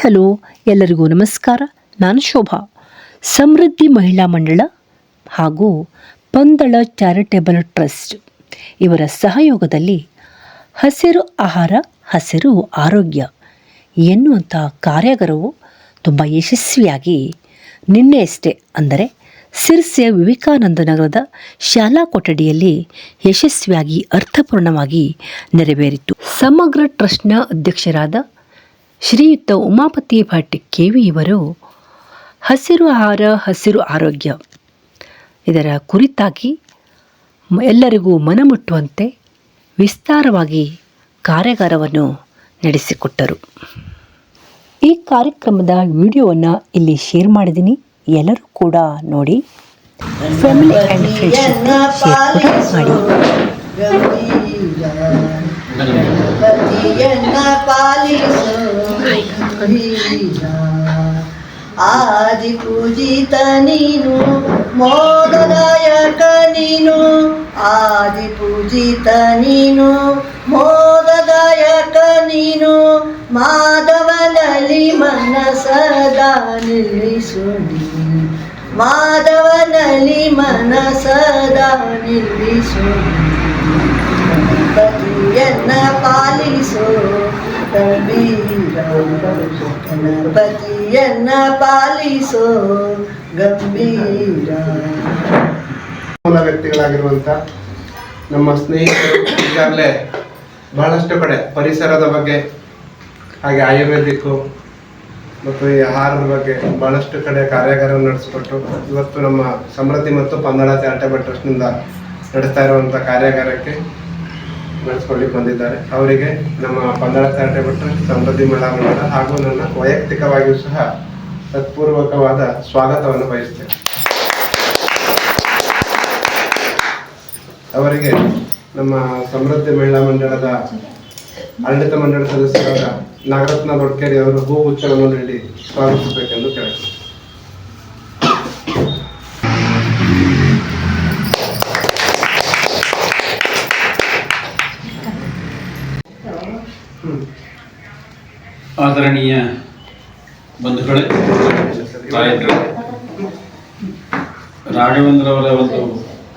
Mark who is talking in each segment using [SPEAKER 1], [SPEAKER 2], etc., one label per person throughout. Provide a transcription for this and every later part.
[SPEAKER 1] Hello, ಎಲ್ಲರಿಗೂ ನಮಸ್ಕಾರ. ನಾನು ಶೋಭಾ. ಸಮೃದ್ಧಿ ಮಹಿಳಾ ಮಂಡಳ ಹಾಗೂ ಪಂದಳ ಚಾರಿಟೇಬಲ್ ಟ್ರಸ್ಟ್ ಇವರ ಸಹಯೋಗದಲ್ಲಿ ಹಸಿರು ಆಹಾರ ಹಸಿರು ಆರೋಗ್ಯ ಎನ್ನುವಂಥ ಕಾರ್ಯಾಗಾರವು ತುಂಬ ಯಶಸ್ವಿಯಾಗಿ ನಿನ್ನೆಯಷ್ಟೇ ಅಂದರೆ ಸಿರ್ಸಿಯ ವಿವೇಕಾನಂದ ನಗರದ ಶಾಲಾ ಕೊಠಡಿಯಲ್ಲಿ ಯಶಸ್ವಿಯಾಗಿ ಅರ್ಥಪೂರ್ಣವಾಗಿ ನೆರವೇರಿತು. ಸಮಗ್ರ ಟ್ರಸ್ಟ್ನ ಅಧ್ಯಕ್ಷರಾದ ಶ್ರೀಯುತ ಉಮಾಪತಿ ಭಟ್ ಕೆವಿ ಇವರು ಹಸಿರು ಆಹಾರ ಹಸಿರು ಆರೋಗ್ಯ ಇದರ ಕುರಿತಾಗಿ ಎಲ್ಲರಿಗೂ ಮನಮುಟ್ಟುವಂತೆ ವಿಸ್ತಾರವಾಗಿ ಕಾರ್ಯಾಗಾರವನ್ನು ನಡೆಸಿಕೊಟ್ಟರು. ಈ ಕಾರ್ಯಕ್ರಮದ ವಿಡಿಯೋವನ್ನು ಇಲ್ಲಿ ಶೇರ್ ಮಾಡಿದ್ದೀನಿ. ಎಲ್ಲರೂ ಕೂಡ ನೋಡಿ, ಫ್ಯಾಮಿಲಿ ಆ್ಯಂಡ್ ಫ್ರೆಂಡ್ಸ್ ಶೇರ್ ಕೂಡ ಮಾಡಿ.
[SPEAKER 2] ಗಣಪತಿಯನ್ನ ಪಾಲಿಸೋ ಆದಿ ಪೂಜಿತ ನೀನು, ಮೋದದಾಯಕ ನೀನು, ಆದಿ ಪೂಜಿತ ನೀನು, ಮೋದದಾಯಕ ನೀನು, ಮಾಧವನಲ್ಲಿ ಮನಸದಾ ನಿಲ್ಲಿಸು ನೀನು, ಮಾಧವನಲ್ಲಿ ಮನಸದಾ ನಿಲ್ಲಿಸು, ಗಣಪತಿಯನ್ನ ಪಾಲಿಸೋ ಗಂಭೀರ, ಗಣಪತಿಯನ್ನ ಪಾಲಿಸೋ ಗಂಭೀರ.
[SPEAKER 3] ಮೂಲ ವ್ಯಕ್ತಿಗಳಾಗಿರುವಂಥ ನಮ್ಮ ಸ್ನೇಹಿತರು ಈಗಾಗಲೇ ಬಹಳಷ್ಟು ಕಡೆ ಪರಿಸರದ ಬಗ್ಗೆ ಹಾಗೆ ಆಯುರ್ವೇದಿಕ್ಕು ಮತ್ತು ಈ ಆಹಾರದ ಬಗ್ಗೆ ಬಹಳಷ್ಟು ಕಡೆ ಕಾರ್ಯಾಗಾರವನ್ನು ನಡೆಸಿಕೊಟ್ಟು ಇವತ್ತು ನಮ್ಮ ಸಮೃದ್ಧಿ ಮತ್ತು ಪಂದಳ ಚಾರಿಟೇಬಲ್ ಟ್ರಸ್ಟ್ನಿಂದ ನಡೆಸ್ತಾ ಇರುವಂಥ ಕಾರ್ಯಾಗಾರಕ್ಕೆ ನಡೆಸ್ಕೊಳ್ಳಿಕ್ಕೆ ಬಂದಿದ್ದಾರೆ. ಅವರಿಗೆ ನಮ್ಮ ಪಂದಳ ಚಾರಿಟೇಬಲ್ ಟ್ರಸ್ಟ್, ಸಮೃದ್ಧಿ ಮಹಿಳಾ ಮಂಡಳ ಹಾಗೂ ನನ್ನ ವೈಯಕ್ತಿಕವಾಗಿಯೂ ಸಹ ಹೃತ್ಪೂರ್ವಕವಾದ ಸ್ವಾಗತವನ್ನು ಬಯಸ್ತೇನೆ. ಅವರಿಗೆ ನಮ್ಮ ಸಮೃದ್ಧಿ ಮಹಿಳಾ ಮಂಡಳದ ಆಡಳಿತ ಮಂಡಳಿ ಸದಸ್ಯರಾದ ನಾಗರತ್ನ ದೊಡ್ಕೇರಿ ಅವರು ಹೂಗುಚ್ಛವನ್ನು ನೀಡಿ ಸ್ವಾಗತಿಸಬೇಕೆಂದು ಕೇಳ್ತಾರೆ.
[SPEAKER 4] ಆದರಣೀಯ ಬಂಧುಗಳೇ, ತಾಯಂದಿರೇ, ರಾಘವೇಂದ್ರವರ ಒಂದು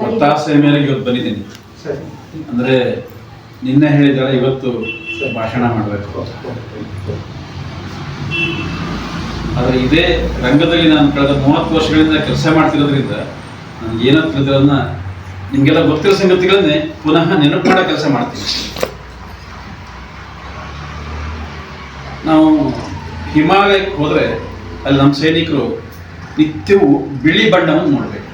[SPEAKER 4] ಒತ್ತಾಸೆಯ ಮೇರೆಗೆ ಇವತ್ತು ಬಂದಿದ್ದೀನಿ. ಅಂದರೆ ನಿನ್ನೆ ಹೇಳಿದರೆ ಇವತ್ತು ಭಾಷಣ ಮಾಡಬೇಕು. ಆದರೆ ಇದೇ ರಂಗದಲ್ಲಿ ನಾನು ಕಳೆದ 30 ವರ್ಷಗಳಿಂದ ಕೆಲಸ ಮಾಡ್ತಿರೋದ್ರಿಂದ ನನಗೇನೋ ತಿಳಿದಿರೋದನ್ನ ನಿಮಗೆಲ್ಲ ಗೊತ್ತಿರೋ ಸಂಗತಿಗಳನ್ನೇ ಪುನಃ ನೆನಪು ಮಾಡೋ ಕೆಲಸ ಮಾಡ್ತೀನಿ. ನಾವು ಹಿಮಾಲಯಕ್ಕೆ ಹೋದರೆ ಅಲ್ಲಿ ನಮ್ಮ ಸೈನಿಕರು ನಿತ್ಯವೂ ಬಿಳಿ ಬಣ್ಣವನ್ನು ನೋಡಬೇಕು.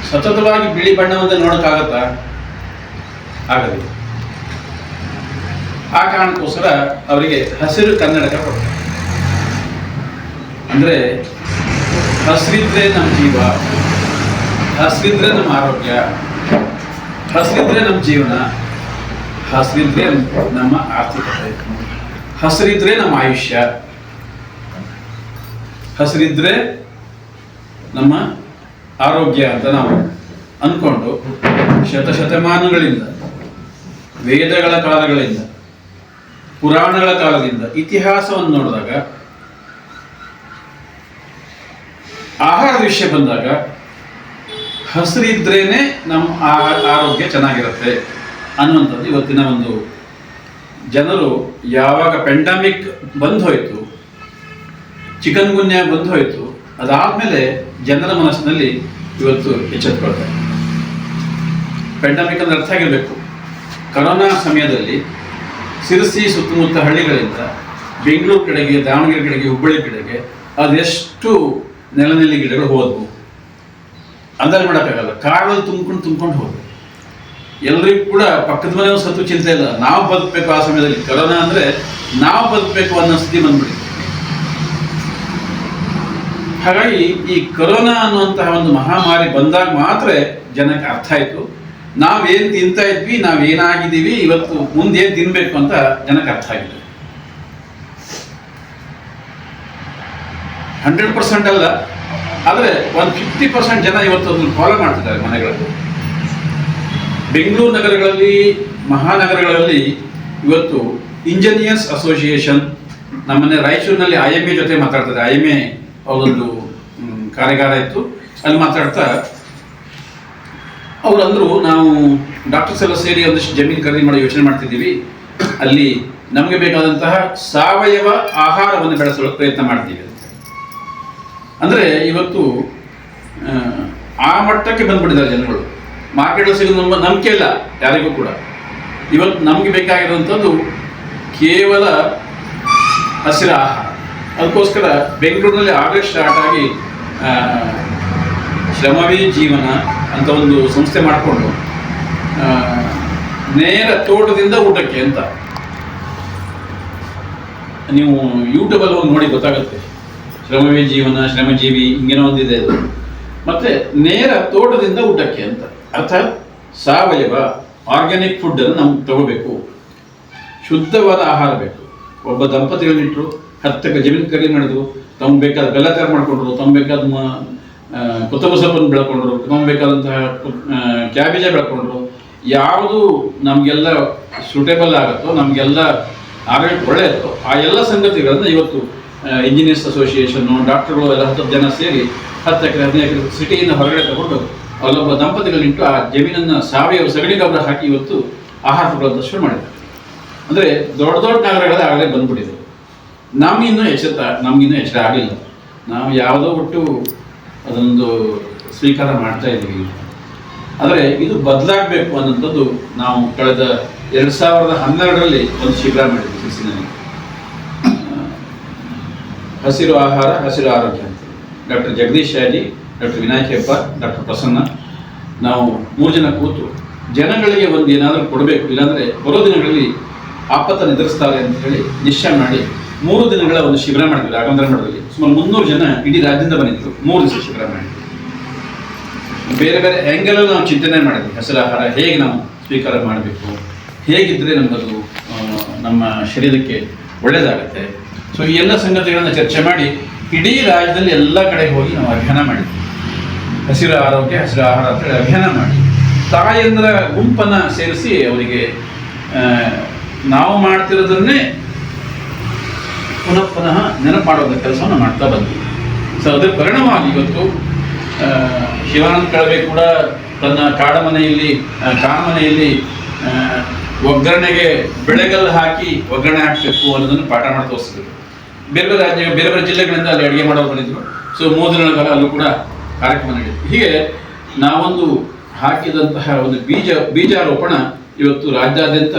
[SPEAKER 4] ಸತತವಾಗಿ ಬಿಳಿ ಬಣ್ಣವನ್ನೇ ನೋಡೋಕ್ಕಾಗತ್ತಾ? ಆಗಲ್ಲ. ಆ ಕಾರಣಕ್ಕೋಸ್ಕರ ಅವರಿಗೆ ಹಸಿರು ಕನ್ನಡಕ ಕೊಡ್ತಾರೆ. ಅಂದರೆ ಹಸಿರಿದ್ರೆ ನಮ್ಮ ಜೀವ, ಹಸಿರಿದ್ರೆ ನಮ್ಮ ಆರೋಗ್ಯ, ಹಸಿರಿದ್ರೆ ನಮ್ಮ ಜೀವನ, ಹಸಿರಿದ್ರೆ ನಮ್ಮ ಆರ್ಥಿಕತೆ, ಹಸಿರಿದ್ರೆ ನಮ್ಮ ಆಯುಷ್ಯ, ಹಸಿರಿದ್ರೆ ನಮ್ಮ ಆರೋಗ್ಯ ಅಂತ ನಾವು ಅಂದ್ಕೊಂಡು ಶತಶತಮಾನಗಳಿಂದ, ವೇದಗಳ ಕಾಲಗಳಿಂದ, ಪುರಾಣಗಳ ಕಾಲದಿಂದ ಇತಿಹಾಸವನ್ನು ನೋಡಿದಾಗ ಆಹಾರದ ವಿಷಯ ಬಂದಾಗ ಹಸಿರಿದ್ರೇನೆ ನಮ್ಮ ಆರೋಗ್ಯ ಚೆನ್ನಾಗಿರುತ್ತೆ ಅನ್ನುವಂಥದ್ದು ಇವತ್ತಿನ ಒಂದು ಜನರು. ಯಾವಾಗ ಪೆಂಡಮಿಕ್ ಬಂದು ಹೋಯಿತು, ಚಿಕನ್ ಗುನ್ಯಾ ಬಂದು ಹೋಯಿತು, ಅದಾದಮೇಲೆ ಜನರ ಮನಸ್ಸಿನಲ್ಲಿ ಇವತ್ತು ಎಚ್ಚೆತ್ಕೊಳ್ತಾರೆ. ಪೆಂಡಮಿಕ್ ಅಂದ್ರೆ ಅರ್ಥ ಆಗಿರಬೇಕು. ಕರೋನಾ ಸಮಯದಲ್ಲಿ ಸಿರ್ಸಿ ಸುತ್ತಮುತ್ತ ಹಳ್ಳಿಗಳಿಂದ ಬೆಂಗಳೂರು ಕಡೆಗೆ, ದಾವಣಗೆರೆ ಕಡೆಗೆ, ಹುಬ್ಬಳ್ಳಿ ಕಡೆಗೆ ಅದೆಷ್ಟು ನೆಲನೆಲ್ಲಿ ಗಿಡಗಳು ಹೋದವು ಅಂದಾಜು ಮಾಡೋಕ್ಕಾಗಲ್ಲ. ಕಾರಲ್ಲಿ ತುಂಬ್ಕೊಂಡು ಹೋದ್ವು. ಎಲ್ಲರಿಗೂ ಕೂಡ ಪಕ್ಕದ ಮನೆ ಸತ್ತು ಚಿಂತೆ ಇಲ್ಲ, ನಾವು ಬದುಕಬೇಕು. ಆ ಸಮಯದಲ್ಲಿ ಕರೋನಾ ಅಂದರೆ ನಾವು ಬದುಕಬೇಕು ಅನ್ನೋ ಸ್ಥಿತಿ ಬಂದ್ಬಿಡಿ. ಹಾಗಾಗಿ ಈ ಕರೋನಾ ಅನ್ನುವಂತಹ ಒಂದು ಮಹಾಮಾರಿ ಬಂದಾಗ ಮಾತ್ರ ಜನಕ್ಕೆ ಅರ್ಥ ಆಯಿತು, ನಾವೇನು ತಿಂತಾ ಇದ್ವಿ, ನಾವೇನಾಗಿದ್ದೀವಿ, ಇವತ್ತು ಮುಂದೆ ಏನು ತಿನ್ಬೇಕು ಅಂತ ಜನಕ್ಕೆ ಅರ್ಥ ಆಗಿದೆ. 100% ಅಲ್ಲ, ಆದರೆ ಒಂದು 50% ಜನ ಇವತ್ತು ಅದನ್ನು ಫಾಲೋ ಮಾಡ್ತಿದ್ದಾರೆ ಮನೆಗಳಲ್ಲಿ. ಬೆಂಗಳೂರು ನಗರಗಳಲ್ಲಿ, ಮಹಾನಗರಗಳಲ್ಲಿ ಇವತ್ತು ಇಂಜಿನಿಯರ್ಸ್ ಅಸೋಸಿಯೇಷನ್ ನಮ್ಮನೆ ರಾಯಚೂರಿನಲ್ಲಿ IMA ಜೊತೆ ಮಾತಾಡ್ತಾರೆ. IMA ಅವರೊಂದು ಕಾರ್ಯಾಗಾರ ಇತ್ತು, ಅಲ್ಲಿ ಮಾತಾಡ್ತಾ ಅವ್ರು ಅಂದರು, ನಾವು ಡಾಕ್ಟರ್ಸ್ ಎಲ್ಲ ಸೇರಿ ಒಂದಿಷ್ಟು ಜಮೀನು ಖರೀದಿ ಮಾಡೋ ಯೋಚನೆ ಮಾಡ್ತಿದ್ದೀವಿ, ಅಲ್ಲಿ ನಮಗೆ ಬೇಕಾದಂತಹ ಸಾವಯವ ಆಹಾರವನ್ನು ಬೆಳೆಸಲು ಪ್ರಯತ್ನ ಮಾಡ್ತೀವಿ ಅಂತ. ಅಂದರೆ ಇವತ್ತು ಆ ಮಟ್ಟಕ್ಕೆ ಬಂದ್ಬಿಟ್ಟಿದ್ದಾರೆ ಜನಗಳು. ಮಾರ್ಕೆಟಲ್ಲಿ ಸಿಗೋದು ನಂಬಿಕೆ ಇಲ್ಲ ಯಾರಿಗೂ ಕೂಡ. ಇವತ್ತು ನಮಗೆ ಬೇಕಾಗಿರುವಂಥದ್ದು ಕೇವಲ ಹಸಿರು ಆಹಾರ. ಅದಕ್ಕೋಸ್ಕರ ಬೆಂಗಳೂರಿನಲ್ಲಿ ಆಗಲೇ ಸ್ಟಾರ್ಟ್ ಆಗಿ ಶ್ರಮವೇ ಜೀವನ ಅಂತ ಒಂದು ಸಂಸ್ಥೆ ಮಾಡಿಕೊಂಡು ನೇರ ತೋಟದಿಂದ ಊಟಕ್ಕೆ ಅಂತ, ನೀವು ಯೂಟ್ಯೂಬಲ್ಲಿ ಹೋಗಿ ನೋಡಿ ಗೊತ್ತಾಗುತ್ತೆ. ಶ್ರಮವೇ ಜೀವನ, ಶ್ರಮಜೀವಿ ಹಿಂಗೇನೋ ಒಂದಿದೆ ಅದು. ಮತ್ತೆ ನೇರ ತೋಟದಿಂದ ಊಟಕ್ಕೆ ಅಂತ, ಅರ್ಥಾತ್ ಸಾವಯವ ಆರ್ಗ್ಯಾನಿಕ್ ಫುಡ್ಡನ್ನು ನಾವು ತಗೋಬೇಕು, ಶುದ್ಧವಾದ ಆಹಾರ ಬೇಕು. ಒಬ್ಬ ದಂಪತಿಗಳಿಟ್ಟರು 10 ಜಮೀನು ಖರೀದಿ ಮಾಡಿದ್ರು, ತಮ್ಗೆ ಬೇಕಾದ ಬೆಲ್ಲ ತಯಾರು ಮಾಡ್ಕೊಂಡ್ರು, ತಮ್ಗೆ ಬೇಕಾದ ಕೊತ್ತಂಬರಿ ಸೊಪ್ಪನ್ನು ಬೆಳ್ಕೊಂಡ್ರು, ತಮ್ಗೆ ಬೇಕಾದಂತಹ ಕ್ಯಾಬೇಜ ಬೆಳ್ಕೊಂಡ್ರು. ಯಾವುದು ನಮಗೆಲ್ಲ ಸೂಟೇಬಲ್ ಆಗುತ್ತೋ, ನಮಗೆಲ್ಲ ಆರೋಗ್ಯಕ್ಕೆ ಒಳ್ಳೆಯದು, ಆ ಎಲ್ಲ ಸಂಗತಿಗಳನ್ನು ಇವತ್ತು ಇಂಜಿನಿಯರ್ಸ್ ಅಸೋಸಿಯೇಷನ್ನು, ಡಾಕ್ಟರ್ಗಳು ಎಲ್ಲ 10 ಜನ ಸೇರಿ 10 ಎಕರೆ 15 ಎಕರೆ ಸಿಟಿಯಿಂದ ಹೊರಗಡೆ ತಗೊಂಡು ಅಲ್ಲೊಬ್ಬ ದಂಪತಿಗಳಿಟ್ಟು ಆ ಜಮೀನನ್ನು ಸಾವಯವ ಸಗಣಿ ಗೊಬ್ಬರ ಹಾಕಿ ಇವತ್ತು ಆಹಾರಗಳನ್ನು ಶುರು ಮಾಡಿದ್ದಾರೆ. ಅಂದರೆ ದೊಡ್ಡ ದೊಡ್ಡ ನಗರಗಳೇ ಆಗಲೇ ಬಂದ್ಬಿಟ್ಟಿದೆ. ನಮಗಿನ್ನೂ ಎಚ್ಚರ ಆಗಲಿಲ್ಲ. ನಾವು ಯಾವುದೋ ಬಿಟ್ಟು ಅದೊಂದು ಸ್ವೀಕಾರ ಮಾಡ್ತಾ ಇದ್ದೀವಿ. ಆದರೆ ಇದು ಬದಲಾಗಬೇಕು ಅನ್ನೋಂಥದ್ದು ನಾವು ಕಳೆದ 2012ರಲ್ಲಿ ಒಂದು ಶಿಬಿರ ಮಾಡಿದ್ವಿ ಶಿರ್ಸಿನಲ್ಲಿ. ಹಸಿರು ಆಹಾರ ಹಸಿರು ಆರೋಗ್ಯ ಅಂತ doctor Jagadish Shaji, doctor Vinayak Hebbar, doctor Prasanna, ನಾವು 3 ಜನ ಕೂತು ಜನಗಳಿಗೆ ಒಂದು ಏನಾದರೂ ಕೊಡಬೇಕು, ಇಲ್ಲಾಂದರೆ ಬರೋ ದಿನಗಳಲ್ಲಿ ಆಪತ್ತನ್ನು ಎದುರಿಸ್ತಾರೆ ಅಂತ ಹೇಳಿ ನಿಶ್ಚಯ ಮಾಡಿ 3 ದಿನಗಳ ಒಂದು ಶಿಬಿರ ಮಾಡಿದ್ವಿ ರಾಘವೇಂದ್ರ ಮಠದಲ್ಲಿ. ಸುಮಾರು 300 ಜನ ಇಡೀ ರಾಜ್ಯದಿಂದ ಬಂದಿದ್ರು. 3 ದಿವಸ ಶಿಬಿರ ಮಾಡಿದ್ವಿ. ಬೇರೆ ಬೇರೆ ಆ್ಯಂಗಲಲ್ಲಿ ನಾವು ಚಿಂತನೆ ಮಾಡಿದ್ವಿ. ಹಸಿರು ಆಹಾರ ಹೇಗೆ ನಾವು ಸ್ವೀಕಾರ ಮಾಡಬೇಕು, ಹೇಗಿದ್ದರೆ ನಮ್ಮದು ನಮ್ಮ ಶರೀರಕ್ಕೆ ಒಳ್ಳೆಯದಾಗತ್ತೆ. ಸೊ ಈ ಎಲ್ಲ ಸಂಗತಿಗಳನ್ನು ಚರ್ಚೆ ಮಾಡಿ ಇಡೀ ರಾಜ್ಯದಲ್ಲಿ ಎಲ್ಲ ಕಡೆ ಹೋಗಿ ನಾವು ಅಭಿಯಾನ ಮಾಡಿದ್ವಿ. ಹಸಿರು ಆರೋಗ್ಯ ಹಸಿರು ಆಹಾರ ಅಂತೇಳಿ ಅಭಿಯಾನ ಮಾಡಿ ತಾಯಂದ್ರ ಗುಂಪನ್ನು ಸೇರಿಸಿ ಅವರಿಗೆ ನಾವು ಮಾಡ್ತಿರೋದನ್ನೇ ಪುನಃ ನೆನಪು ಮಾಡುವಂಥ ಕೆಲಸವನ್ನು ಮಾಡ್ತಾ ಬಂದ್ವಿ. ಸೊ ಅದರ ಪರಿಣಾಮವಾಗಿ ಇವತ್ತು ಶಿವಾನಂದ ಕಳವೆ ಕೂಡ ತನ್ನ ಕಾಡಮನೆಯಲ್ಲಿ ಒಗ್ಗರಣೆಗೆ ಬೆಳೆಗಲ್ಲು ಹಾಕಿ ಒಗ್ಗರಣೆ ಹಾಕಬೇಕು ಅನ್ನೋದನ್ನು ಪಾಠ ಮಾಡಿ ತೋರಿಸಿದ್ರು. ಬೇರೆ ಬೇರೆ ಜಿಲ್ಲೆಗಳಿಂದ ಅಲ್ಲಿ ಅಡುಗೆ ಮಾಡೋರು ಬಂದಿದ್ರು. ಸೊ 3 ದಿನಗಳ ಕಾಲ ಅಲ್ಲೂ ಕೂಡ ಕಾರ್ಯಕ್ರಮ ನಡೆಯಿತು. ಹೀಗೆ ನಾವೊಂದು ಹಾಕಿದಂತಹ ಒಂದು ಬೀಜಾರೋಪಣ ಇವತ್ತು ರಾಜ್ಯಾದ್ಯಂತ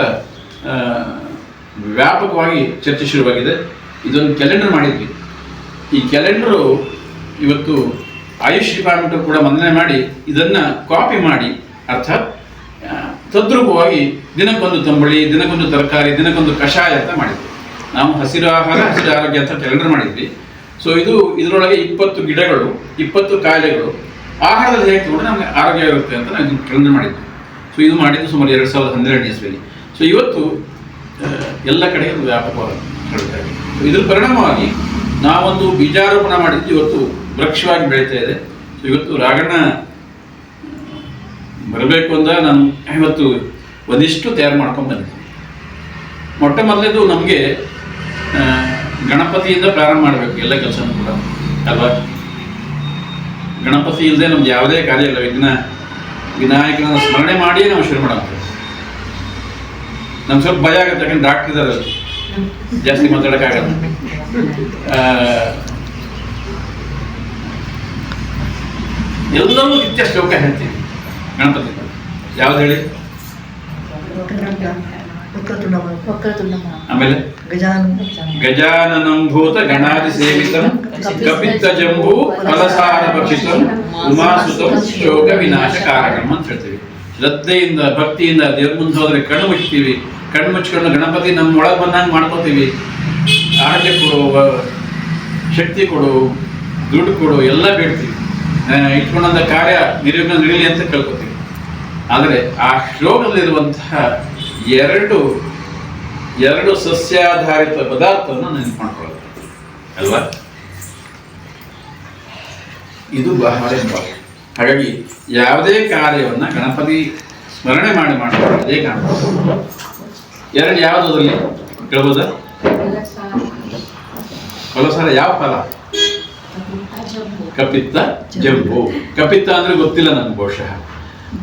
[SPEAKER 4] ವ್ಯಾಪಕವಾಗಿ ಚರ್ಚೆ ಶುರುವಾಗಿದೆ. ಇದೊಂದು ಕ್ಯಾಲೆಂಡರ್ ಮಾಡಿದ್ವಿ. ಈ ಕ್ಯಾಲೆಂಡರು ಇವತ್ತು ಆಯುಷ್ ಡಿಪಾರ್ಟ್ಮೆಂಟ್ ಕೂಡ ಮಂಡನೆ ಮಾಡಿ ಇದನ್ನು ಕಾಪಿ ಮಾಡಿ, ಅರ್ಥಾತ್ ತದ್ರೂಪವಾಗಿ ದಿನಕ್ಕೊಂದು ತಂಬಳಿ, ದಿನಕ್ಕೊಂದು ತರಕಾರಿ, ದಿನಕ್ಕೊಂದು ಕಷಾಯ ಅಂತ ಮಾಡಿದ್ವಿ. ನಾವು ಹಸಿರು ಆಹಾರ ಹಸಿರು ಆರೋಗ್ಯ ಅಂತ ಕ್ಯಾಲೆಂಡರ್ ಮಾಡಿದ್ವಿ. ಸೊ ಇದರೊಳಗೆ 20 ಗಿಡಗಳು, 20 ಕಾಯಿಲೆಗಳು ಆಹಾರದಲ್ಲಿ ಹೇಗೆ ತಗೊಂಡ್ರೆ ನಮಗೆ ಆರೋಗ್ಯ ಇರುತ್ತೆ ಅಂತ ನಾವು ಕ್ಯಾಲೆಂಡರ್ ಮಾಡಿದ್ವಿ. ಸೊ ಇದು ಮಾಡಿದ್ದು ಸುಮಾರು 2012 ಇಸ್ವಿಯಲ್ಲಿ. ಸೊ ಇವತ್ತು ಎಲ್ಲ ಕಡೆ ಅದು ವ್ಯಾಪಕವಾಗಿ ಹರಡ್ತಾ ಇದೆ. ಇದ್ರ ಪರಿಣಾಮವಾಗಿ ನಾವೊಂದು ಬೀಜಾರೋಪಣ ಮಾಡಿದ್ದು ಇವತ್ತು ವೃಕ್ಷವಾಗಿ ಬೆಳೀತಾ ಇದೆ. ಸೊ ಇವತ್ತು ರಾಘಣ್ಣ ಬರಬೇಕು ಅಂತ ನಾನು ಇವತ್ತು ಒಂದಿಷ್ಟು ತಯಾರು ಮಾಡ್ಕೊಂಡು ಬಂದಿದ್ದೆ. ಮೊಟ್ಟ ಮೊದಲೇದು ನಮಗೆ ಗಣಪತಿಯಿಂದ ಪ್ರಾರಂಭ ಮಾಡಬೇಕು ಎಲ್ಲ ಕೆಲಸನೂ ಕೂಡ ಅಲ್ವಾ. ಗಣಪತಿ ಇಲ್ಲದೆ ನಮ್ದು ಯಾವುದೇ ಕಾರ್ಯ ಇಲ್ಲ. ವಿನಾಯಕನ ಸ್ಮರಣೆ ಮಾಡಿಯೇ ನಾವು ಶುರು ಮಾಡೋಂಥದ್ದು. ನಮ್ಗೆ ಸ್ವಲ್ಪ ಭಯ ಆಗುತ್ತೆ, ಯಾಕಂದ್ರೆ ಡಾಕ್ಟರ್ ಇದ್ದಾರೆ, ಜಾಸ್ತಿ ಮಾತಾಡೋಕ್ಕಾಗಲ್ಲ. ಎಲ್ಲವೂ ನಿತ್ಯ ಶ್ಲೋಕ ಹೇಳ್ತೀವಿ ಗಣಪತಿ. ಯಾವ್ದು ಹೇಳಿ? ಆಮೇಲೆ ಗಜಾನನಂ ಭೂತ ಗಣಾದಿ ಸೇವಿತಂ ಕಪಿತ್ತ ಜಂಬೂ ಫಲಸಾರ ಭಕ್ಷಿತಂ ಉಮಾಸುತಂ ಶೋಕ ವಿನಾಶ ಕಾರಕಂ ಅಂತ ಹೇಳ್ತೀವಿ. ಶ್ರದ್ಧೆಯಿಂದ ಭಕ್ತಿಯಿಂದ ದೇವ್ರ ಮುಂದೆ ಹೋದ್ರೆ ಕಣ್ಣು ಮುಚ್ತೀವಿ. ಕಣ್ಣು ಮುಚ್ಕೊಂಡು ಗಣಪತಿ ನಮ್ಮ ಒಳಗೆ ಬಂದಂಗೆ ಮಾಡ್ಕೋತೀವಿ. ಆರೋಗ್ಯ ಕೊಡು, ಶಕ್ತಿ ಕೊಡು, ದುಡ್ಡು ಕೊಡು ಎಲ್ಲ ಬೇಡ್ತೀವಿ. ಇಟ್ಕೊಂಡಂಥ ಕಾರ್ಯ ನಿರ್ವಿಘ್ನ ನಡೀಲಿ ಅಂತ ಕೇಳ್ಕೊತೀವಿ. ಆದರೆ ಆ ಶ್ಲೋಕದಲ್ಲಿರುವಂತಹ ಎರಡು ಸಸ್ಯಾಧಾರಿತ ಪದಾರ್ಥವನ್ನು ನೆನಪು ಮಾಡ್ಕೊಳ್ಳೋದು ಅಲ್ವಾ. ಇದು ಬಹಳ ಇಂಪಾರ್ಟೆಂಟ್. ಹಾಗಾಗಿ ಯಾವುದೇ ಕಾರ್ಯವನ್ನು ಗಣಪತಿ ಸ್ಮರಣೆ ಮಾಡಿ ಮಾಡ್ಕೊಳ್ಳೋದೇ ಕಾಣ್ಬೋದು. 2 ಯಾವುದರಲ್ಲಿ ಕೇಳ್ಬೋದಾ? ಫಲಸಾರ ಯಾವ ಫಲ? ಕಪಿತ್ತ ಜಂಬು. ಕಪಿತ್ತ ಅಂದ್ರೆ ಗೊತ್ತಿಲ್ಲ ನಮ್ಗೆ, ಬಹುಶಃ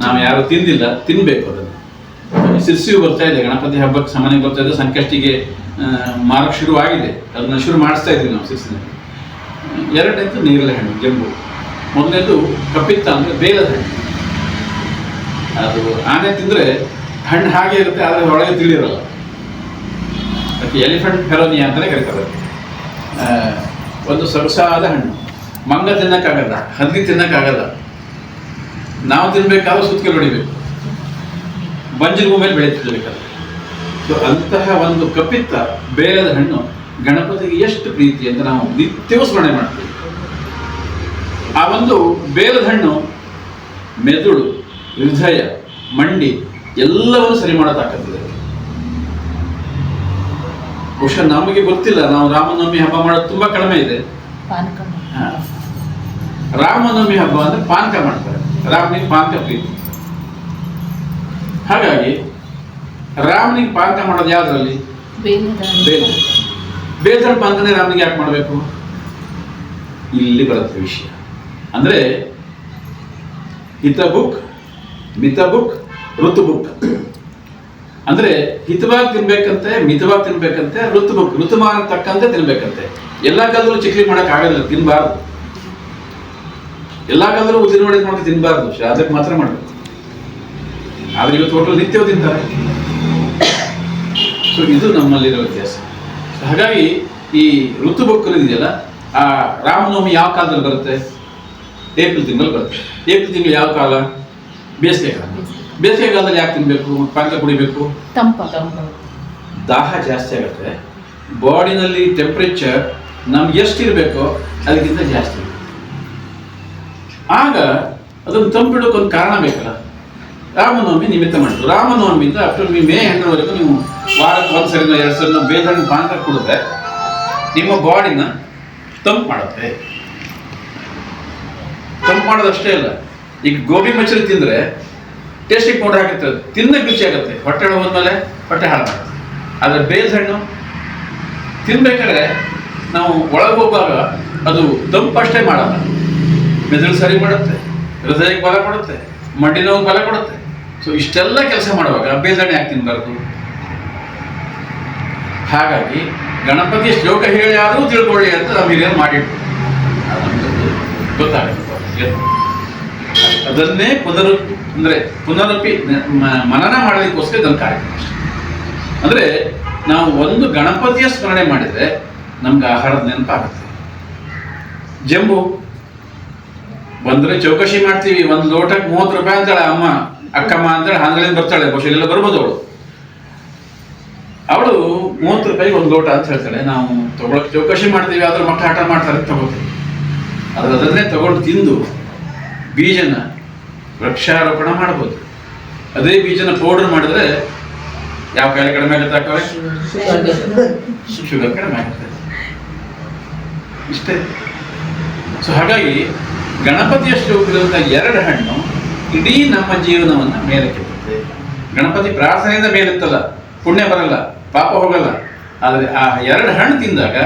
[SPEAKER 4] ನಾವು ಯಾರು ತಿಂದಿಲ್ಲ, ತಿನ್ಬೇಕು ಅದನ್ನು. ಸಿರ್ಸಿಯು ಬರ್ತಾ ಇದೆ, ಗಣಪತಿ ಹಬ್ಬಕ್ಕೆ ಸಾಮಾನ್ಯ ಬರ್ತಾ ಇದೆ, ಸಂಕಷ್ಟಿಗೆ ಮಾರಕ್ಕೆ ಶುರುವಾಗಿದೆ, ಅದನ್ನ ಶುರು ಮಾಡಿಸ್ತಾ ಇದ್ವಿ ನಾವು ಸಿರ್ಸಿನಲ್ಲಿ. ಎರಡನೇದು ನೇರಳೆ ಹಣ್ಣು ಜಂಬು. ಮೊದಲನೇದು ಕಪಿತ್ತ ಅಂದ್ರೆ ಬೇಲದ ಹಣ್ಣು. ಅದು ಆನೆ ತಿಂದ್ರೆ ಹಣ್ಣು ಹಾಗೆ ಇರುತ್ತೆ, ಆದರೆ ಒಳಗೆ ತಿಳಿಯಿರಲ್ಲ. ಅದಕ್ಕೆ ಎಲಿಫೆಂಟ್ ಫೆರೋನಿಯಾ ಅಂತಲೇ ಕರೀತಾರೆ. ಒಂದು ಸೊಗಸಾದ ಹಣ್ಣು, ಮಂಗ ತಿನ್ನಕ್ಕಾಗಲ್ಲ, ಹಂದಿ ತಿನ್ನಕ್ಕಾಗಲ್ಲ, ನಾವು ತಿನ್ಬೇಕಾದ್ರೂ ಸುತ್ತಿಗೆ ಹೊಡಿಬೇಕು, ಬಂಜಿನ ಭೂಮಿಯಲ್ಲಿ ಬೆಳೀತಿರ್ಬೇಕಾದ್ರೆ. ಸೊ ಅಂತಹ ಒಂದು ಕಪಿತ್ತ ಬೇಲದ ಹಣ್ಣು ಗಣಪತಿಗೆ ಎಷ್ಟು ಪ್ರೀತಿ ಅಂತ ನಾವು ನಿತ್ಯವೂ ಸ್ಮರಣೆ ಮಾಡ್ತೀವಿ. ಆ ಒಂದು ಬೇಲದ ಹಣ್ಣು ಮೆದುಳು, ಹೃದಯ, ಮಂಡಿ ಎಲ್ಲವನ್ನು ಸರಿ ಮಾಡೋ ತಾಕತ್ತಿದೆ. ಬಹುಶಃ ನಮಗೆ ಗೊತ್ತಿಲ್ಲ, ನಾವು ರಾಮನವಮಿ ಹಬ್ಬ ಮಾಡೋದು ತುಂಬಾ ಕಡಿಮೆ ಇದೆ. ರಾಮನವಮಿ ಹಬ್ಬ ಅಂದ್ರೆ ಪಾನಕ ಮಾಡ್ತಾರೆ, ರಾಮನಿಗೆ ಪಾನಕ ಪ್ರೀತಿ. ಹಾಗಾಗಿ ರಾಮನಿಗೆ ಪಾನಕ ಮಾಡೋದು ಯಾವ್ದ್ರಲ್ಲಿ? ಬೇಲದ ಪಾನಕನೇ ರಾಮನಿಗೆ ಯಾಕೆ ಮಾಡಬೇಕು? ಇಲ್ಲಿ ಬರುತ್ತೆ ವಿಷಯ. ಅಂದ್ರೆ ಹಿತ ಬುಕ್, ಮಿತ ಬುಕ್, ಋತು ಬುಕ್. ಅಂದ್ರೆ ಹಿತವಾಗಿ ತಿನ್ಬೇಕಂತೆ, ಮಿತವಾಗಿ ತಿನ್ಬೇಕಂತೆ, ಋತುಮಾನ ತಕ್ಕಂತೆ ತಿನ್ಬೇಕಂತೆ. ಎಲ್ಲಾ ಕಾಲದಲ್ಲೂ ಚಿಕ್ಲಿ ಮಾಡಕ್ ಆಗೋದಿಲ್ಲ, ತಿನ್ಬಾರ್ದು. ಎಲ್ಲಾ ಕಾಲದಲ್ಲೂ ಉದ್ದಿನ ವಡೆ ಮಾಡಿ ತಿನ್ಬಾರ್ದು, ಅದಕ್ಕೆ ಮಾತ್ರ ಮಾಡಬೇಕು. ಆದ್ರೆ ಇವತ್ತು ಹೋಟೆಲ್ ನಿತ್ಯವೂ ತಿಂತಾರೆ. ಸೊ ಇದು ನಮ್ಮಲ್ಲಿರೋ ವ್ಯತ್ಯಾಸ. ಹಾಗಾಗಿ ಈ ಋತು ಬುಕ್ ಇದೆಯಲ್ಲ, ಆ ರಾಮನವಮಿ ಯಾವ ಕಾಲದಲ್ಲಿ ಬರುತ್ತೆ? ಏಪ್ರಿಲ್ ತಿಂಗಳು ಬರುತ್ತೆ. ಏಪ್ರಿಲ್ ತಿಂಗಳು ಯಾವ ಕಾಲ? ಬೇಸಿಗೆ ಕಾಲ. ಬೇಸಿಗೆ ಕಾಲದಲ್ಲಿ ಯಾಕೆ ತಿನ್ಬೇಕು, ಪಾನಕ ಕುಡಿಬೇಕು? ದಾಹ ಜಾಸ್ತಿ ಆಗುತ್ತೆ. ಬಾಡಿನಲ್ಲಿ ಟೆಂಪ್ರೇಚರ್ ನಮ್ಗೆ ಎಷ್ಟಿರಬೇಕೋ ಅದಕ್ಕಿಂತ ಜಾಸ್ತಿ. ಆಗ ಅದನ್ನು ತಂಪಿಡೋಕ್ಕೊಂದು ಕಾರಣ ಬೇಕಲ್ಲ. ರಾಮನವಮಿ ನಿಮಿತ್ತ ಮಾಡಿದ್ರು. ರಾಮನವಮಿಯಿಂದ ಅಕ್ಟೋಬರ್ ಮೇ ಎಂಡರವರೆಗೂ ನೀವು ವಾರಕ್ಕೆ 1 ಸರಿ 2 ಸರಿ ಬೇಲದ ಪಾನಕ ಕುಡಿದ್ರೆ ನಿಮ್ಮ ಬಾಡಿನ ತಂಪು ಮಾಡುತ್ತೆ. ತಂಪು ಮಾಡೋದಷ್ಟೇ ಅಲ್ಲ, ಈಗ ಗೋಬಿ ಮಚ್ಚರಿ ತಿಂದ್ರೆ ಟೇಸ್ಟಿಗೆ ಪೌಡರ್ ಹಾಕಿರ್ತದೆ, ತಿನ್ನಕ್ಕೆ ರುಚಿ ಆಗುತ್ತೆ, ಹೊಟ್ಟೆ ಹೋದ್ಮೇಲೆ ಹೊಟ್ಟೆ ಹಾಳು ಮಾಡುತ್ತೆ. ಆದರೆ ಬೇಲದ ಹಣ್ಣು ತಿನ್ಬೇಕಾದ್ರೆ ನಾವು ಒಳಗೆ ಹೋಗುವಾಗ ಅದು ತಂಪಷ್ಟೇ ಮಾಡಲ್ಲ, ಮೆದುಳು ಸರಿ ಮಾಡುತ್ತೆ, ಹೃದಯಕ್ಕೆ ಬಲ ಕೊಡುತ್ತೆ, ಮಂಡಿ ನೋವು ಬಲ ಕೊಡುತ್ತೆ. ಸೊ ಇಷ್ಟೆಲ್ಲ ಕೆಲಸ ಮಾಡುವಾಗ ಬೇಲದ ಹಣ್ಣು ಯಾಕೆ ತಿನ್ಬಾರ್ದು? ಹಾಗಾಗಿ ಗಣಪತಿಯ ಶ್ಲೋಕ ಹೇಳಿ ಆದರೂ ತಿಳ್ಕೊಳ್ಳಿ ಅಂತ ನಾವು ಹಿರಿಯರು ಮಾಡಿಟ್ಟು ಗೊತ್ತಾಗುತ್ತೆ. ಅದನ್ನೇ ಪುನರಪಿ ಮನನ ಮಾಡೋದಕ್ಕೋಸ್ಕರ ಇದನ್ನು ಕಾರ್ಯಕ್ರಮ. ಅಂದ್ರೆ ನಾವು ಒಂದು ಗಣಪತಿಯ ಸ್ಮರಣೆ ಮಾಡಿದ್ರೆ ನಮ್ಗೆ ಆಹಾರದ ನೆನಪಾಗುತ್ತೆ. ಜಂಬು ಬಂದ್ರೆ ಚೌಕಶಿ ಮಾಡ್ತೀವಿ, 1 ಲೋಟಕ್ಕೆ 30 ರೂಪಾಯಿ ಅಂತಾಳೆ ಅಮ್ಮ, ಅಕ್ಕಮ್ಮ ಅಂತೇಳಿ ಹಂಗಲಿಂದ ಬರ್ತಾಳೆ, ಬಹುಶಃ ಇಲ್ಲೆಲ್ಲ ಬರ್ಬೋದು. ಅವಳು 30 ರೂಪಾಯಿಗೆ 1 ಲೋಟ ಅಂತ ಹೇಳ್ತಾಳೆ. ನಾವು ತಗೊಳಕ್ ಚೌಕಶಿ ಮಾಡ್ತೀವಿ, ಆದ್ರೆ ಮಕ್ಕಳು ಆಟ ಮಾಡ್ತಾರೆ ತಗೋತೀವಿ. ಆದ್ರೆ ಅದನ್ನೇ ತಗೊಂಡು ತಿಂದು ಬೀಜನ ವೃಕ್ಷಾರೋಪಣ ಮಾಡ್ಬೋದು. ಅದೇ ಬೀಜನ ಪೌಡರ್ ಮಾಡಿದ್ರೆ ಯಾವ ಕಾಯಿಲೆ ಕಡಿಮೆ ಆಗುತ್ತೆ? ಶುಗರ್ ಕಡಿಮೆ ಆಗುತ್ತೆ. ಇಷ್ಟೇ. ಸೊ ಹಾಗಾಗಿ ಗಣಪತಿಯ ಶ್ಲೋಕದಂತ 2 ಹಣ್ಣು ಇಡೀ ನಮ್ಮ ಜೀವನವನ್ನ ಮೇಲಕ್ಕೆತ್ತದೆ. ಗಣಪತಿ ಪ್ರಾರ್ಥನೆಯಿಂದ ಮೇಲೆತ್ತಲ್ಲ, ಪುಣ್ಯ ಬರಲ್ಲ, ಪಾಪ ಹೋಗಲ್ಲ. ಆದರೆ ಆ 2 ಹಣ್ಣು ತಿಂದಾಗ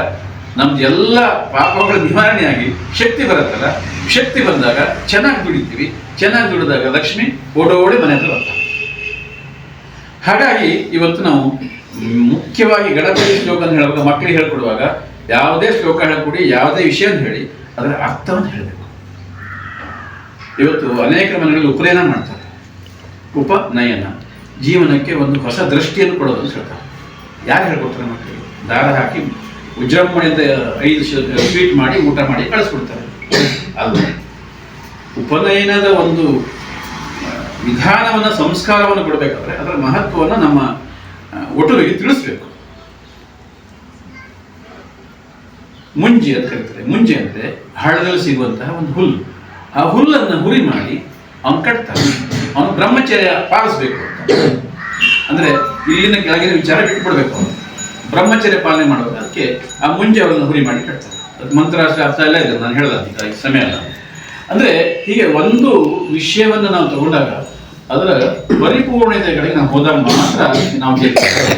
[SPEAKER 4] ನಮ್ದು ಎಲ್ಲ ಪಾಪಗಳ ನಿವಾರಣೆಯಾಗಿ ಶಕ್ತಿ ಬರುತ್ತಲ್ಲ, ಶಕ್ತಿ ಬಂದಾಗ ಚೆನ್ನಾಗಿ ದುಡಿತೀವಿ, ಚೆನ್ನಾಗಿ ದುಡಿದಾಗ ಲಕ್ಷ್ಮಿ ಓಡೋಡಿ ಮನೆ ಹತ್ರ ಬರ್ತಾರೆ. ಹಾಗಾಗಿ ಇವತ್ತು ನಾವು ಮುಖ್ಯವಾಗಿ ಗಣಪತಿ ಶ್ಲೋಕ ಹೇಳುವಾಗ, ಮಕ್ಕಳಿಗೆ ಹೇಳ್ಕೊಡುವಾಗ ಯಾವುದೇ ಶ್ಲೋಕ ಹೇಳ್ಕೊಡಿ, ಯಾವುದೇ ವಿಷಯ ಹೇಳಿ ಅದರ ಅರ್ಥವನ್ನು ಹೇಳಬೇಕು. ಇವತ್ತು ಅನೇಕ ಮನೆಗಳಲ್ಲಿ ಉಪನಯನ ಮಾಡ್ತಾರೆ. ಉಪನಯನ ಜೀವನಕ್ಕೆ ಒಂದು ಹೊಸ ದೃಷ್ಟಿಯನ್ನು ಕೊಡೋದು ಅಂತ ಹೇಳ್ತಾರೆ. ಯಾರು ಹೇಳ್ಕೊಡ್ತಾರೆ? ಮಕ್ಕಳಿಗೆ ದಾರ ಹಾಕಿ ವಿಜೃಂಭಣೆಯಿಂದ 5 ಸ್ವೀಟ್ ಮಾಡಿ ಊಟ ಮಾಡಿ ಕಳಿಸ್ಕೊಡ್ತಾರೆ. ಅಲ್ಲ, ಉಪನಯನದ ಒಂದು ವಿಧಾನವನ್ನು, ಸಂಸ್ಕಾರವನ್ನು ಕೊಡಬೇಕಾದ್ರೆ ಅದರ ಮಹತ್ವವನ್ನು ನಮ್ಮ ಒಟುವಿಗೆ ತಿಳಿಸ್ಬೇಕು. ಮುಂಜಿ ಅಂತ ಕರೀತಾರೆ. ಮುಂಜಿ ಅಂದರೆ ಹಳ್ಳದಲ್ಲಿ ಸಿಗುವಂತಹ ಒಂದು ಹುಲ್ಲು. ಆ ಹುಲ್ಲನ್ನು ಹುರಿ ಮಾಡಿ ಅವನು ಕಟ್ತಾನೆ. ಅವನು ಬ್ರಹ್ಮಚರ್ಯ ಪಾಲಿಸ್ಬೇಕು ಅಂತ. ಅಂದ್ರೆ ಇಲ್ಲಿನ ಕೆಳಗಿನ ವಿಚಾರ ಬಿಟ್ಬಿಡ್ಬೇಕು. ಅವನು ಬ್ರಹ್ಮಚರ್ಯ ಪಾಲನೆ ಮಾಡೋದು. ಅದಕ್ಕೆ ಆ ಮುಂಜೆ ಅವರನ್ನು ಹುರಿ ಮಾಡಿ ಕಟ್ತಾರೆ. ಅದು ಮಂತ್ರಾಸ್ತ್ರ ಅರ್ಥ ಎಲ್ಲ ಇದೆ, ನಾನು ಹೇಳೋದು ಈಗ ಸಮಯ ಅಲ್ಲ. ಅಂದ್ರೆ ಹೀಗೆ ಒಂದು ವಿಷಯವನ್ನು ನಾವು ತಗೊಂಡಾಗ ಅದರ ಪರಿಪೂರ್ಣತೆಗಳಿಗೆ ನಾವು ಹೋದಾಗ ಮಾತ್ರ ನಾವು ಗೆಲ್ತೇವೆ.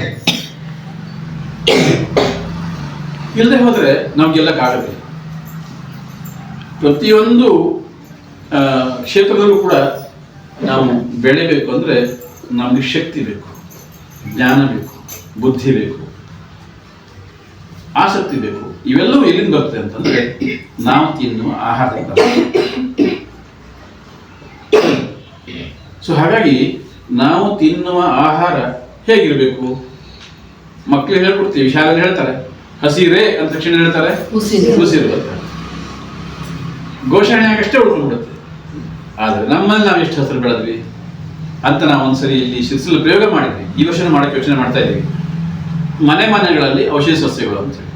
[SPEAKER 4] ಇಲ್ಲದೆ ಹೋದರೆ ನಾವು ಗೆಲ್ಲಕ್ಕಾಗಲ್ಲ. ಪ್ರತಿಯೊಂದು ಕ್ಷೇತ್ರದಲ್ಲೂ ಕೂಡ ನಾವು ಬೆಳೆಯಬೇಕು ಅಂದರೆ ನಮಗೆ ಶಕ್ತಿ ಬೇಕು, ಜ್ಞಾನ ಬೇಕು, ಬುದ್ಧಿ ಬೇಕು, ಆಸಕ್ತಿ ಬೇಕು. ಇವೆಲ್ಲವೂ ಎಲ್ಲಿಂದ ಬರ್ತದೆ ಅಂತಂದ್ರೆ ನಾವು ತಿನ್ನುವ ಆಹಾರದಿಂದ. ಸೊ ಹಾಗಾಗಿ ನಾವು ತಿನ್ನುವ ಆಹಾರ ಹೇಗಿರಬೇಕು? ಮಕ್ಕಳಿಗೆ ಹೇಳ್ಕೊಡ್ತೀವಿ, ಶಾಲೆಯಲ್ಲಿ ಹೇಳ್ತಾರೆ ಹಸಿರೇ ಅಂತ ತಕ್ಷಣ ಹೇಳ್ತಾರೆ ಉಸಿರು ಬರ್ತಾರೆ. ಘೋಷಣೆ ಆಗಷ್ಟೇ ಉಳ್ಕೊಂಡ್ಬಿಡುತ್ತೆ. ಆದರೆ ನಮ್ಮಲ್ಲಿ ನಾವು ಎಷ್ಟು ಹಸಿರು ಬೆಳೆದ್ವಿ ಅಂತ ನಾವು ಒಂದ್ಸರಿ ಇಲ್ಲಿ ಶಿರ್ಸಿಲ್ ಪ್ರಯೋಗ ಮಾಡಿದ್ವಿ. ಈ ವರ್ಷ ಮಾಡೋಕ್ಕೆ ಯೋಚನೆ ಮಾಡ್ತಾ ಇದ್ದೀವಿ. ಮನೆಗಳಲ್ಲಿ ಔಷಧಿ ಸಸ್ಯಗಳು ಅಂತ ಹೇಳಿ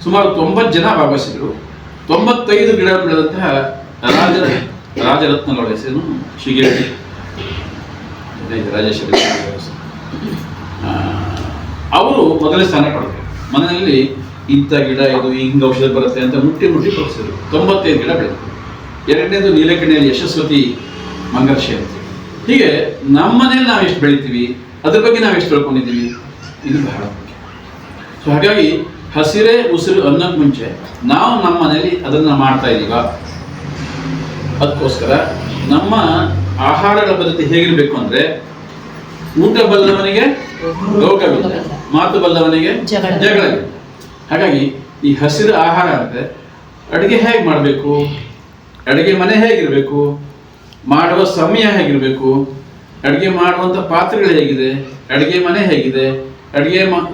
[SPEAKER 4] ಸುಮಾರು 90 ಜನ ಭಾಗವಹಿಸಿದ್ರು. 95 ಗಿಡ ಬೆಳೆದಂತಹ ರಾಜರತ್ನಗಳ ಹೆಸರು ಶಿಗೇರಿ ರಾಜೇಶ್ವರಿ ಅವರು ಮೊದಲನೇ ಸ್ಥಾನ ಪಡೆದರು. ಮನೆಯಲ್ಲಿ ಇಂಥ ಗಿಡ ಇದು ಹಿಂಗೆ ಔಷಧ ಬರುತ್ತೆ ಅಂತ ಮುಟ್ಟಿ ತೋರಿಸಿದ್ರು. 95 ಗಿಡ ಬೆಳೆದರು. ಎರಡನೇದು ನೀಲಕಣಿಯಲ್ಲಿ ಯಶಸ್ವತಿ ಮಂಗರ್ಷಿ ಅಂತ. ಹೀಗೆ ನಮ್ಮ ಮನೇಲಿ ನಾವು ಎಷ್ಟು ಬೆಳಿತೀವಿ, ಅದ್ರ ಬಗ್ಗೆ ನಾವು ಎಷ್ಟು ತಿಳ್ಕೊಂಡಿದ್ದೀವಿ, ಇದು ಬಹಳ ಮುಖ್ಯ. ಸೊ ಹಾಗಾಗಿ ಹಸಿರೇ ಉಸಿರು ಅನ್ನೋಕ್ಕೆ ಮುಂಚೆ ನಾವು ನಮ್ಮ ಮನೆಯಲ್ಲಿ ಅದನ್ನು ಮಾಡ್ತಾ ಇದ್ದೀವ. ಅದಕ್ಕೋಸ್ಕರ ನಮ್ಮ ಆಹಾರಗಳ ಪದ್ಧತಿ ಹೇಗಿರಬೇಕು ಅಂದರೆ ಊಟ ಬಲ್ಲವನಿಗೆ ರೋಗವಿಲ್ಲ, ಮಾತು ಬಲ್ಲವನಿಗೆ ಜಗಳವಿಲ್ಲ. ಹಾಗಾಗಿ ಈ ಹಸಿರು ಆಹಾರ ಅಂದರೆ ಅಡುಗೆ ಹೇಗೆ ಮಾಡಬೇಕು, ಅಡುಗೆ ಮನೆ ಹೇಗಿರಬೇಕು, ಮಾಡುವ ಸಮಯ ಹೇಗಿರಬೇಕು, ಅಡುಗೆ ಮಾಡುವಂಥ ಪಾತ್ರೆಗಳು ಹೇಗಿದೆ, ಅಡುಗೆ ಮನೆ ಹೇಗಿದೆ,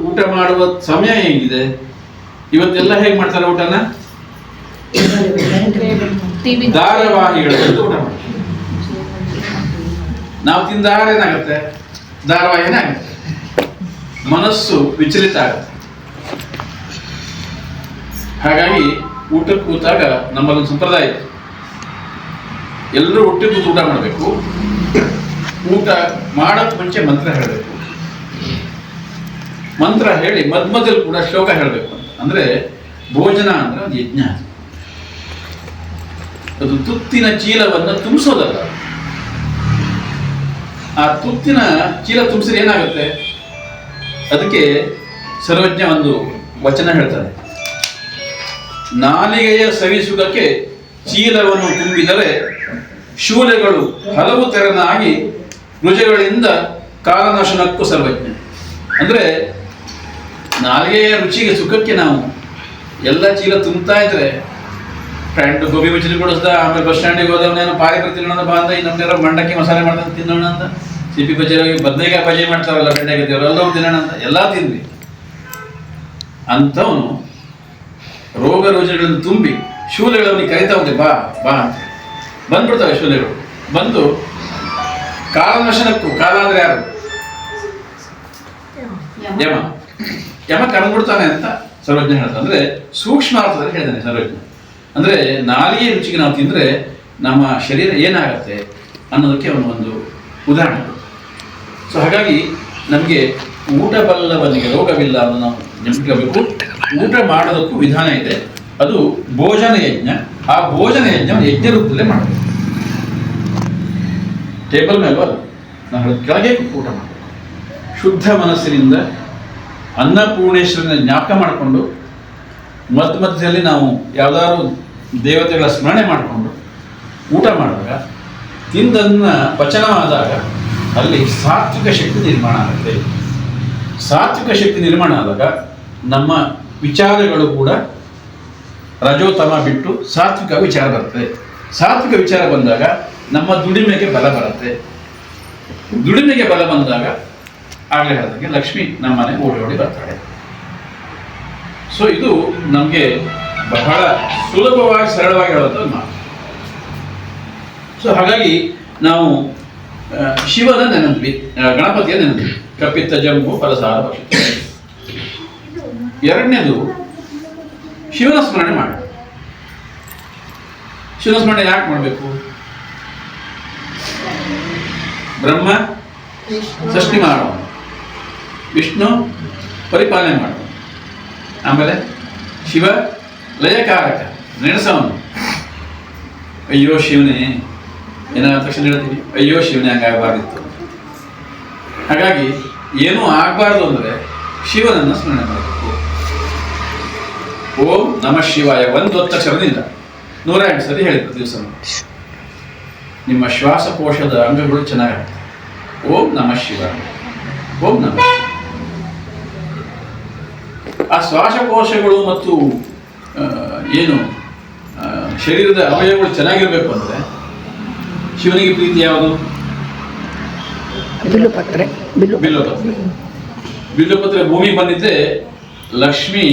[SPEAKER 4] ಊಟ ಮಾಡುವ ಸಮಯ ಹೇಗಿದೆ, ಇವತ್ತೆಲ್ಲ ಹೇಗೆ ಮಾಡ್ತಾರೆ ಊಟನ? ಧಾರಾವಾಹಿಗಳಲ್ಲಿ ಊಟ ಮಾಡ್ತಾರೆ. ನಾವು ತಿಂದ ಆಹಾರ ಏನಾಗುತ್ತೆ? ಧಾರಾವಾಹಿನೇ ಆಗುತ್ತೆ. ಮನಸ್ಸು ವಿಚಲಿತ ಆಗುತ್ತೆ. ಹಾಗಾಗಿ ಊಟಕ್ಕೆ ಕೂತಾಗ ನಮ್ಮಲ್ಲೊಂದು ಸಂಪ್ರದಾಯ ಇದೆ. ಎಲ್ಲರೂ ಒಟ್ಟಿಗೆ ಕೂತು ಊಟ ಮಾಡಬೇಕು. ಊಟ ಮಾಡೋಕ್ಕೆ ಮುಂಚೆ ಮಂತ್ರ ಹೇಳಬೇಕು. ಮಂತ್ರ ಹೇಳಿ ಮಧ್ಯದಲ್ಲಿ ಕೂಡ ಶ್ಲೋಕ ಹೇಳಬೇಕು ಅಂತ. ಅಂದರೆ ಭೋಜನ ಅಂದ್ರೆ ಒಂದು ಯಜ್ಞ. ಅದು ತುತ್ತಿನ ಚೀಲವನ್ನು ತುಂಬಿಸೋದಲ್ಲ. ಆ ತುತ್ತಿನ ಚೀಲ ತುಂಬಿಸಿದ್ರೆ ಏನಾಗುತ್ತೆ? ಅದಕ್ಕೆ ಸರ್ವಜ್ಞ ಒಂದು ವಚನ ಹೇಳ್ತಾರೆ, ನಾಲಿಗೆಯ ಸವಿಸುಗಕ್ಕೆ ಚೀಲವನ್ನು ತುಂಬಿದರೆ ಶೂಲೆಗಳು ಹಲವು ತೆರನಾಗಿ ರುಜಗಳಿಂದ ಕಾಲನಾಶನಕ್ಕೂ ಸರ್ವಜ್ಞ. ಅಂದರೆ ನಾಲಿಗೆಯ ರುಚಿಗೆ ಸುಖಕ್ಕೆ ನಾವು ಎಲ್ಲ ಚೀಲ ತುಂಬ್ತಾ ಇದ್ರೆ ಫ್ರೆಂಡ್ ಗೋಬಿ ಮಿಚಲಿ ಕೊಡಿಸ್ದ, ಆಮೇಲೆ ಬಸ್ ಸ್ಟ್ಯಾಂಡಿಗೆ ಹೋದವನೇನೋ ಪಾರಿಪುರಿ ತಿನ್ನೋಣ ಬಾ ಅಂತ, ಇನ್ನೊಂದೇನೋ ಮಂಡಕ್ಕಿ ಮಸಾಲೆ ಮಾಡ್ತಾರೆ ತಿನ್ನೋಣ ಅಂತ, ಸಿಪಿ ಬಜ್ಜಿ ಬದನೆಕಾಯಿ ಬಜ್ಜಿ ಮಾಡ್ತಾರಲ್ಲ ಬೆಂಡೆಕಾಯಿ ಎಲ್ಲವೂ ತಿನ್ನೋಣ ಅಂತ ಎಲ್ಲ ತಿಂದ್ವಿ. ಅಂಥವನು ರೋಗ ರುಜಿನಗಳನ್ನು ತುಂಬಿ ಶೂಲೆಗಳವನಿಗೆ ಕರಿತಾ ಹೋದೆ ಬಾ ಬಾ ಅಂತ ಬಂದ್ಬಿಡ್ತವೆ. ಶೂಲೆಗಳು ಬಂದು ಕಾಲನಾಶನಕ್ಕೂ, ಕಾಲ ಅಂದ್ರೆ ಯಾರು? ಯಮ ಕರೆದ್ಬಿಡ್ತಾನೆ ಅಂತ ಸರ್ವಜ್ಞ ಹೇಳ್ತಾನೆ. ಅಂದ್ರೆ ಸೂಕ್ಷ್ಮ ಅರ್ಥದಲ್ಲಿ ಹೇಳ್ತಾನೆ ಸರ್ವಜ್ಞ. ಅಂದ್ರೆ ನಾಲಿಗೆ ರುಚಿಗೆ ನಾವು ತಿಂದ್ರೆ ನಮ್ಮ ಶರೀರ ಏನಾಗತ್ತೆ ಅನ್ನೋದಕ್ಕೆ ಅವನು ಒಂದು ಉದಾಹರಣೆ. ಸೊ ಹಾಗಾಗಿ ನಮಗೆ ಊಟ ಬಲ್ಲವನಿಗೆ ರೋಗವಿಲ್ಲ ಅನ್ನೋ ನಾವು ನೆನಪಿಡಬೇಕು. ಊಟ ಮಾಡೋದಕ್ಕೂ ವಿಧಾನ ಇದೆ. ಅದು ಭೋಜನ ಯಜ್ಞ. ಆ ಭೋಜನ ಯಜ್ಞವನ್ನು ಯಜ್ಞ ರೂಪದಲ್ಲೇ ಮಾಡಬೇಕು. ಟೇಬಲ್ ಮೇಲೂ ಅಲ್ಲ, ನಾವು ಕೆಳಗೆ ಊಟ ಮಾಡಬೇಕು. ಶುದ್ಧ ಮನಸ್ಸಿನಿಂದ ಅನ್ನಪೂರ್ಣೇಶ್ವರನ ಜ್ಞಾಪಕ ಮಾಡಿಕೊಂಡು ಮಧ್ಯದಲ್ಲಿ ನಾವು ಯಾವುದಾದ್ರು ದೇವತೆಗಳ ಸ್ಮರಣೆ ಮಾಡಿಕೊಂಡು ಊಟ ಮಾಡಿದಾಗ, ತಿಂದನ್ನ ಪಚನವಾದಾಗ ಅಲ್ಲಿ ಸಾತ್ವಿಕ ಶಕ್ತಿ ನಿರ್ಮಾಣ ಆಗುತ್ತೆ. ಸಾತ್ವಿಕ ಶಕ್ತಿ ನಿರ್ಮಾಣ ಆದಾಗ ನಮ್ಮ ವಿಚಾರಗಳು ಕೂಡ ರಜೋತಮ ಬಿಟ್ಟು ಸಾತ್ವಿಕ ವಿಚಾರ ಬರ್ತದೆ. ಸಾತ್ವಿಕ ವಿಚಾರ ಬಂದಾಗ ನಮ್ಮ ದುಡಿಮೆಗೆ ಬಲ ಬರುತ್ತೆ. ದುಡಿಮೆಗೆ ಬಲ ಬಂದಾಗ ಆಗಲೇ ಹೇಳಿದಂಗೆ ಲಕ್ಷ್ಮಿ ನಮ್ಮನೆ ಓಡಿ ಬರ್ತಾಳೆ. ಸೊ ಇದು ನಮಗೆ ಬಹಳ ಸುಲಭವಾಗಿ ಸರಳವಾಗಿ ಹೇಳುವಂಥ ಮಾತು. ಸೊ ಹಾಗಾಗಿ ನಾವು ಶಿವನ ನೆನದ್ವಿ, ಗಣಪತಿಯ ನೆನದ್ವಿ. ಕಪಿತ್ತ ಜಂಬು ಫಲಸಾರ ಭಕ್ಷಿತ. ಎರಡನೇದು ಶಿವನ ಸ್ಮರಣೆ ಮಾಡಿ. ಶಿವನ ಸ್ಮರಣೆ ಯಾಕೆ ಮಾಡಬೇಕು? ಬ್ರಹ್ಮ ಸೃಷ್ಟಿ ಮಾಡೋಣ, ವಿಷ್ಣು ಪರಿಪಾಲನೆ ಮಾಡೋಣ, ಆಮೇಲೆ ಶಿವ ಲಯಕಾರಕ ನೆನೆಸವನು. ಅಯ್ಯೋ ಶಿವನೇ ಏನಾದ ತಕ್ಷಣ ಹೇಳ್ತೀವಿ, ಅಯ್ಯೋ ಶಿವನೇ ಹಂಗಾಗಬಾರ್ದಿತ್ತು. ಹಾಗಾಗಿ ಏನೂ ಆಗಬಾರ್ದು ಅಂದರೆ ಶಿವನನ್ನು ಸ್ಮರಣೆ ಮಾಡಬೇಕು. ಓಂ ನಮಃ ಶಿವಾಯ ಒಂದು ಒತ್ತಕ್ಷರದಿಂದ 108 ಸರಿ ಹೇಳಿ ಪ್ರತಿ ದಿವಸ. ನಿಮ್ಮ ಶ್ವಾಸಕೋಶದ ಅಂಗಗಳು ಚೆನ್ನಾಗಿರುತ್ತೆ. ಓಂ ನಮಃ ಶಿವಾಯ, ಓಂ ನಮಃ. ಆ ಶ್ವಾಸಕೋಶಗಳು ಮತ್ತು ಏನು ಶರೀರದ ಅವಯವಗಳು ಚೆನ್ನಾಗಿರ್ಬೇಕು ಅಂದರೆ ಶಿವನಿಗೆ ಪ್ರೀತಿ ಯಾವುದು?
[SPEAKER 1] ಬಿಲ್ಲುಪತ್ರೆ.
[SPEAKER 4] ಬಿಲ್ಲುಪತ್ರೆ. ಬಿಲ್ಲುಪತ್ರೆ ಭೂಮಿಗೆ ಬಂದಿದ್ದೆ ಲಕ್ಷ್ಮಿ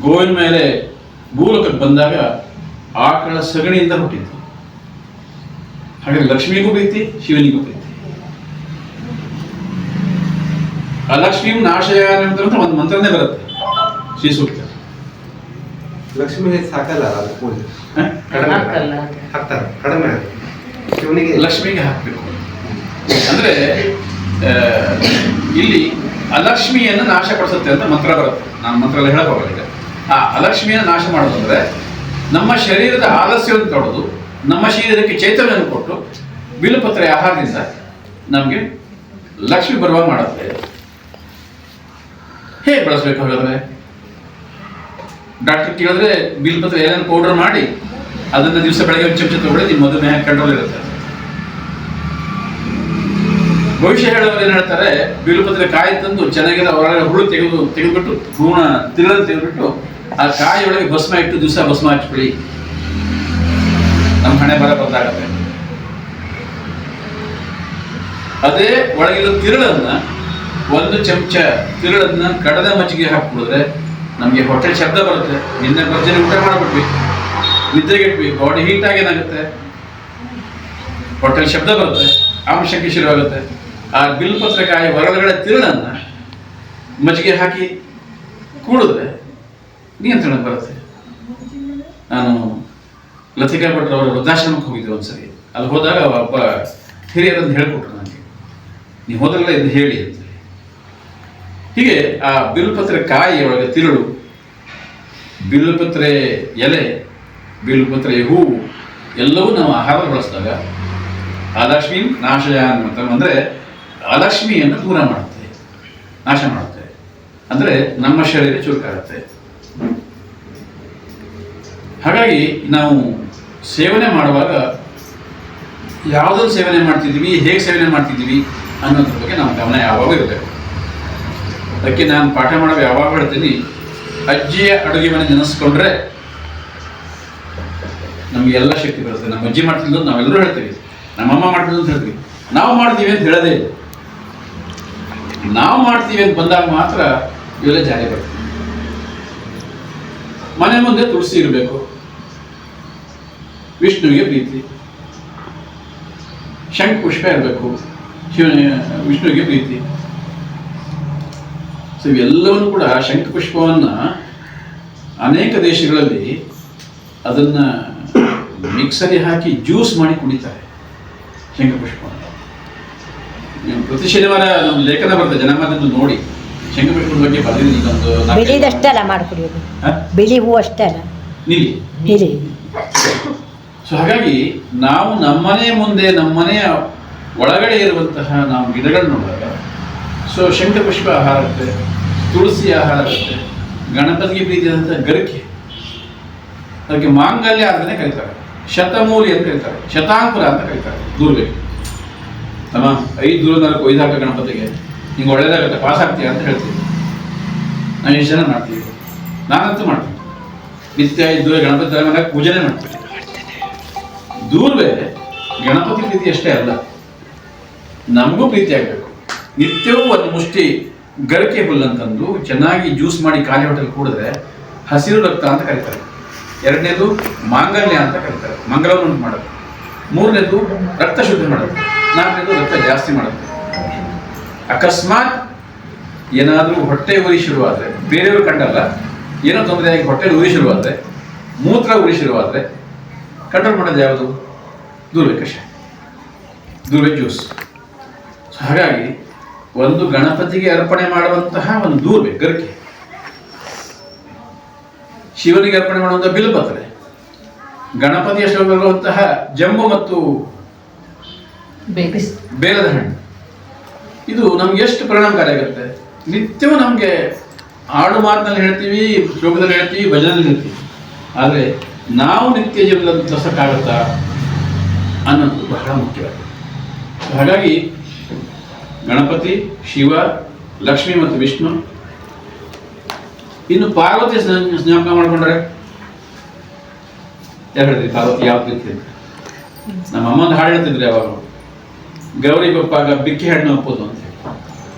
[SPEAKER 4] ಗೋವಿನ ಮೇಲೆ ಭೂಲೋಕಕ್ಕೆ ಬಂದಾಗ ಆಕಳ ಸಗಣಿಯಿಂದ ಹುಟ್ಟಿತ್ತು. ಹಾಗಾಗಿ ಲಕ್ಷ್ಮಿಗೂ ಪ್ರೀತಿ, ಶಿವನಿಗೂ ಪ್ರೀತಿ. ಆ ಲಕ್ಷ್ಮೀ ನಾಶಯ ಅಂತ ಒಂದು ಮಂತ್ರನೇ ಬರುತ್ತೆ ಶ್ರೀ ಸೂಕ್ತ.
[SPEAKER 3] ಲಕ್ಷ್ಮಿ ಸಾಕಲ್ಲ ಅದು ಪೂಜೆ
[SPEAKER 4] ಕಡಿಮೆ
[SPEAKER 3] ಹಾಕ್ತಾರೆ, ಕಡಿಮೆ ಶಿವನಿಗೆ
[SPEAKER 4] ಲಕ್ಷ್ಮಿಗೆ ಹಾಕಬೇಕು. ಅಂದ್ರೆ ಇಲ್ಲಿ ಅಲಕ್ಷ್ಮಿಯನ್ನು ನಾಶಪಡಿಸುತ್ತೆ ಅಂತ ಮಂತ್ರ ಬರುತ್ತೆ. ನಾನು ಮಂತ್ರ ಎಲ್ಲ ಹೇಳಕ್ ಹೋಗಲಿದೆ. ಆ ಅಲಕ್ಷ್ಮಿಯನ್ನು ನಾಶ ಮಾಡೋದು ಅಂದ್ರೆ ನಮ್ಮ ಶರೀರದ ಆಲಸ್ಯವನ್ನು ತೊಡೆದು ನಮ್ಮ ಶರೀರಕ್ಕೆ ಚೈತನ್ಯವನ್ನು ಕೊಟ್ಟು ಬಿಲ್ಲುಪತ್ರೆ ಆಹಾರದಿಂದ ನಮಗೆ ಲಕ್ಷ್ಮಿ ಬರುವಾಗ ಮಾಡುತ್ತೆ. ಹೇಗೆ ಬಳಸಬೇಕು ಹಾಗಾದ್ರೆ? ಡಾಕ್ಟರ್ ಕೇಳಿದ್ರೆ ಬಿಲ್ಪತ್ರೆ ಏನೇನು ಪೌಡರ್ ಮಾಡಿ ಅದನ್ನ ದಿವಸ ಬೆಳಗ್ಗೆ ಒಂದು ಚಮಚ ತಗೊಳ್ಳಿ, ನಿಮ್ಮ ಮಧುಮೇಹ ಕಂಟ್ರೋಲ್ ಇರುತ್ತೆ. ಭವಿಷ್ಯ ಹೇಳೋರು ಏನ್ ಹೇಳ್ತಾರೆ, ಬಿಲ್ಪತ್ರೆ ಕಾಯಿ ತಂದು ಚೆನ್ನಾಗಿರೋ ಹೊರಗಡೆ ಹುಳು ತೆಗೆದುಬಿಟ್ಟು ಹೂಣ ತಿರುಳನ್ನು ತೆಗೆದುಬಿಟ್ಟು ಆ ಕಾಯಿಯೊಳಗೆ ಭಸ್ಮ ಇಟ್ಟು ದಿವಸ ಭಸ್ಮ ಹಚ್ಬಿಡಿ, ನಮ್ಮ ಹಣೆ ಬರ ಬಂದಾಗತ್ತೆ. ಅದೇ ಒಳಗಿರೋ ತಿರುಳನ್ನ ಒಂದು ಚಮಚ ತಿರುಳನ್ನ ಕಡದ ಮಜ್ಜಿಗೆ ಹಾಕ್ಬಿಡಿದ್ರೆ ನಮಗೆ ಹೊಟ್ಟೆ ಶಬ್ದ ಬರುತ್ತೆ. ನಿನ್ನೆ ಭರ್ಜನೆ ಊಟ ಮಾಡ್ಬಿಟ್ವಿ, ನಿದ್ರೆಗೆಟ್ವಿ, ಬಾಡಿ ಹೀಟ್ ಆಗಿ ಏನಾಗುತ್ತೆ, ಹೊಟ್ಟೆಲಿ ಶಬ್ದ ಬರುತ್ತೆ, ಆಮಶಂಕೆ ಶುರುವಾಗುತ್ತೆ. ಆ ಬಿಲ್ಪತ್ರೆಕಾಯಿ ಹೊರಗಡೆ ತಿರುಳನ್ನ ಮಜ್ಜಿಗೆ ಹಾಕಿ ಕೂಡಿದ್ರೆ ನಿಯಂತ್ರಣ ಬರುತ್ತೆ. ನಾನು ಲತಿಕಾ ಭಟ್ರು ಅವರ ವೃದ್ಧಾಶ್ರಮಕ್ಕೆ ಹೋಗಿದ್ದೆ ಒಂದ್ಸರಿ. ಅಲ್ಲಿ ಹೋದಾಗ ಒಬ್ಬ ಹಿರಿಯರನ್ನು ಹೇಳ್ಕೊಟ್ರು ನನಗೆ, ನೀವು ಹೋದ್ರಲ್ಲ ಇದು ಹೇಳಿ ಅಂತ. ಹೀಗೆ ಆ ಬಿಲ್ಪತ್ರೆ ಕಾಯಿ ಒಳಗೆ ತಿರುಳು, ಬಿಲ್ಪತ್ರೆ ಎಲೆ, ಬಿಲ್ಪತ್ರೆ ಹೂವು ಎಲ್ಲವೂ ನಾವು ಆಹಾರ ಬಳಸಿದಾಗ ಅಲಕ್ಷ್ಮಿ ನಾಶಯ ಅಂದ್ರೆ ಅಲಕ್ಷ್ಮಿಯನ್ನು ದೂರ ಮಾಡುತ್ತೆ, ನಾಶ ಮಾಡುತ್ತೆ. ಅಂದ್ರೆ ನಮ್ಮ ಶರೀರ ಚುರುಕಾಗುತ್ತೆ. ಹಾಗಾಗಿ ನಾವು ಸೇವನೆ ಮಾಡುವಾಗ ಯಾವುದನ್ನು ಸೇವನೆ ಮಾಡ್ತಿದ್ದೀವಿ, ಹೇಗೆ ಸೇವನೆ ಮಾಡ್ತಿದ್ದೀವಿ ಅನ್ನೋದ್ರ ಬಗ್ಗೆ ನಮ್ಮ ಗಮನ ಯಾವಾಗ ಇರಬೇಕು. ಅದಕ್ಕೆ ನಾನು ಪಾಠ ಮಾಡುವಾಗ ಯಾವಾಗ ಹೇಳ್ತೀನಿ, ಅಜ್ಜಿಯ ಅಡುಗೆ ಮನೆ ನೆನೆಸ್ಕೊಂಡ್ರೆ ನಮ್ಗೆ ಎಲ್ಲ ಶಕ್ತಿ ಬರುತ್ತೆ. ನಮ್ಮ ಅಜ್ಜಿ ಮಾಡ್ತಿದ್ದು ನಾವೆಲ್ಲರೂ ಹೇಳ್ತೀವಿ, ನಮ್ಮಮ್ಮ ಮಾಡ್ತಿದ್ದು ಅಂತ ಹೇಳ್ತೀವಿ. ನಾವು ಮಾಡ್ತೀವಿ ಅಂತ ಹೇಳೋದೇ ಇಲ್ಲ. ನಾವು ಮಾಡ್ತೀವಿ ಅಂತ ಬಂದಾಗ ಮಾತ್ರ ಇವೆಲ್ಲ ಜಾರಿ ಬರ್ತದೆ. ಮನೆ ಮುಂದೆ ತುಳಸಿ ಇರಬೇಕು, ವಿಷ್ಣುವಿಗೆ ಪ್ರೀತಿ. ಶಂಖ ಪುಷ್ಪ ಇರಬೇಕು, ವಿಷ್ಣುವಿಗೆ ಪ್ರೀತಿ. ಸೊ ಇವೆಲ್ಲವನ್ನು ಕೂಡ ಶಂಖ ಪುಷ್ಪವನ್ನ ಅನೇಕ ದೇಶಗಳಲ್ಲಿ ಅದನ್ನ ಮಿಕ್ಸರಿ ಹಾಕಿ ಜ್ಯೂಸ್ ಮಾಡಿ ಕುಡಿತಾರೆ ಶಂಖ ಪುಷ್ಪವನ್ನು. ಪ್ರತಿ ಶನಿವಾರ ನಮ್ಮ ಲೇಖನ ಬರ್ತದೆ ಜನಮಾಧ್ಯಮದ ನೋಡಿ, ಶಂಖ ಪುಷ್ಪದ ಬಗ್ಗೆ ಬರೆದಿದ್ದೀನಿ.
[SPEAKER 5] ಬಿಳಿದಷ್ಟೇ ಅಲ್ಲ ಮಾಡ್ಕೊಡಿಯೋದು, ಬಿಳಿ ಹೂ ಅಷ್ಟೇ ಅಲ್ಲ,
[SPEAKER 4] ನೀಲಿ. ಸೊ ಹಾಗಾಗಿ ನಾವು ನಮ್ಮನೆ ಮುಂದೆ, ನಮ್ಮನೆಯ ಒಳಗಡೆ ಇರುವಂತಹ ನಾವು ಗಿಡಗಳನ್ನ ನೋಡಿದಾಗ ಸೊ ಶಂಖ ಪುಷ್ಪ ಆಹಾರ ಇರುತ್ತೆ, ತುಳಸಿ ಆಹಾರ ಇರುತ್ತೆ, ಗಣಪತಿಗೆ ಪ್ರೀತಿಯಾದಂಥ ಗರಿಕೆ, ಅದಕ್ಕೆ ಮಾಂಗಲ್ಯ ಅಂತಲೇ ಕರೀತಾರೆ, ಶತಮೂಲಿ ಅಂತ ಕರೀತಾರೆ, ಶತಾಂಕುರ ಅಂತ ಕರೀತಾರೆ. ದೂರ್ಬೇಕು ನಮ್ಮ 5 ದೂರ 4 5 ಗಣಪತಿಗೆ ಹಿಂಗೆ ಒಳ್ಳೇದಾಗುತ್ತೆ, ಪಾಸ್ ಆಗ್ತೀಯ ಅಂತ ಹೇಳ್ತೀವಿ. ನಾವು ಎಷ್ಟು ಜನ ಮಾಡ್ತೀವಿ? ನಾನಂತೂ ಮಾಡ್ತೀನಿ. ನಿತ್ಯ 5 ದೂರ ಗಣಪತಿ ಮನೆಗೆ ಪೂಜೆನೇ ಮಾಡ್ತೀವಿ. ದೂರ್ವೇ ಗಣಪತಿ ಪ್ರೀತಿ ಅಷ್ಟೇ ಅಲ್ಲ, ನಮಗೂ ಪ್ರೀತಿ ಆಗಬೇಕು. ನಿತ್ಯವೂ ಒಂದು ಮುಷ್ಟಿ ಗರಿಕೆ ಹುಲ್ಲಂತಂದು ಚೆನ್ನಾಗಿ ಜ್ಯೂಸ್ ಮಾಡಿ ಖಾಲಿ ಹೊಟ್ಟೆಲಿ ಕೂಡಿದ್ರೆ ಹಸಿರು ರಕ್ತ ಅಂತ ಕರೀತಾರೆ. 2ನೇದು ಮಾಂಗಲ್ಯ ಅಂತ ಕರೀತಾರೆ, ಮಂಗಲವನ್ನು ಉಂಟು ಮಾಡೋದು. 3ನೇದು ರಕ್ತ ಶುದ್ಧಿ ಮಾಡೋದು. 4ನೇದು ರಕ್ತ ಜಾಸ್ತಿ ಮಾಡೋದು. ಅಕಸ್ಮಾತ್ ಏನಾದರೂ ಹೊಟ್ಟೆ ಉರಿ ಶುರುವಾದರೆ, ಬೇರೆಯವರು ಕಂಡಲ್ಲ, ಏನೋ ತೊಂದರೆಯಾಗಿ ಹೊಟ್ಟೆಲಿ ಉರಿ ಶುರುವಾದರೆ, ಮೂತ್ರ ಉರಿ ಶುರುವಾದರೆ ಕಂಟ್ರೋಲ್ ಮಾಡೋದು ಯಾವುದು? ದೂರ್ವೆ ಕಷಾಯ, ದೂರ್ವೆ ಜ್ಯೂಸ್. ಹಾಗಾಗಿ ಒಂದು ಗಣಪತಿಗೆ ಅರ್ಪಣೆ ಮಾಡುವಂತಹ ಒಂದು ದೂರ್ವೆ ಗರಿಕೆ, ಶಿವನಿಗೆ ಅರ್ಪಣೆ ಮಾಡುವಂತಹ ಬಿಲ್ಪತ್ರೆ, ಗಣಪತಿಯ ಶ್ಲೋಕವಿರುವಂತಹ ಜಂಬು ಮತ್ತು ಬೇಲದ ಹಣ್ಣು, ಇದು ನಮ್ಗೆ ಎಷ್ಟು ಪರಿಣಾಮಕಾರಿ ಆಗುತ್ತೆ. ನಿತ್ಯವೂ ನಮಗೆ ಆಡು ಮಾತಿನಲ್ಲಿ ಹೇಳ್ತೀವಿ, ಶ್ಲೋಕದಲ್ಲಿ ಹೇಳ್ತೀವಿ, ಭಜನೆಯಲ್ಲಿ ಹೇಳ್ತೀವಿ. ಆದರೆ ನಾವು ನಿತ್ಯ ಜೀವನದಲ್ಲಿ ತೋರ್ಸೋಕ್ಕಾಗತ್ತಾ ಅನ್ನೋದು ಬಹಳ ಮುಖ್ಯವಾಗಿದೆ. ಹಾಗಾಗಿ ಗಣಪತಿ, ಶಿವ, ಲಕ್ಷ್ಮಿ ಮತ್ತು ವಿಷ್ಣು, ಇನ್ನು ಪಾರ್ವತಿ ಜ್ಞಾಪಕ ಮಾಡಿಕೊಂಡ್ರೆ ಯಾರು ಹೇಳಿದ್ರಿ ಪಾರ್ವತಿ ಯಾವ ರೀತಿ ಅಂತ? ನಮ್ಮ ಅಮ್ಮನ ಹಾಡು ಹೇಳ್ತಿದ್ರಿ ಯಾವಾಗ, ಗೌರಿ ಬಪ್ಪಾಗ ಬಿಕ್ಕಿ ಹಣ್ಣು ಒಪ್ಪೋದು ಅಂತ ಹೇಳಿ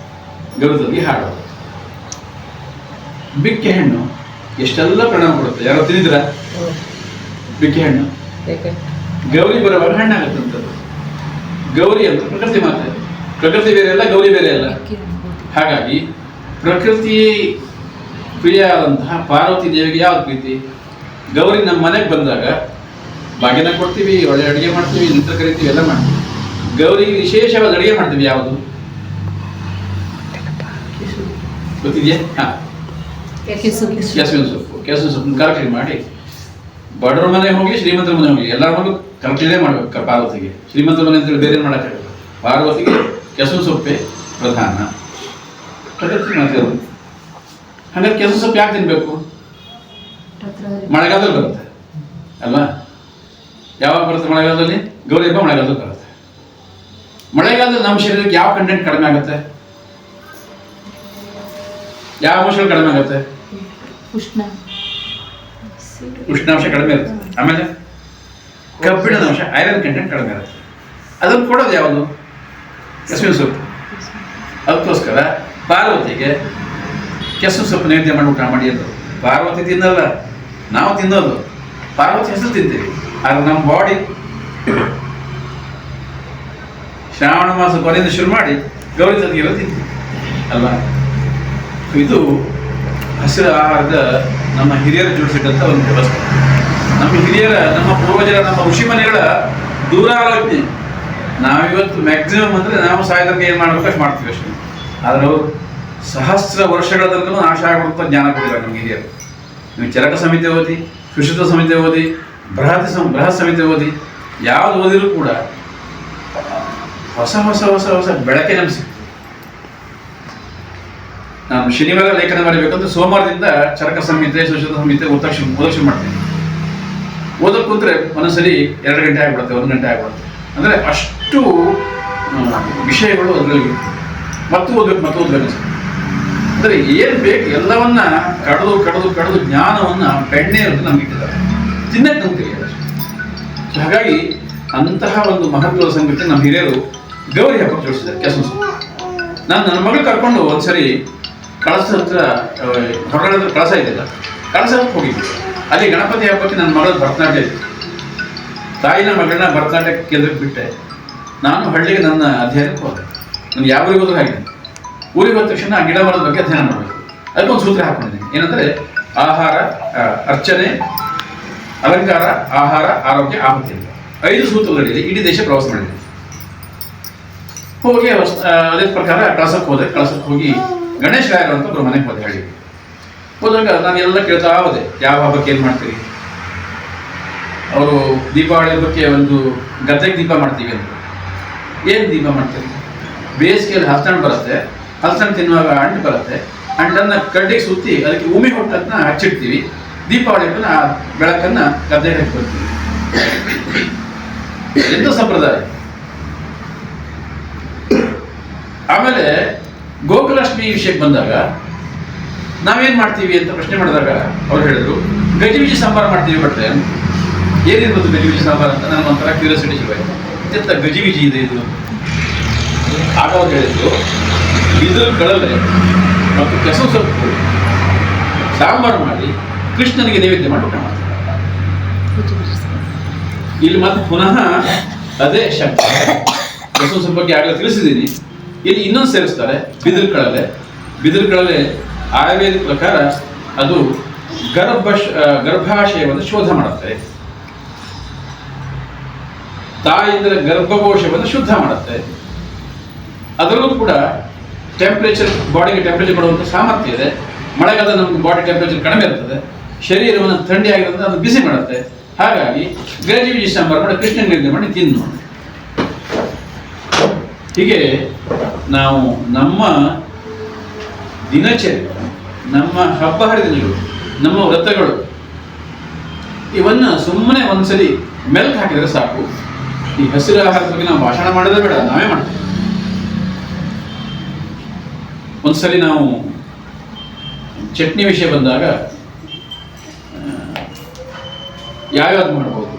[SPEAKER 4] ಗೌರವದಲ್ಲಿ ಹಾಡು. ಬಿಕ್ಕಿ ಹಣ್ಣು ಎಷ್ಟೆಲ್ಲ ಪರಿಣಾಮ ಕೊಡುತ್ತೆ. ಯಾರೋ ತಿಂದಿದ್ರ ಬಿಕ್ಕಿ ಹಣ್ಣು? ಗೌರಿ ಬರುವಾಗ ಹಣ್ಣಾಗತ್ತಂಥದ್ದು. ಗೌರಿ ಅಂತ ಪ್ರಕೃತಿ ಮಾತೆ, ಪ್ರಕೃತಿ ಬೇರೆ ಅಲ್ಲ, ಗೌರಿ ಬೇರೆ ಅಲ್ಲ. ಹಾಗಾಗಿ ಪ್ರಕೃತಿ ಪ್ರಿಯ ಆದಂತಹ ಪಾರ್ವತಿ ದೇವಿಗೆ ಯಾವ್ದು ಪ್ರೀತಿ? ಗೌರಿ ನಮ್ಮ ಮನೆಗೆ ಬಂದಾಗ ಬಾಗಿನ ಕೊಡ್ತೀವಿ, ಒಳ್ಳೆ ಅಡುಗೆ ಮಾಡ್ತೀವಿ, ನಿಂತ ಕರಿತೀವಿ, ಎಲ್ಲ ಮಾಡ್ತೀವಿ. ಗೌರಿಗೆ ವಿಶೇಷವಾದ ಅಡುಗೆ ಮಾಡ್ತೀವಿ. ಯಾವುದು ಗೊತ್ತಿದೆಯಾ? ಹಾ, ಕೆಸುವಿನ ಸೊಪ್ಪು. ಕೆಸುವಿನ ಸೊಪ್ಪು ಕರಕಲಿ ಮಾಡಿ ಬಡವ್ರ ಮನೆ ಹೋಗಿ ಶ್ರೀಮಂತರ ಮನೆ ಹೋಗಿ ಎಲ್ಲರ ಮನೆಗೂ ಕರಕಲಿನೇ ಮಾಡ್ಬೇಕು. ಪಾರ್ವತಿಗೆ ಶ್ರೀಮಂತರ ಮನೆ ಅಂತೇಳಿ ಬೇರೆ ಮಾಡೋಕ್ಕಾಗಲ್ಲ. ಪಾರ್ವತಿಗೆ ಕೆಸುವಿನ ಸೊಪ್ಪೆ ಪ್ರಧಾನ, ಪ್ರಕೃತಿ ಮಾತೆ ಅವರು. ಹಾಗಾದ್ರೆ ಕೆಸುವಿನ ಸೊಪ್ಪು ಯಾಕೆ ತಿನ್ಬೇಕು? ಮಳೆಗಾಲದಲ್ಲಿ ಬರುತ್ತೆ ಅಲ್ವಾ? ಯಾವಾಗ ಬರುತ್ತೆ ಮಳೆಗಾಲದಲ್ಲಿ? ಗೌರಿ ಹಬ್ಬ ಮಳೆಗಾಲದಲ್ಲಿ ಬರುತ್ತೆ. ಮಳೆಗಾಲದಲ್ಲಿ ನಮ್ಮ ಶರೀರಕ್ಕೆ ಯಾವ ಕಂಟೆಂಟ್ ಕಡಿಮೆ ಆಗುತ್ತೆ? ಯಾವ ಅಂಶಗಳು ಕಡಿಮೆ ಆಗುತ್ತೆ? ಉಷ್ಣಾಂಶ ಕಡಿಮೆ ಇರುತ್ತೆ. ಆಮೇಲೆ ಕಬ್ಬಿಣದ ಅಂಶ, ಐರನ್ ಕಂಟೆಂಟ್ ಕಡಿಮೆ ಇರುತ್ತೆ. ಅದನ್ನು ಕೊಡೋದು ಯಾವುದು? ಕೆಸುವಿನ ಸೊಪ್ಪು. ಅದಕ್ಕೋಸ್ಕರ ಪಾರ್ವತಿಗೆ ಕೆಸುವಿನ ಸೊಪ್ಪು ನೈವೇದ್ಯ ಮಾಡಿ ಊಟ ಮಾಡಿ ಅಂತ. ಪಾರ್ವತಿ ತಿನ್ನಲ್ಲ, ನಾವು ತಿನ್ನೋದು. ಪಾರ್ವತಿ ಹೆಸರು ತಿಂತೀವಿ, ಆದರೆ ನಮ್ಮ ಬಾಡಿ ಶ್ರಾವಣ ಮಾಸ ಕೊನೆಯಿಂದ ಶುರು ಮಾಡಿ ಗೌರಿ ತನಗಿರೋ ತಿಂತೀವಿ ಅಲ್ವಾ? ಇದು ಹಸಿರು ಆಹಾರದ ನಮ್ಮ ಹಿರಿಯರು ಜೋಡಿಸಿಟ್ಟಂಥ ಒಂದು ವ್ಯವಸ್ಥೆ. ನಮ್ಮ ಹಿರಿಯರ, ನಮ್ಮ ಪೂರ್ವಜರ, ನಮ್ಮ ಋಷಿ ಮನೆಗಳ ದೂರಾಲೋಚನೆ. ನಾವಿವತ್ತು ಮ್ಯಾಕ್ಸಿಮಮ್ ಅಂದರೆ ನಾವು ಸಾಯೋದಕ್ಕೆ ಏನು ಮಾಡಬೇಕು ಅಷ್ಟು ಮಾಡ್ತೀವಿ ಅಷ್ಟೇ. ಆದರೆ ಅವರು ಸಹಸ್ರ ವರ್ಷಗಳ ತನಕ ನಾಶ ಆಗುವಂಥ ಜ್ಞಾನ ಕೊಟ್ಟಿದ್ದಾರೆ ನಮ್ಗೆ ಹಿರಿಯರು. ನೀವು ಚರಕ ಸಂಹಿತೆ ಓದಿ, ಸುಶ್ರುತ ಸಂಹಿತೆ ಓದಿ, ಬೃಹತ್ ಸಂಹಿತೆ ಓದಿ, ಯಾವುದು ಓದಿರೂ ಕೂಡ ಹೊಸ ಹೊಸ ಹೊಸ ಹೊಸ ಬೆಳಕೆ ನಮ್ಗೆ ಸಿಗ್ತದೆ. ನಾನು ಶನಿವಾರ ಲೇಖನ ಬರೀಬೇಕಂದ್ರೆ ಸೋಮವಾರದಿಂದ ಚರಕ ಸಂಹಿತೆ, ಸುಶ್ರುತ ಸಂಹಿತೆ ಓದಕ್ಕೆ ಮಾಡ್ತೀನಿ. ಓದಕ್ಕೆ ಕೂತ್ರೆ ಒಂದೊಂದ್ಸರಿ 2 ಗಂಟೆ ಆಗ್ಬಿಡುತ್ತೆ, 1 ಗಂಟೆ ಆಗ್ಬಿಡುತ್ತೆ. ಅಂದರೆ ಅಷ್ಟು ವಿಷಯಗಳು ಅದರಲ್ಲಿ ಮತ್ತು ಓದಬೇಕು. ಅಂದರೆ ಏನು ಬೇಕು ಎಲ್ಲವನ್ನ ಕಡಿದು ಕಡಿದು ಕಡಿದು ಜ್ಞಾನವನ್ನು ಬೆಣ್ಣೆ ಅಂತ ನಮ್ಗೆ ಇಟ್ಟಿದ್ದಾರೆ. ತಿನ್ನಕ್ಕೆ ನಮ್ಗೆ ತಿಳಿಯಲ್ಲ. ಹಾಗಾಗಿ ಅಂತಹ ಒಂದು ಮಹತ್ವದ ಸಂಗತಿ ನಮ್ಮ ಹಿರಿಯರು ಗೌರಿ ಹಬ್ಬಕ್ಕೆ ಜೋಡಿಸಿದ್ದಾರೆ ಕೆಸುವಿನ ಸೊಪ್ಪು. ನಾನು ನನ್ನ ಮಗಳು ಕರ್ಕೊಂಡು ಒಂದ್ಸರಿ ಕಳಸ ಹತ್ರ, ಹೊರಗಡೆ ಹತ್ರ ಕಳಸ ಇದೆಯಲ್ಲ, ಕಳಸ ಹತ್ರ ಹೋಗಿದ್ದೆ. ಅಲ್ಲಿ ಗಣಪತಿ ಹಬ್ಬಕ್ಕೆ ನನ್ನ ಮಗಳ ಭರತನಾಟ್ಯ ಇತ್ತು. ತಾಯಿನ ಮಗಳನ್ನ ಭರತನಾಟ್ಯ ಕೇಂದ್ರಕ್ಕೆ ಬಿಟ್ಟೆ. ನಾನು ಹಳ್ಳಿಗೆ ನನ್ನ ಅಧ್ಯಯನಕ್ಕೆ ಹೋದೆ. ನಾನು ಯಾವ ಊರಿಗೆ ಹೋದ್ರೂ ಹಾಗೆ, ಊರಿಗೆ ಹೋದ ತಕ್ಷಣ ಗಿಡ ಮರದ ಬಗ್ಗೆ ಅಧ್ಯಯನ ಮಾಡಬೇಕು. ಅದಕ್ಕೊಂದು ಸೂತ್ರ ಹಾಕೊಂಡಿದ್ದೀನಿ. ಏನಂದರೆ ಆಹಾರ, ಅರ್ಚನೆ, ಅಲಂಕಾರ, ಆಹಾರ, ಆರೋಗ್ಯ, ಆಹುತಿ ಅಂತ 5 ಸೂತ್ರಗಳಲ್ಲಿ ಇಡೀ ದೇಶ ಪ್ರವಾಸ ಮಾಡಿದ್ದೀನಿ. ಹೋಗಿ ಅದೇ ಪ್ರಕಾರ ಕಳಸಕ್ಕೆ ಹೋದೆ. ಕಳಸಕ್ಕೆ ಹೋಗಿ ಗಣೇಶ ರಾಯರು ಅಂತ ಒಬ್ಬರು ಮನೆಗೆ ಹೋದೆ. ಹೇಳಿ ಹೋದಾಗ ನಾನು ಎಲ್ಲ ಕೇಳ್ತಾ ಹೋದೆ, ಯಾವ ಹಬ್ಬಕ್ಕೆ ಏನು ಮಾಡ್ತೀರಿ? ಅವರು ದೀಪಾವಳಿ ಹಬ್ಬಕ್ಕೆ ಒಂದು ಗದ್ದೆಗೆ ದೀಪ ಮಾಡ್ತೀವಿ ಅಂತ. ಏನು ದೀಪ ಮಾಡ್ತೀರಿ? ಬೇಸಿಗೆಯಲ್ಲಿ ಹಲಸಣ್ಣು ಬರುತ್ತೆ, ಹಲಸಣ್ಣು ತಿನ್ನುವಾಗ ಅಂಟು ಬರುತ್ತೆ, ಅಂಟನ್ನು ಕಡ್ಡಿಗೆ ಸುತ್ತಿ ಅದಕ್ಕೆ ಉಮಿ ಹೊಟ್ಟನ್ನು ಹಚ್ಚಿಡ್ತೀವಿ. ದೀಪಾವಳಿ ಹಬ್ಬನ ಆ ಬೆಳಕನ್ನು ಗದ್ದೆಗೆ ಹಾಕ್ಕೊಳ್ತೀವಿ. ಎಂಥ ಸಂಪ್ರದಾಯ! ಆಮೇಲೆ ಗೋಕುಲಾಷ್ಟಮಿ ವಿಷಯಕ್ಕೆ ಬಂದಾಗ ನಾವೇನು ಮಾಡ್ತೀವಿ ಅಂತ ಪ್ರಶ್ನೆ ಮಾಡಿದಾಗ ಅವ್ರು ಹೇಳಿದ್ರು, ಗಜಿಬಿಜಿ ಸಾಂಬಾರು ಮಾಡ್ತೀವಿ. ಬಟ್ಟೆ ಏನಿರ್ಬೋದು ಗಜಿಬಿಜಿ ಸಾಂಬಾರು ಅಂತ ನನಗೆ ಒಂಥರ ಕ್ಯೂರಿಯಾಸಿಟಿ ಶುರುವಾಯಿತು. ಎಂಥ ಗಜಿಬಿಜಿ ಇದೆ ಇದು? ಆಗ ಅವ್ರು ಹೇಳಿದ್ರು, ಬಿದಿರು ಕಳಲೆ ಮತ್ತು ಕೆಸುವಿನ ಸೊಪ್ಪು ಸಾಂಬಾರು ಮಾಡಿ ಕೃಷ್ಣನಿಗೆ ನೈವೇದ್ಯ ಮಾಡಿ ಊಟ ಮಾಡ್ತಾರೆ. ಇಲ್ಲಿ ಮತ್ತೆ ಪುನಃ ಅದೇ ಶಬ್ದ ಕೆಸುವಿನ ಸೊಪ್ಪು ಬಗ್ಗೆ ಆಗಲೇ ತಿಳಿಸಿದ್ದೀನಿ. ಇಲ್ಲಿ ಇನ್ನೊಂದು ಸೇರಿಸ್ತಾರೆ, ಬಿದಿರು ಕಳಲೆ. ಬಿದಿರು ಕಳಲೆ ಆಯುರ್ವೇದಿಕ್ ಪ್ರಕಾರ ಅದು ಗರ್ಭಾಶಯವನ್ನು ಶೋಧ ಮಾಡುತ್ತೆ. ತಾಯಿಯಿಂದ ಗರ್ಭಕೋಶವನ್ನು ಶುದ್ಧ ಮಾಡುತ್ತೆ. ಅದರಲ್ಲೂ ಕೂಡ ಟೆಂಪ್ರೇಚರ್, ಬಾಡಿಗೆ ಟೆಂಪ್ರೇಚರ್ ಕೊಡುವಂಥ ಸಾಮರ್ಥ್ಯ ಇದೆ. ಮಳೆಗಾಲ ನಮ್ಗೆ ಬಾಡಿ ಟೆಂಪ್ರೇಚರ್ ಕಡಿಮೆ ಇರ್ತದೆ, ಶರೀರವನ್ನು ಥಂಡಿ ಆಗಿರೋದ್ರಿಂದ ಅದು ಬಿಸಿ ಮಾಡುತ್ತೆ. ಹಾಗಾಗಿ ಗಜಿಬಿಜಿ ಸಾಂಬಾರು ಮಾಡಿ ಕೃಷ್ಣನ ನೈವೇದ್ಯ ಮಾಡಿ ತಿನ್ನು. ಹೀಗೆ ನಾವು ನಮ್ಮ ದಿನಚರಿ ನಮ್ಮ ಹಬ್ಬ ಹರಿದಿನಗಳು, ನಮ್ಮ ವ್ರತಗಳು ಇವನ್ನ ಸುಮ್ಮನೆ ಒಂದ್ಸಲಿ ಮೆಲ್ಕ್ ಹಾಕಿದ್ರೆ ಸಾಕು. ಈ ಹಸಿರು ಆಹಾರದ ಬಗ್ಗೆ ನಾವು ಭಾಷಣ ಮಾಡೋದೇ ಬೇಡ, ನಾವೇ ಮಾಡ್ತೀವಿ. ಒಂದ್ಸಲಿ ನಾವು ಚಟ್ನಿ ವಿಷಯ ಬಂದಾಗ ಯಾವ್ಯಾವ್ದು ಮಾಡ್ಬೋದು,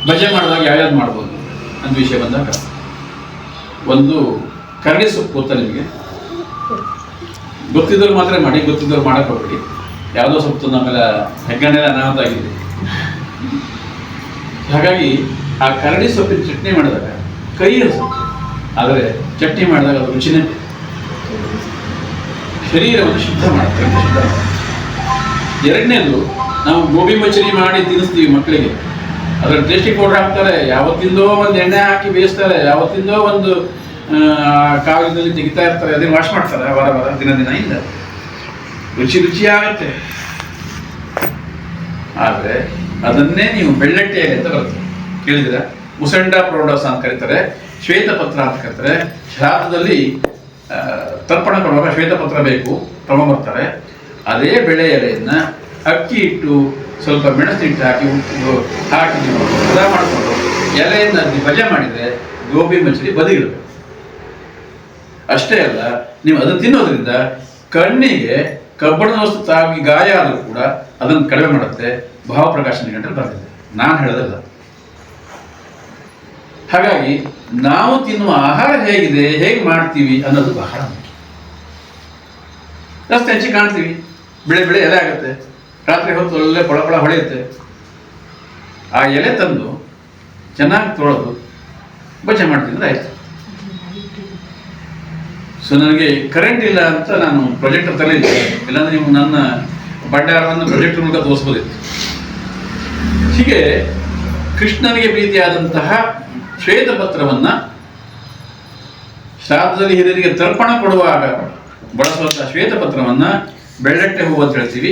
[SPEAKER 4] ಭಜೆ ಮಾಡಿದಾಗ ಯಾವ್ಯಾವ್ದು ಮಾಡ್ಬೋದು ಅಂತ ವಿಷಯ ಬಂದಾಗ ಒಂದು ಕರಡಿ ಸೊಪ್ಪು ಗೊತ್ತಾ ನಿಮಗೆ? ಗೊತ್ತಿದ್ದವ್ರು ಮಾತ್ರ ಮಾಡಿ, ಗೊತ್ತಿದ್ದವ್ರು ಮಾಡಕ್ಕೆ ಹೋಗ್ಬೇಡಿ. ಯಾವುದೋ ಸೊಪ್ಪು ನಮ್ಮೆಲ್ಲ ಹೆಗ್ಗಣ್ಣೆಲ್ಲ ಅನಾಹುತ ಆಗಿದೆ. ಹಾಗಾಗಿ ಆ ಕರಡಿ ಸೊಪ್ಪಿನ ಚಟ್ನಿ ಮಾಡಿದಾಗ ಕೈ ಸೊಪ್ಪು, ಆದರೆ ಚಟ್ನಿ ಮಾಡಿದಾಗ ಅದು ರುಚಿನೇ ಶರೀರವನ್ನು ಶುದ್ಧ ಮಾಡುತ್ತೆ. ಎರಡನೇದು, ನಾವು ಗೋಬಿ ಮಚೂರಿ ಮಾಡಿ ತಿನ್ನಿಸ್ತೀವಿ ಮಕ್ಕಳಿಗೆ. ಅದರ ಟೇಸ್ಟಿ ಪೌಡರ್ ಹಾಕ್ತಾರೆ, ಯಾವತ್ತಿಂದೋ ಒಂದು ಎಣ್ಣೆ ಹಾಕಿ ಬೇಯಿಸ್ತಾರೆ, ಯಾವತ್ತಿಂದೋ ಒಂದು ಕಾಗದದಲ್ಲಿ ತೆಗಿತಾ ಇರ್ತಾರೆ, ಅದನ್ನು ವಾಶ್ ಮಾಡ್ತಾರೆ ವಾರ ದಿನ ಇಲ್ಲ. ರುಚಿಯಾಗುತ್ತೆ. ಆದರೆ ಅದನ್ನೇ ನೀವು ಬೆಳ್ಳಟ್ಟೆಯಲ್ಲಿ ಅಂತ ಬರುತ್ತೆ, ಕೇಳಿದಿರ? ಮುಸಂಡ ಪ್ರೌಢಸ ಅಂತ ಕರೀತಾರೆ, ಶ್ವೇತಪತ್ರ ಅಂತ ಕರೀತಾರೆ. ಶ್ರಾದ್ದದಲ್ಲಿ ತರ್ಪಣ ಕೊಡುವಾಗ ಶ್ವೇತಪತ್ರ ಬೇಕು, ತಗೊಂಡ್ಬರ್ತಾರೆ. ಅದೇ ಬೆಳೆ ಎಲೆಯನ್ನ ಅಕ್ಕಿ ಇಟ್ಟು ಸ್ವಲ್ಪ ಮೆಣಸಿಟ್ಟು ಹಾಕಿ ಹಾಕಿ ನೀವು ಹದ ಮಾಡಿಕೊಂಡು ಎಲೆಯನ್ನು ಭಜೆ ಮಾಡಿದರೆ ಗೋಬಿ ಮಂಚೂರಿ ಬದಿಗಿಡಬೇಕು. ಅಷ್ಟೇ ಅಲ್ಲ, ನೀವು ಅದನ್ನು ತಿನ್ನೋದ್ರಿಂದ ಕಣ್ಣಿಗೆ ಕಬ್ಬಣದ ವಸ್ತು ತಾಗಿ ಗಾಯ ಆದರೂ ಕೂಡ ಅದನ್ನು ಕಡಿಮೆ ಮಾಡುತ್ತೆ. ಭಾವಪ್ರಕಾಶ ನಿಘಂಟಲ್ಲಿ ಬರ್ತಿದೆ, ನಾನು ಹೇಳೋದಲ್ಲ. ಹಾಗಾಗಿ ನಾವು ತಿನ್ನುವ ಆಹಾರ ಹೇಗಿದೆ, ಹೇಗೆ ಮಾಡ್ತೀವಿ ಅನ್ನೋದು ಬಹಳ ಮುಖ್ಯ. ರಸ್ತೆ ಹಂಚಿ ಕಾಣ್ತೀವಿ, ಬೆಳೆ ಎಲೆ ಆಗುತ್ತೆ, ರಾತ್ರಿ ಹೊತ್ತು ಒಳ್ಳೆ ಪಳ ಹೊಳೆಯುತ್ತೆ. ಆ ಎಲೆ ತಂದು ಚೆನ್ನಾಗಿ ತೊಳೆದು ಬಚ್ಚೆ ಮಾಡ್ತಿದ್ರೆ ಆಯ್ತು. ಸೊ ನನಗೆ ಕರೆಂಟ್ ಇಲ್ಲ ಅಂತ ನಾನು ಪ್ರೊಜೆಕ್ಟರ್ ತರಲಿಲ್ಲ, ಇಲ್ಲಾಂದ್ರೆ ನೀವು ನನ್ನ ಬಂಡಾರವನ್ನು ಪ್ರೊಜೆಕ್ಟರ್ ಮೂಲಕ ತೋರಿಸ್ಬೋದಿತ್ತು. ಹೀಗೆ ಕೃಷ್ಣನಿಗೆ ಪ್ರೀತಿಯಾದಂತಹ ಶ್ವೇತಪತ್ರವನ್ನ ಶ್ರಾದ್ದದಲ್ಲಿ ಹಿರಿಯರಿಗೆ ತರ್ಪಣ ಕೊಡುವಾಗ ಬಳಸುವಂತಹ ಶ್ವೇತಪತ್ರವನ್ನ ಬೆಳ್ಳಟ್ಟೆ ಹೂವು ಅಂತ ಹೇಳ್ತೀವಿ.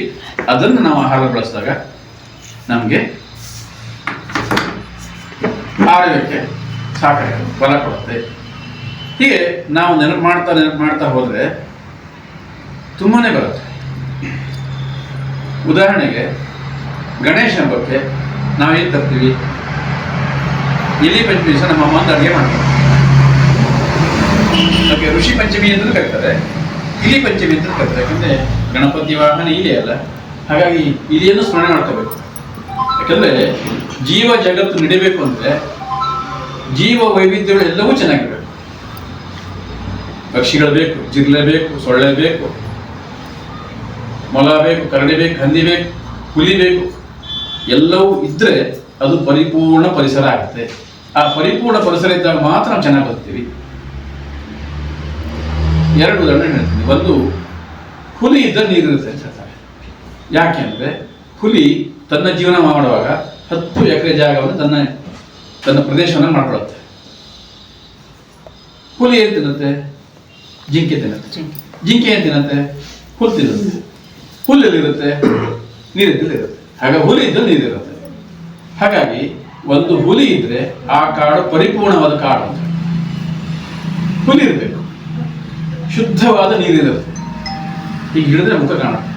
[SPEAKER 4] ಅದನ್ನು ನಾವು ಆಹಾರ ಬಳಸಿದಾಗ ನಮಗೆ ಆರೋಗ್ಯಕ್ಕೆ ಸಾಕಾಗುತ್ತೆ, ಬಲ ಕೊಡುತ್ತೆ. ಹೀಗೆ ನಾವು ನೆನಪು ಮಾಡ್ತಾ ಹೋದರೆ ತುಂಬಾನೇ ಬರುತ್ತೆ. ಉದಾಹರಣೆಗೆ ಗಣೇಶ ಹಬ್ಬಕ್ಕೆ ನಾವೇನು ತರ್ತೀವಿ? ಎಲಿ ಪಂಚಮಿ ದಿವಸ ನಮ್ಮ ಅಮ್ಮ ಒಂದು ಅಡುಗೆ ಮಾಡ್ತಾರೆ. ಅದಕ್ಕೆ ಋಷಿ ಪಂಚಮಿ ಅಂತಲೂ ಕರೀತಾರೆ, ಇಲಿ ಪಂಚಮಿ ಅಂತ ಕರೀತಾರೆ. ಯಾಕಂದ್ರೆ ಗಣಪತಿ ವಾಹನ ಇಲಿ ಅಲ್ಲ, ಹಾಗಾಗಿ ಇಲಿಯನ್ನು ಸ್ಮರಣೆ ಮಾಡ್ಕೋಬೇಕು. ಯಾಕಂದ್ರೆ ಜೀವ ಜಗತ್ತು ನಡಿಬೇಕು ಅಂದ್ರೆ ಜೀವ ವೈವಿಧ್ಯಗಳು ಎಲ್ಲವೂ ಚೆನ್ನಾಗಿರ್ಬೇಕು. ಪಕ್ಷಿಗಳು ಬೇಕು, ಜಿರ್ಲೆ ಬೇಕು, ಸೊಳ್ಳೆ ಬೇಕು, ಮೊಲ ಬೇಕು, ಕರಡಿ ಬೇಕು, ಹಂದಿ ಬೇಕು, ಹುಲಿ ಬೇಕು. ಎಲ್ಲವೂ ಇದ್ರೆ ಅದು ಪರಿಪೂರ್ಣ ಪರಿಸರ ಆಗುತ್ತೆ. ಆ ಪರಿಪೂರ್ಣ ಪರಿಸರ ಇದ್ದಾಗ ಮಾತ್ರ ನಾವು ಚೆನ್ನಾಗಿ ಬದುಕ್ತೀವಿ. ಎರಡು ಉದಾಹರಣೆ ಹೇಳ್ತೀನಿ. ಒಂದು, ಹುಲಿ ಇದ್ದ ನೀರಿರುತ್ತೆ ಅಂತ ಹೇಳ್ತಾರೆ. ಯಾಕೆ ಅಂದರೆ ಹುಲಿ ತನ್ನ ಜೀವನ ಮಾಡುವಾಗ 10 ಎಕರೆ ಜಾಗವನ್ನು ತನ್ನ ಪ್ರದೇಶವನ್ನು ಮಾಡ್ಕೊಳ್ಳುತ್ತೆ. ಹುಲಿ ಏನು ತಿನ್ನುತ್ತೆ? ಜಿಂಕೆ ತಿನ್ನುತ್ತೆ. ಜಿಂಕೆ ಏನು ತಿನ್ನುತ್ತೆ? ಹುಲ್ಲು ತಿನ್ನುತ್ತೆ. ಹುಲ್ಲಲ್ಲಿರುತ್ತೆ, ನೀರಿದ್ದಲ್ಲಿರುತ್ತೆ. ಹಾಗಾಗಿ ಹುಲಿ ಇದ್ದ ನೀರಿರುತ್ತೆ. ಹಾಗಾಗಿ ಒಂದು ಹುಲಿ ಇದ್ರೆ ಆ ಕಾಡು ಪರಿಪೂರ್ಣವಾದ ಕಾಡು ಅಂತ. ಹುಲಿ ಇರಬೇಕು, ಶುದ್ಧವಾದ ನೀರಿರುತ್ತೆ, ಈಗ ಹಿಡಿದ್ರೆ ಮುಖ ಕಾಣುತ್ತೆ.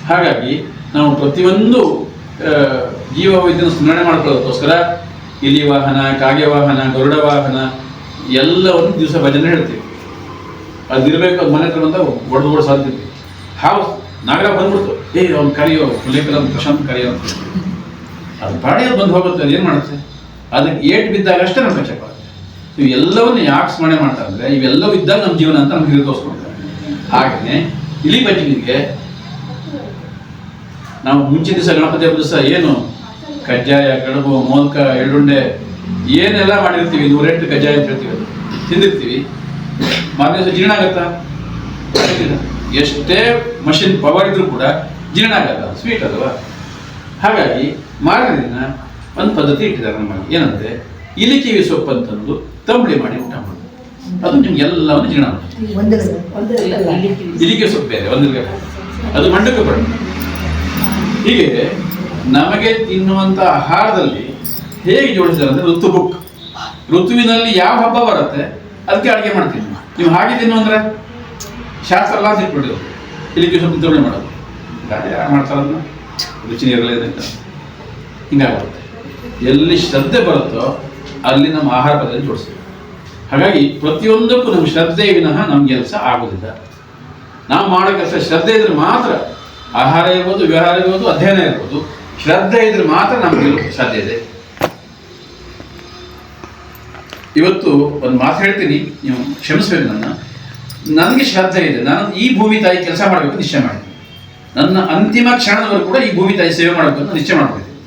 [SPEAKER 4] ಹಾಗಾಗಿ ನಾವು ಪ್ರತಿಯೊಂದು ಜೀವ ವೈದ್ಯನ ಸ್ಮರಣೆ ಮಾಡ್ಕೊಳ್ಳೋದಕ್ಕೋಸ್ಕರ ಇಲಿ ವಾಹನ, ಕಾಗೆ ವಾಹನ, ಗರುಡ ವಾಹನ ಎಲ್ಲವನ್ನು ದಿವಸ ಭಜನೆ ಹೇಳ್ತೀವಿ. ಅದಿರಬೇಕು. ಅದು ಮನೆ ಹತ್ರ ಬಂದ ಒಡೆದು ಸಾಧ್ತೀವಿ. ಹಾವು ನಾಗರ ಬಂದ್ಬಿಡ್ತು, ಅವ್ನು ಕರಿಯೋ ಹುಲಿಕರ ಪ್ರಶಾಂತ್ ಕರಿಯೋ ಅಂತ. ಅದು ಪಾಡಿ ಅದು ಬಂದು ಹೋಗುತ್ತೆ. ಅದು ಏನು ಮಾಡುತ್ತೆ? ಅದಕ್ಕೆ ಏಟು ಬಿದ್ದಾಗ ಅಷ್ಟೇ ನಮ್ಗೆ ಕಚ್ಚಕ್ಕಾಗುತ್ತೆ. ಇವೆಲ್ಲವನ್ನು ಯಾಕೆ ಸ್ಮರಣೆ ಮಾಡ್ತಾರೆ ಅಂದರೆ ಇವೆಲ್ಲವೂ ಇದ್ದಾಗ ನಮ್ಮ ಜೀವನ ಅಂತ ನಮ್ಗೆ ತೋರಿಸ್ಕೊಡ್ತಾರೆ. ಹಾಗೆಯೇ ಇಲಿ ಪಂಚಮಿಗೆ ನಾವು ಮುಂಚಿನ ದಿವಸ ಗಣಪತಿ ಹಬ್ಬದ ದಿವಸ ಏನು ಕಜ್ಜಾಯ, ಕಡುಬು, ಮೋದಕ, ಎಳ್ಳುಂಡೆ ಏನೆಲ್ಲ ಮಾಡಿರ್ತೀವಿ, 108 ಕಜ್ಜಾಯ ಅಂತ ಹೇಳ್ತೀವಿ, ಅದು ತಿಂದಿರ್ತೀವಿ. ಮಾರನೇ ದಿವಸ ಜೀರ್ಣ ಆಗತ್ತಾ? ಎಷ್ಟೇ ಮಷಿನ್ ಪವರ್ ಇದ್ರೂ ಕೂಡ ಜೀರ್ಣ ಆಗಲ್ಲ, ಸ್ವೀಟ್ ಅಲ್ವಾ? ಹಾಗಾಗಿ ಮಾರನೇ ದಿನ ಒಂದು ಪದ್ಧತಿ ಇಟ್ಟಿದ್ದಾರೆ ನಮ್ಮಲ್ಲಿ. ಏನಂದ್ರೆ ಇಲಿಕಿವಿ ಸೊಪ್ಪು ಅಂತಂದು ತಂಬಳಿ ಮಾಡಿ ಊಟ ಮಾಡೋದು. ಅದು ನಿಮ್ಗೆ ಎಲ್ಲವನ್ನು ಜೀರ್ಣ ಮಾಡುತ್ತೆ. ಇಲಿಕೆ ಸೊಪ್ಪು ಬೇರೆ, ಒಂದಿಗೆ ಅದು ಮಂಡಕ್ಕೆ ಬರುತ್ತೆ. ಹೀಗೆ ನಮಗೆ ತಿನ್ನುವಂಥ ಆಹಾರದಲ್ಲಿ ಹೇಗೆ ಜೋಡಿಸಿದ್ದಾರೆ ಅಂದರೆ ಋತುವಿನಲ್ಲಿ ಯಾವ ಹಬ್ಬ ಬರುತ್ತೆ ಅದಕ್ಕೆ ಅಡುಗೆ ಮಾಡ್ತೀವಿ. ನೀವು ಹಾಗೆ ತಿನ್ನು ಅಂದರೆ ಶಾಸ್ತ್ರ ಎಲ್ಲ ತಿಳ್ಕೊಂಡಿರೋದು. ಇಲ್ಲಿ ಸ್ವಲ್ಪ ತಿರುವಳಿ ಮಾಡೋದು, ಯಾರು ಮಾಡ್ತಾರದನ್ನ ರುಚಿನೇ ಇರಲಿಲ್ಲ, ಹಿಂಗಾಗುತ್ತೆ. ಎಲ್ಲಿ ಶ್ರದ್ಧೆ ಬರುತ್ತೋ ಅಲ್ಲಿ ನಮ್ಮ ಆಹಾರ ಪದ್ಧತಿ ಜೋಡಿಸ್ತೀವಿ. ಹಾಗಾಗಿ ಪ್ರತಿಯೊಂದಕ್ಕೂ ನಮ್ಮ ಶ್ರದ್ಧೆ ವಿನಃ ನಮ್ಮ ಕೆಲಸ ಆಗೋದಿಲ್ಲ. ನಾವು ಮಾಡೋ ಕೆಲಸ ಶ್ರದ್ಧೆ ಇದ್ರೆ ಮಾತ್ರ, ಆಹಾರ ಇರ್ಬೋದು, ವ್ಯವಹಾರ ಇರ್ಬೋದು, ಅಧ್ಯಯನ ಇರ್ಬೋದು, ಶ್ರದ್ಧೆ ಇದ್ರೆ ಮಾತ್ರ ನಮಗೆ ಸಾಧ್ಯ ಇದೆ. ಇವತ್ತು ಒಂದು ಮಾತು ಹೇಳ್ತೀನಿ, ನೀವು ಕ್ಷಮಿಸ್ಬೇಕು ನನಗೆ ಶ್ರದ್ಧೆ ಇದೆ, ನಾನು ಈ ಭೂಮಿ ತಾಯಿ ಕೆಲಸ ಮಾಡಬೇಕು ನಿಶ್ಚಯ ಮಾಡಿದ್ದೀನಿ. ನನ್ನ ಅಂತಿಮ ಕ್ಷಣದವರೆಗೂ ಕೂಡ ಈ ಭೂಮಿ ತಾಯಿ ಸೇವೆ ಮಾಡಬೇಕು ಅಂತ ನಿಶ್ಚಯ ಮಾಡ್ಬಿಟ್ಟಿದ್ದೀನಿ.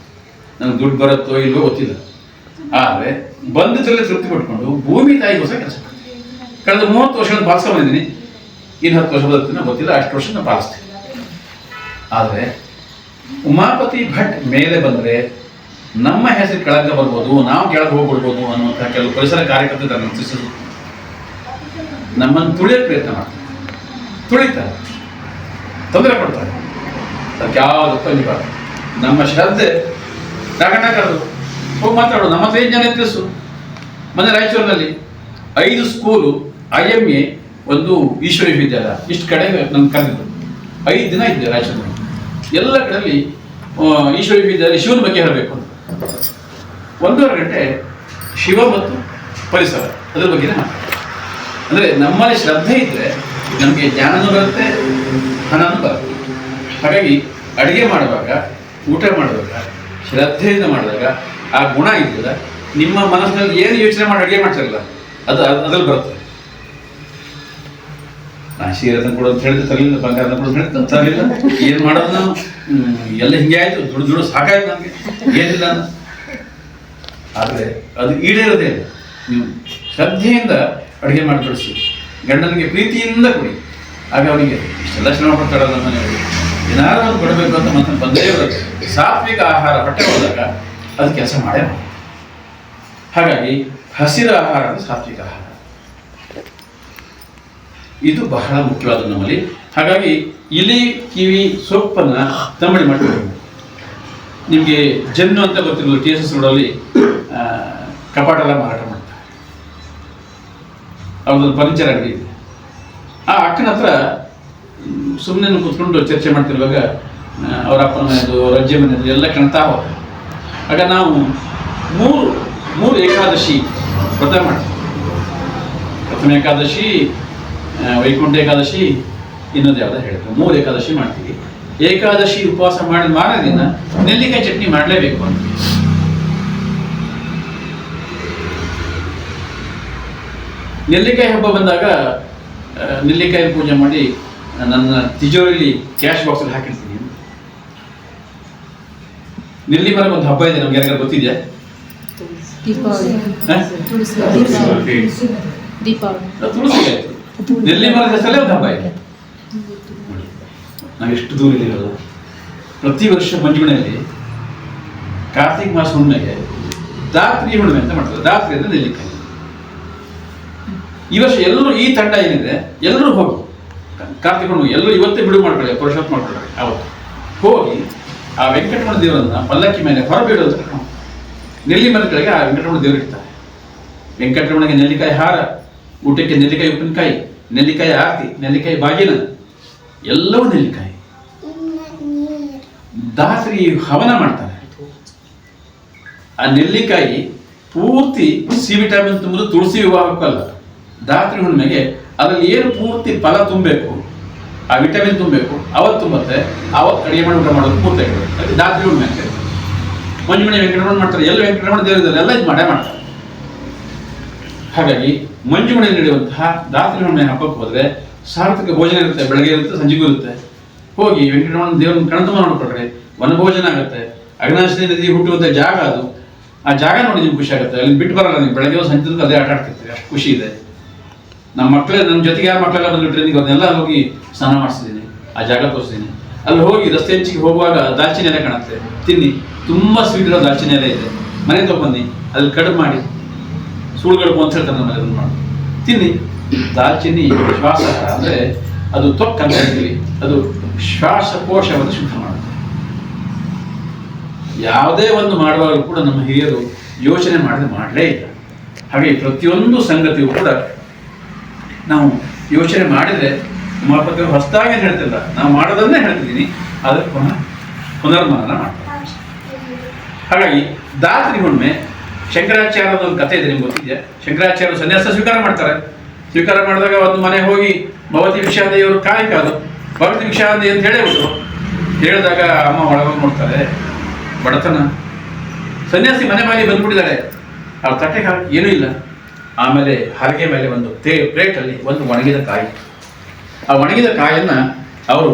[SPEAKER 4] ನನಗೆ ದುಡ್ಡು ಬರುತ್ತೋ ಇಲ್ವೋ ಗೊತ್ತಿಲ್ಲ, ಆದರೆ ಬಂದದ್ರಲ್ಲೇ ತೃಪ್ತಿ ಪಟ್ಕೊಂಡು ಭೂಮಿ ತಾಯಿಗೋಸ್ಕರ ಕೆಲಸ ಮಾಡ್ತೀನಿ. ಕಳೆದ 30 ವರ್ಷಗಳನ್ನು ಪಾಲಿಸ್ಕೊಂಡು ಬಂದಿದ್ದೀನಿ. ಇನ್ನು 10 ವರ್ಷ ಬದುಕ್ತೀನಿ ಗೊತ್ತಿಲ್ಲ, ಅಷ್ಟು ವರ್ಷ ನಾನು ಪಾಲಿಸ್ತೀನಿ. ಆದರೆ ಉಮಾಪತಿ ಭಟ್ ಮೇಲೆ ಬಂದರೆ ನಮ್ಮ ಹೆಸರು ಕೆಳಗೆ ಬರ್ಬೋದು, ನಾವು ಕೆಳಗೆ ಹೋಗ್ಬಿಡ್ಬೋದು ಅನ್ನುವಂಥ ಕೆಲವು ಪರಿಸರ ಕಾರ್ಯಕರ್ತರು ಗುರುತಿಸೋದು, ನಮ್ಮನ್ನು ತುಳಿಯೋ ಪ್ರಯತ್ನ ಮಾಡ್ತಾರೆ, ತುಳಿತಾರೆ, ತೊಂದರೆ ಕೊಡ್ತಾರೆ. ಅದಕ್ಕೆ ಯಾವುದಕ್ಕೂ ಅನಿವಾರ್ಯ. ನಮ್ಮ ಶ್ರದ್ಧೆ ರಾಗಣ್ಣ ಕರೆದು ಹೋಗಿ ಮಾತಾಡೋದು, ನಮ್ಮ ಹತ್ರ 5 ಜನ ತಿಳಿಸು. ಮೊನ್ನೆ ರಾಯಚೂರಿನಲ್ಲಿ 5 ಸ್ಕೂಲು, IMA, ಒಂದು ಈಶ್ವರ ವಿದ್ಯಾಲಯ, ಇಷ್ಟು ಕಡೆ ನನ್ನ ಕರೆದಿದ್ದು. 5 ದಿನ ಇದ್ದೆ ರಾಯಚೂರಿನಲ್ಲಿ. ಎಲ್ಲ ಕಡೆಯಲ್ಲಿ ಈಶ್ವರ ವಿದ್ಯಾಲಯ ಶಿವನ ಬಗ್ಗೆ ಹೇಳಬೇಕು ಅಂತ 1.5 ಗಂಟೆ ಶಿವ ಮತ್ತು ಪರಿಸರ ಅದ್ರ ಬಗ್ಗೆ ಅಂದರೆ ನಮ್ಮಲ್ಲಿ ಶ್ರದ್ಧೆ ಇದ್ದರೆ ನಮಗೆ ಜ್ಞಾನನೂ ಬರುತ್ತೆ, ಹಣನೂ ಬರುತ್ತೆ. ಹಾಗಾಗಿ ಅಡುಗೆ ಮಾಡುವಾಗ, ಊಟ ಮಾಡುವಾಗ ಶ್ರದ್ಧೆಯಿಂದ ಮಾಡಿದಾಗ ಆ ಗುಣ ಇದೆಯಲ್ಲ, ನಿಮ್ಮ ಮನಸ್ಸಿನಲ್ಲಿ ಏನು ಯೋಚನೆ ಮಾಡಿ ಅಡುಗೆ ಮಾಡ್ತಾರಲ್ಲ ಅದ್ರಲ್ಲಿ ಬರುತ್ತೆ. ನಾನು ಸೀರೆ ಕೊಡು ಅಂತ ಹೇಳಿದ್ರೆ ತರಲಿಲ್ಲ, ಬಂಗಾರ ಕೊಡು ಅಂತ ತರಲಿಲ್ಲ, ಏನು ಮಾಡೋದು ನಾವು, ಎಲ್ಲ ಹಿಂಗೆ ಆಯಿತು, ದುಡ್ಡು ಸಾಕಾಯ್ತು ನನಗೆ, ಏನಿಲ್ಲ. ಆದರೆ ಅದು ಈಡೇರೋದೇ ಇಲ್ಲ. ನೀವು ಶ್ರದ್ಧೆಯಿಂದ ಅಡುಗೆ ಮಾಡಿ ಕಳಿಸಿ, ಗಂಡನಿಗೆ ಪ್ರೀತಿಯಿಂದ ಕೊಡಿ, ಆಗ ಅವನಿಗೆ ಇಷ್ಟೆಲ್ಲ ಶ್ರಮ ಪಡ್ತಾರಲ್ಲ ಮನೆಯಲ್ಲಿ, ಏನಾದ್ರು ಒಂದು ಕೊಡಬೇಕು ಅಂತ ಮತ್ತೆ ಬಂದೇ ಬರುತ್ತೆ. ಸಾತ್ವಿಕ ಆಹಾರ ಹೊಟ್ಟೆ ಹೋದಾಗ ಅದು ಕೆಲಸ ಮಾಡೇ ಮಾಡಿ. ಹಾಗಾಗಿ ಹಸಿರು ಆಹಾರ ಅಂದರೆ ಸಾತ್ವಿಕ ಆಹಾರ, ಇದು ಬಹಳ ಮುಖ್ಯವಾದ ನಮ್ಮಲ್ಲಿ. ಹಾಗಾಗಿ ಇಲಿ ಕಿವಿ ಸೊಪ್ಪನ್ನು ತಂಬಳಿ ಮಾಡ್ಬೇಕು. ನಿಮಗೆ ಜನ್ನು ಅಂತ ಗೊತ್ತಿರಲಿಲ್ಲ, TSS ರೋಡಲ್ಲಿ ಕಪಾಟ ಎಲ್ಲ ಮಾರಾಟ ಮಾಡ್ತಾರೆ. ಅವ್ರದ್ದೊಂದು ಫರ್ನಿಚರ್ ಅಂಗಡಿ ಇದೆ. ಆ ಅಕ್ಕನ ಹತ್ರ ಸುಮ್ಮನೆ ಕೂತ್ಕೊಂಡು ಚರ್ಚೆ ಮಾಡ್ತಿರುವಾಗ ಅವ್ರ ಅಪ್ಪನ ಮನೆಯದು, ಅವ್ರ ಅಜ್ಜಿ ಮನೆಯದು ಎಲ್ಲ ಕಾಣ್ತಾ ಹೋದ. ಆಗ ನಾವು ಮೂರು ಏಕಾದಶಿ ವ್ರತ ಮಾಡ್ತೀವಿ. ಪ್ರಥಮ ಏಕಾದಶಿ, ವೈಕುಂಠ ಏಕಾದಶಿ, ಇನ್ನೊಂದು ಯಾವುದೋ ಹೇಳ್ತೀವಿ. 3 ಏಕಾದಶಿ ಮಾಡ್ತೀವಿ. ಏಕಾದಶಿ ಉಪವಾಸ ಮಾಡಿದ ಮಾರನೇ ದಿನ ನೆಲ್ಲಿಕಾಯಿ ಚಟ್ನಿ ಮಾಡಲೇಬೇಕು ಅಂತ. ನೆಲ್ಲಿಕಾಯಿ ಹಬ್ಬ ಬಂದಾಗ ನೆಲ್ಲಿಕಾಯಿ ಪೂಜೆ ಮಾಡಿ ನನ್ನ ತಿಜೋರಿಲಿ ಕ್ಯಾಶ್ ಬಾಕ್ಸಲ್ಲಿ ಹಾಕಿರ್ತೀನಿ. ನೆಲ್ಲಿ ಮರ ಒಂದು ಹಬ್ಬ ಇದೆ, ನಮ್ಗೆ ಯಾರಿಗಾರು ಗೊತ್ತಿದೆಯಾ? ತುಳಸಿ ಆಯ್ತು. ನೆಲ್ಲಿ ಮರದ ಹೆಸರಲ್ಲೇ ಒಂದು ಹಬ್ಬ ಇದೆ. ನಾವು ಎಷ್ಟು ದೂರ ಇದ್ದೀವಲ್ಲ. ಪ್ರತಿ ವರ್ಷ ಮಂಜುಮಳೆಯಲ್ಲಿ ಕಾರ್ತಿಕ್ ಮಾಸ ಹುಣ್ಣಿಮೆಗೆ ದಾತ್ರಿ ಹುಣ್ಣಿಮೆ ಅಂತ ಮಾಡ್ತಾರೆ. ದಾತ್ರಿ ಅಂದರೆ ನೆಲ್ಲಿಕಾಯಿ. ಈ ವರ್ಷ ಎಲ್ಲರೂ, ಈ ತಂಡ ಏನಿದೆ ಎಲ್ಲರೂ ಹೋಗಿ ಕಾರ್ತಿಕ ಹುಣ್ಣಿಮೆ ಎಲ್ಲರೂ ಇವತ್ತೇ ಬಿಡುವು ಮಾಡ್ಕೊಳ್ಳಿ, ಪುರುಷೋತ್ ಮಾಡ್ಕೊಳ್ಳಿ. ಅವತ್ತು ಹೋಗಿ ಆ ವೆಂಕಟರಮಣ ದೇವರನ್ನ ಪಲ್ಲಕ್ಕಿ ಮೇಲೆ ಹೊರಬಿಡೋದು. ನೆಲ್ಲಿ ಮರದ ಕೆಳಗೆ ಆ ವೆಂಕಟರಮಣ ದೇವರು ಇರ್ತಾರೆ. ವೆಂಕಟರಮಣಗೆ ನೆಲ್ಲಿಕಾಯಿ ಹಾರ, ಊಟಕ್ಕೆ ನೆಲ್ಲಿಕಾಯಿ ಉಪ್ಪಿನಕಾಯಿ, ನೆಲ್ಲಿಕಾಯಿ ಆರತಿ, ನೆಲ್ಲಿಕಾಯಿ ಬಾಗಿನ, ಎಲ್ಲವೂ ನೆಲ್ಲಿಕಾಯಿ. ದಾಸರಿ ಹವನ ಮಾಡ್ತಾರೆ. ಆ ನೆಲ್ಲಿಕಾಯಿ ಪೂರ್ತಿ ಸಿ ವಿಟಮಿನ್ ತುಂಬುದು ತುಳಸಿ ವಿವಾಹಕ್ಕಲ್ಲ, ದಾತ್ರಿ ಹುಣ್ಣಿಮೆಗೆ ಅದರಲ್ಲಿ ಏನು ಪೂರ್ತಿ ಫಲ ತುಂಬಬೇಕು, ಆ ವಿಟಮಿನ್ ತುಂಬಬೇಕು, ಅವತ್ತು ತುಂಬುತ್ತೆ. ಅವತ್ತು ಅಡುಗೆ ಮಾಡಿ ಊಟ ಮಾಡೋದು ಪೂರ್ತಿ ಆಗಿರುತ್ತೆ. ದಾತ್ರಿ ಹುಣ್ಣಿಮೆ ಅಂತ ಮಂಜುಮಣಿ ವೆಂಕಟರಮಣ ಮಾಡ್ತಾರೆ. ಎಲ್ಲ ವೆಂಕಟರಮಣ ದೇವರಿದ್ದಾರೆ, ಎಲ್ಲ ಇದು ಮಾಡೇ ಮಾಡ್ತಾರೆ. ಹಾಗಾಗಿ ಮಂಜುಮಣಿ ನಡೆಯುವಂತಹ ದಾತ್ರಿ ಹುಣ್ಣಿಮೆ ಹಬ್ಬಕ್ಕೆ ಹೋದರೆ ಸಾರ್ಥಕ ಭೋಜನ ಇರುತ್ತೆ. ಬೆಳಗ್ಗೆ ಇರುತ್ತೆ, ಸಂಜೆಗೂ ಇರುತ್ತೆ. ಹೋಗಿ ವೆಂಕಟರಮಣ ದೇವರನ್ನ ಕಣ್ತುಂಬ ನೋಡ್ಕೊಳ್ರಿ, ವನಭೋಜನ ಆಗುತ್ತೆ. ಅಘನಾಶಿನಿ ನದಿ ಹುಟ್ಟುವಂಥ ಜಾಗ ಅದು. ಆ ಜಾಗ ನೋಡಿ ನಿಮ್ಗೆ ಖುಷಿ ಆಗುತ್ತೆ. ಅಲ್ಲಿ ಬಿಟ್ಟು ಬರಲ್ಲ ನೀವು, ಬೆಳಗ್ಗೆ ಸಂಜೆ ಅದೇ ಆಟ ಆಡ್ತಿರ್ತೀವಿ, ಅಷ್ಟು ಖುಷಿ ಇದೆ. ನಮ್ಮ ಮಕ್ಕಳೇ, ನನ್ನ ಜೊತೆಗೆ ಯಾರು ಮಕ್ಕಳೆಲ್ಲ ಬಂದು ಟ್ರೈನಿಗೆ ಅದನ್ನೆಲ್ಲ ಹೋಗಿ ಸ್ನಾನ ಮಾಡಿಸಿದ್ದೀನಿ, ಆ ಜಾಗ ತೋರಿಸ್ತೀನಿ. ಅಲ್ಲಿ ಹೋಗಿ ರಸ್ತೆ ಹಂಚಿಗೆ ಹೋಗುವಾಗ ದಾಲ್ಚಿನ್ನಿ ಎಲೆ ಕಾಣುತ್ತೆ, ತಿನ್ನಿ. ತುಂಬ ಸ್ವೀಟ್ ಇರೋ ದಾಲ್ಚಿನ್ನಿ ಎಲೆ ಇದೆ, ಮನೆ ತೊಗೊಂಡು ಅಲ್ಲಿ ಕಡುಬು ಮಾಡಿ, ಸುಳ್ಳುಗಡುಬು ಅಂತ ಹೇಳ್ತಾರೆ ನಮ್ಮಲ್ಲಿ, ಅದನ್ನು ಮಾಡಿ ತಿನ್ನಿ. ದಾಲ್ಚಿನ್ನಿ ಶ್ವಾಸಾಹಾರ, ಅಂದರೆ ಅದು ತ್ವಕ್ ಅಂತ ಹೇಳ್ತೀವಿ, ಅದು ಶ್ವಾಸಕೋಶವನ್ನು ಶುದ್ಧ ಮಾಡುತ್ತೆ. ಯಾವುದೇ ಒಂದು ಮಾಡುವಾಗಲೂ ಕೂಡ ನಮ್ಮ ಹಿರಿಯರು ಯೋಚನೆ ಮಾಡಲೇ ಇಲ್ಲ. ಹಾಗೆ ಪ್ರತಿಯೊಂದು ಸಂಗತಿಯೂ ಕೂಡ ನಾವು ಯೋಚನೆ ಮಾಡಿದರೆ ಉಮಾಪತಿ ಹೊಸದಾಗಿ ಏನು ಹೇಳ್ತಿಲ್ಲ, ನಾವು ಮಾಡೋದನ್ನೇ ಹೇಳ್ತಿದ್ದೀನಿ, ಅದಕ್ಕೆ ಪುನರ್ಮನನ ಮಾಡ್ತಾರೆ. ಹಾಗಾಗಿ ದಾತ್ರಿ ಹುಣ್ಣಿಮೆ ಶಂಕರಾಚಾರ್ಯದ ಒಂದು ಕಥೆ ಇದೆ, ನಿಮ್ಗೆ ಗೊತ್ತಿದೆ. ಶಂಕರಾಚಾರ್ಯರು ಸನ್ಯಾಸ ಸ್ವೀಕಾರ ಮಾಡ್ತಾರೆ. ಸ್ವೀಕಾರ ಮಾಡಿದಾಗ ಒಂದು ಮನೆ ಹೋಗಿ ಭವತಿ ವಿಷಾದೇವರು ಕಾದು ಭವತಿ ವಿಷಾದೆ ಅಂತ ಹೇಳಿಬಿಟ್ರು. ಹೇಳಿದಾಗ ಅಮ್ಮ ಒಳಗೋಗಿ ನೋಡ್ತಾರೆ, ಬಡತನ, ಸನ್ಯಾಸಿ ಮನೆ ಬಾಗಿ ಬಂದ್ಬಿಟ್ಟಿದ್ದಾರೆ. ಅವ್ರ ತಟ್ಟೆಗೆ ಹಾಕಿ ಏನೂ ಇಲ್ಲ. ಆಮೇಲೆ ಹರಗೆ ಮೇಲೆ ಒಂದು ಪ್ಲೇಟಲ್ಲಿ ಒಂದು ಒಣಗಿದ ಕಾಯಿ, ಆ ಒಣಗಿದ ಕಾಯನ್ನು ಅವರು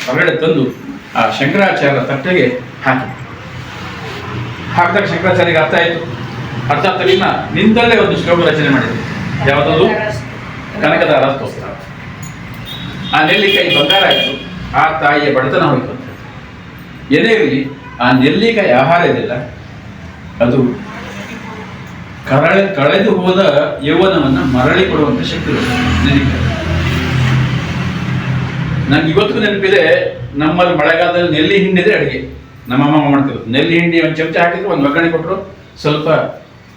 [SPEAKER 4] ಹೊರಗಡೆ ತಂದು ಆ ಶಂಕರಾಚಾರ್ಯರ ತಟ್ಟೆಗೆ ಹಾಕಿದಾಗ ಶಂಕರಾಚಾರ್ಯಗೆ ಅರ್ಥ ಆಯಿತು. ಅರ್ಥ ಆದ ತಕ್ಷಣ ನಿಂತಲ್ಲೇ ಒಂದು ಶ್ಲೋಕ ರಚನೆ ಮಾಡಿದ್ರು. ಯಾವುದದು? ಕನಕದ ರಥೋತ್ಸವ. ಆ ನೆಲ್ಲಿಕಾಯಿ ಬಂಗಾರ ಆಯಿತು, ಆ ತಾಯಿಯ ಬಡತನ ಹೋಯಿತು ಅಂತ. ಏನೇ ಇರಲಿ, ಆ ನೆಲ್ಲಿಕಾಯಿ ಆಹಾರ ಇದೆಯಲ್ಲ, ಅದು ಕಳೆದು ಹೋದ ಯೌವನವನ್ನು ಮರಳಿ ಕೊಡುವಂಥ ಶಕ್ತಿ ನೆಲ್ಲಿಕಾಯಿ. ನಂಗೆ ಇವತ್ತಿಗೂ ನೆನಪಿದೆ, ನಮ್ಮಲ್ಲಿ ಮಳೆಗಾಲದಲ್ಲಿ ನೆಲ್ಲಿ ಹಿಂಡಿದೆ ಅಡುಗೆ ನಮ್ಮಮ್ಮ ಮಾಡ್ತಿದ್ರು. ನೆಲ್ಲಿ ಹಿಂಡಿ ಒಂದು ಚಮಚ ಹಾಕಿದ್ರು, ಒಂದು ಒಗ್ಗರಣೆ ಕೊಟ್ಟರು, ಸ್ವಲ್ಪ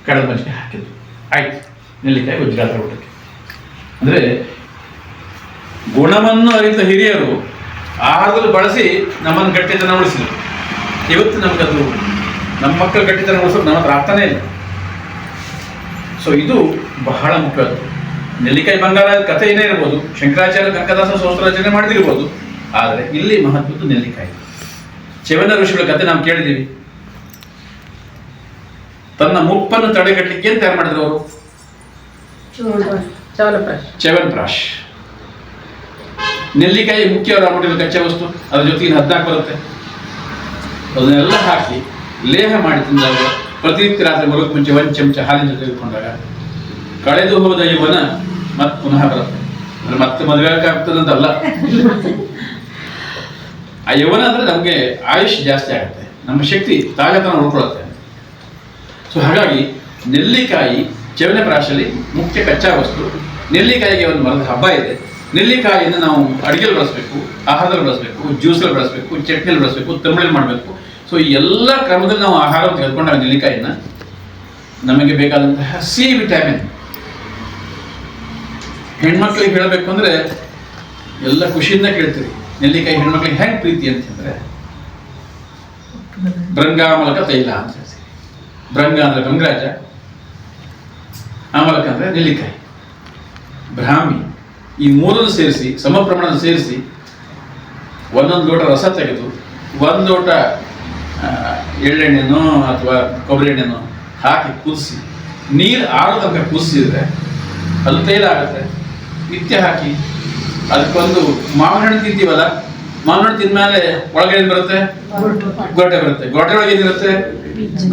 [SPEAKER 4] ಕಡಲ ಮೆಣಸಿಗೆ ಹಾಕಿದ್ರು, ಆಯ್ತು ನೆಲ್ಲಿಕಾಯಿ ಉಜ್ಗಾತ್ರ ಊಟಕ್ಕೆ. ಅಂದರೆ ಗುಣವನ್ನು ಅರಿತ ಹಿರಿಯರು ಆಹಾರದಲ್ಲಿ ಬಳಸಿ ನಮ್ಮನ್ನು ಗಟ್ಟಿತನ ಉಳಿಸಿದ್ರು. ಇವತ್ತು ನಮಗದು ನಮ್ಮ ಮಕ್ಕಳು ಗಟ್ಟಿತನ ಉಳಿಸೋದು ನಮ್ಮ ಹತ್ರ ಆಗ್ತಾನೇ ಇಲ್ಲ. ಸೊ ಇದು ಬಹಳ ಮುಖ್ಯವಾದ. ನೆಲ್ಲಿಕಾಯಿ ಬಂಗಾರ ಕಥೆ ಏನೇ ಇರ್ಬೋದು, ಶಂಕರಾಚಾರ್ಯ ಕನಕದಾಸ ಸ್ತೋತ್ರ ರಚನೆ ಮಾಡಿದಿರ್ಬೋದು, ಆದರೆ ಇಲ್ಲಿ ಮಹತ್ವದ್ದು ನೆಲ್ಲಿಕಾಯಿ. ಚ್ಯವನ ಋಷಿಗಳ ಕಥೆ ನಾವು ಕೇಳಿದ್ದೀವಿ. ತನ್ನ ಮುಪ್ಪನ್ನು ತಡೆಗಟ್ಟಲಿಕ್ಕೆ ಏನು ತಯಾರು ಮಾಡಿದ್ರು ಅವರು? ಚ್ಯವನಪ್ರಾಶ್. ನೆಲ್ಲಿಕಾಯಿ ಮುಖ್ಯ ರಾ ಮೆಟೀರಿಯಲ್, ಕಚ್ಚಾ ವಸ್ತು. ಅದ್ರ ಜೊತೆಗೆ 14 ಬರುತ್ತೆ. ಅದನ್ನೆಲ್ಲ ಹಾಕಿ ಲೇಹ ಮಾಡಿ ತಿಂದಾಗ, ಪ್ರತಿನಿತ್ಯ ರಾತ್ರಿ ಮರುಗ್ ಮುಂಚೆ 1 ಚಮಚ ಹಾಲಿನ ಜೊತೆ ತೆಗೆದುಕೊಂಡಾಗ ಕಳೆದು ಹೋದ ಯೌವನ ಮತ್ತೆ ಪುನಃ ಬರುತ್ತೆ. ಅಂದ್ರೆ ಮತ್ತೆ ಮದುವೆ ಆಗ್ತದಂತಲ್ಲ, ಆ ಯೌವನ ಅಂದ್ರೆ ನಮಗೆ ಆಯುಷ್ ಜಾಸ್ತಿ ಆಗುತ್ತೆ, ನಮ್ಮ ಶಕ್ತಿ ತಾಜತನ ಉಳ್ಕೊಳ್ಳುತ್ತೆ. ಸೊ ಹಾಗಾಗಿ ನೆಲ್ಲಿಕಾಯಿ ಚ್ಯವನಪ್ರಾಶಲ್ಲಿ ಮುಖ್ಯ ಕಚ್ಚಾ ವಸ್ತು. ನೆಲ್ಲಿಕಾಯಿಗೆ ಒಂದು ಮರದ ಹಬ್ಬ ಇದೆ. ನೆಲ್ಲಿಕಾಯಿಯನ್ನು ನಾವು ಅಡುಗೆಯಲ್ಲಿ ಬಳಸಬೇಕು, ಆಹಾರದಲ್ಲಿ ಬಳಸಬೇಕು, ಜ್ಯೂಸಲ್ಲಿ ಬಳಸಬೇಕು, ಚಟ್ನಿಯಲ್ಲಿ ಬಳಸಬೇಕು, ತಂಬಳಲ್ಲಿ ಮಾಡಬೇಕು. ಸೊ ಈ ಎಲ್ಲ ಕ್ರಮದಲ್ಲಿ ನಾವು ಆಹಾರವನ್ನು ತೆಗೆದುಕೊಂಡಾಗ ನೆಲ್ಲಿಕಾಯಿನ ನಮಗೆ ಬೇಕಾದಂತಹ ಸಿ ವಿಟಮಿನ್. ಹೆಣ್ಮಕ್ಳಿಗೆ ಹೇಳಬೇಕು ಅಂದರೆ ಎಲ್ಲ ಖುಷಿಯಿಂದ ಕೇಳ್ತೀವಿ, ನೆಲ್ಲಿಕಾಯಿ ಹೆಣ್ಮಕ್ಳಿಗೆ ಹೆಂಗೆ ಪ್ರೀತಿ ಅಂತಂದರೆ ಭೃಂಗಾಮಲಕ ತೈಲ ಅಂತ ಹೇಳ್ತೀವಿ. ಭೃಂಗ ಅಂದರೆ ಭೃಂಗರಾಜ, ಆಮಲಕ ಅಂದರೆ ನೆಲ್ಲಿಕಾಯಿ, ಬ್ರಾಹ್ಮಿ. ಈ ಮೂರನ್ನು ಸೇರಿಸಿ, ಸಮ ಪ್ರಮಾಣದಲ್ಲಿ ಸೇರಿಸಿ, 1 ಲೋಟ ರಸ ತೆಗೆದು 1 ಲೋಟ ಎಳ್ಳೆಣ್ಣೆನೋ ಅಥವಾ ಕೊಬ್ಬರಿ ಎಣ್ಣೆನೋ ಹಾಕಿ ಕುದಿಸಿ, ನೀರು ಆರೋ ತನಕ ಕುದಿಸಿದ್ರೆ ಅದು ತೈಲ ಆಗುತ್ತೆ. ನಿತ್ಯ ಹಾಕಿ ಅದಕ್ಕೊಂದು ಮಾವಿನ ಹಣ್ಣು ತಿಂತೀವಲ್ಲ, ಮಾವಿನ ಹಣ್ಣು ತಿಂದ್ಮೇಲೆ ಒಳಗಡೆ ಏನು ಬರುತ್ತೆ? ಗೊರಟೆ ಬರುತ್ತೆ. ಗೊರಟೆ ಒಳಗೆ ಏನಿರುತ್ತೆ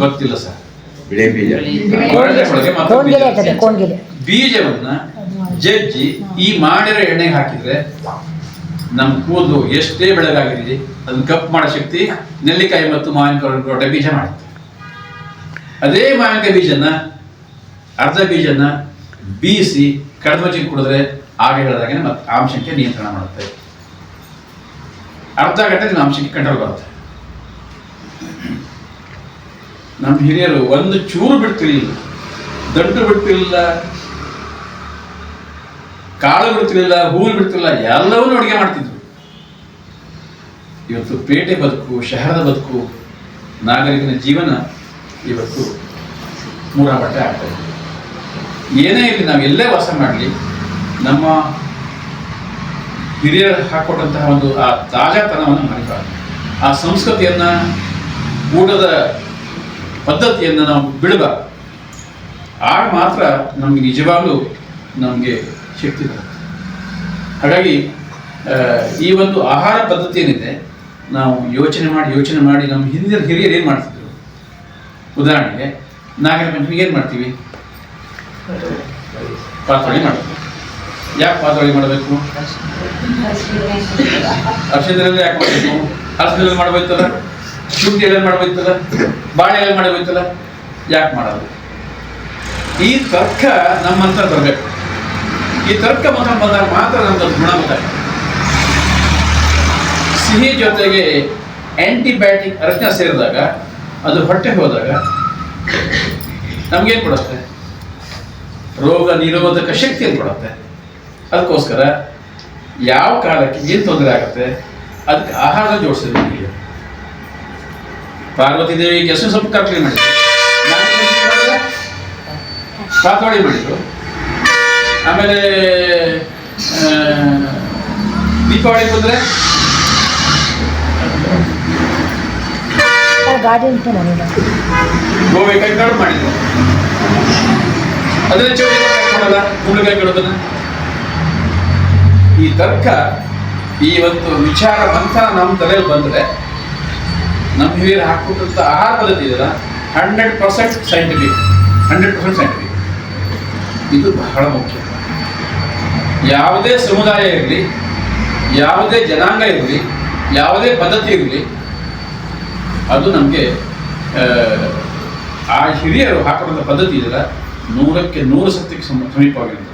[SPEAKER 4] ಗೊತ್ತಿಲ್ಲ ಸರ್. ಗೊರಟೆ ಒಳಗೆ ಮಾತ್ರ ಬೀಜವನ್ನ ಜಜ್ಜಿ ಈ ಮಾಡಿರೋ ಎಣ್ಣೆಗೆ ಹಾಕಿದ್ರೆ ನಮ್ಮ ಕೂದಲು ಎಷ್ಟೇ ಬೆಳಗಾಗಿರಲಿ ಅದನ್ನ ಕಪ್ಪು ಮಾಡೋ ಶಕ್ತಿ ನೆಲ್ಲಿಕಾಯಿ ಮತ್ತು ಮಾವಿನಕಾಯಿ ಬೀಜ ಮಾಡುತ್ತೆ. ಅದೇ ಮಾವಿನಕಾಯಿ ಬೀಜನ ಅರ್ಧ ಬೀಜನ ಬೀಸಿ ಕಡಮಚ್ಚಿಗೆ ಕುಡಿದ್ರೆ ಆಗ ಹೇಳಿದಾಗೆ ಮತ್ತೆ ಆಂಶಕ್ಕೆ ನಿಯಂತ್ರಣ ಮಾಡುತ್ತೆ. ಅರ್ಧ ಗಂಟೆ ನಿಮ್ಮ ಆಂಶಕ್ಕೆ ಕಂಟ್ರೋಲ್ ಬರುತ್ತೆ. ನಮ್ಮ ಹಿರಿಯರು ಒಂದು ಚೂರು ಬಿಡ್ತಿರ್ಲಿಲ್ಲ, ದಂಟು ಬಿಡ್ತಿರ್ಲಿಲ್ಲ, ಕಾಳು ಬಿಡ್ತಿರ್ಲಿಲ್ಲ, ಹೂವು ಬಿಡ್ತಿರ್ಲಿಲ್ಲ, ಎಲ್ಲವನ್ನೂ ಅಡುಗೆ ಮಾಡ್ತಿದ್ರು. ಇವತ್ತು ಪೇಟೆ ಬದುಕು, ಶಹರದ ಬದುಕು, ನಾಗರಿಕನ ಜೀವನ ಇವತ್ತು ಮೂರಾಬಟ್ಟೆ ಆಗ್ತದೆ. ಏನೇ ಇರಲಿ, ನಾವು ಎಲ್ಲೇ ವಾಸ ಮಾಡಲಿ, ನಮ್ಮ ಹಿರಿಯರು ಹಾಕೊಟ್ಟಂತಹ ಒಂದು ಆ ತಾಜಾತನವನ್ನು ಮರಿಬಾರ್ದು. ಆ ಸಂಸ್ಕೃತಿಯನ್ನು, ಊಟದ ಪದ್ಧತಿಯನ್ನು ನಾವು ಬಿಡಬಾರ್ದು. ಆಗ ಮಾತ್ರ ನಮಗೆ ನಿಜವಾಗ್ಲೂ ನಮಗೆ ಶಕ್ತಿ ಬರುತ್ತೆ. ಹಾಗಾಗಿ ಈ ಒಂದು ಆಹಾರ ಪದ್ಧತಿ ಏನಿದೆ, ನಾವು ಯೋಚನೆ ಮಾಡಿ ನಮ್ಮ ಹಿಂದಿನ ಹಿರಿಯರು ಏನು ಮಾಡ್ತಿದ್ರು. ಉದಾಹರಣೆಗೆ ನಾಗರ ಪಂಚಮಿಗೆ ಏನು ಮಾಡ್ತೀವಿ? ಪಾತ್ರೋಳಿ ಮಾಡ್ತೀವಿ. ಯಾಕೆ ಪಾತ್ರೋಳಿ ಮಾಡಬೇಕು? ಅರ್ಶಿಣದಲ್ಲಿ ಯಾಕೆ ಮಾಡಬೇಕು? ಅರ್ಶಿಣದಲ್ಲಿ ಮಾಡಬೇಕಲ್ಲ, ಶುಂಠಿ ಎಲೆಯಲ್ಲಿ ಮಾಡಬೇಕಲ್ಲ, ಬಾಳೆ ಎಲೆ ಮಾಡಬೇಕಲ್ಲ, ಯಾಕೆ ಮಾಡೋದು? ಈ ತರ್ಕ ನಮ್ಮಂತ ಬರಬೇಕು. ಈ ತರ್ಕ ಬಂದಾಗ ಮಾತ್ರ ನಮ್ದು ಗುಣ ಗೊತ್ತಾಗ್ತದೆ. ಸಿಹಿ ಜೊತೆಗೆ ಆಂಟಿಬಯೋಟಿಕ್ ಅರಶಿನ ಸೇರಿದಾಗ, ಅದು ಹೊಟ್ಟೆಗೆ ಹೋದಾಗ ನಮ್ಗೇನು ಕೊಡುತ್ತೆ? ರೋಗ ನಿರೋಧಕ ಶಕ್ತಿಯನ್ನು ಕೊಡುತ್ತೆ. ಅದಕ್ಕೋಸ್ಕರ ಯಾವ ಕಾಲಕ್ಕೆ ಏನು ತೊಂದರೆ ಆಗುತ್ತೆ ಅದಕ್ಕೆ ಆಹಾರ ಜೋಡಿಸಿದ್ರೆ ನಿಮಗೆ. ಪಾರ್ವತಿ ದೇವಿಗೆ ಎಷ್ಟು ಸ್ವಲ್ಪ ಕರ್ಕಳಿ ಮಾಡಿದ್ರು, ಪಾತವಾಡಿ ಮಾಡಿದ್ರು, ಆಮೇಲೆ ದೀಪಾವಳಿ ಬಂದರೆ
[SPEAKER 5] ಗಾಡಿ ಉಂಟು ನನಗೆ.
[SPEAKER 4] ಗೋವೆ ಕೈ ಕಾಳು ಮಾಡಿದ್ರು, ಅದನ್ನ ಚೌಳಿ ಮಾಡಲ್ಲ, ಕುಂಬಳಕಾಯಿ ಕಡೋದನ್ನ. ಈ ತರ್ಕ, ಈ ಒಂದು ವಿಚಾರ ಮಂಥನ ನಮ್ಮ ತಲೆಯಲ್ಲಿ ಬಂದರೆ ನಮ್ಮ ಹಿರಿಯರು ಹಾಕ್ಬಿಟ್ಟಂಥ ಆಹಾರ ಪದ್ಧತಿ ಇದೆಯಲ್ಲ 100% ಸೈಂಟಿಫಿಕ್, 100% ಸೈಂಟಿಫಿಕ್. ಇದು ಬಹಳ ಮುಖ್ಯ. ಯಾವುದೇ ಸಮುದಾಯ ಇರಲಿ, ಯಾವುದೇ ಜನಾಂಗ ಇರಲಿ, ಯಾವುದೇ ಪದ್ಧತಿ ಇರಲಿ, ಅದು ನಮಗೆ ಆ ಹಿರಿಯರು ಹಾಕಿದಂಥ ಪದ್ಧತಿ ಇದೆಯಲ್ಲ 100ಕ್ಕೆ 100% ಸಮೀಪವಾಗಿರ್ತದೆ.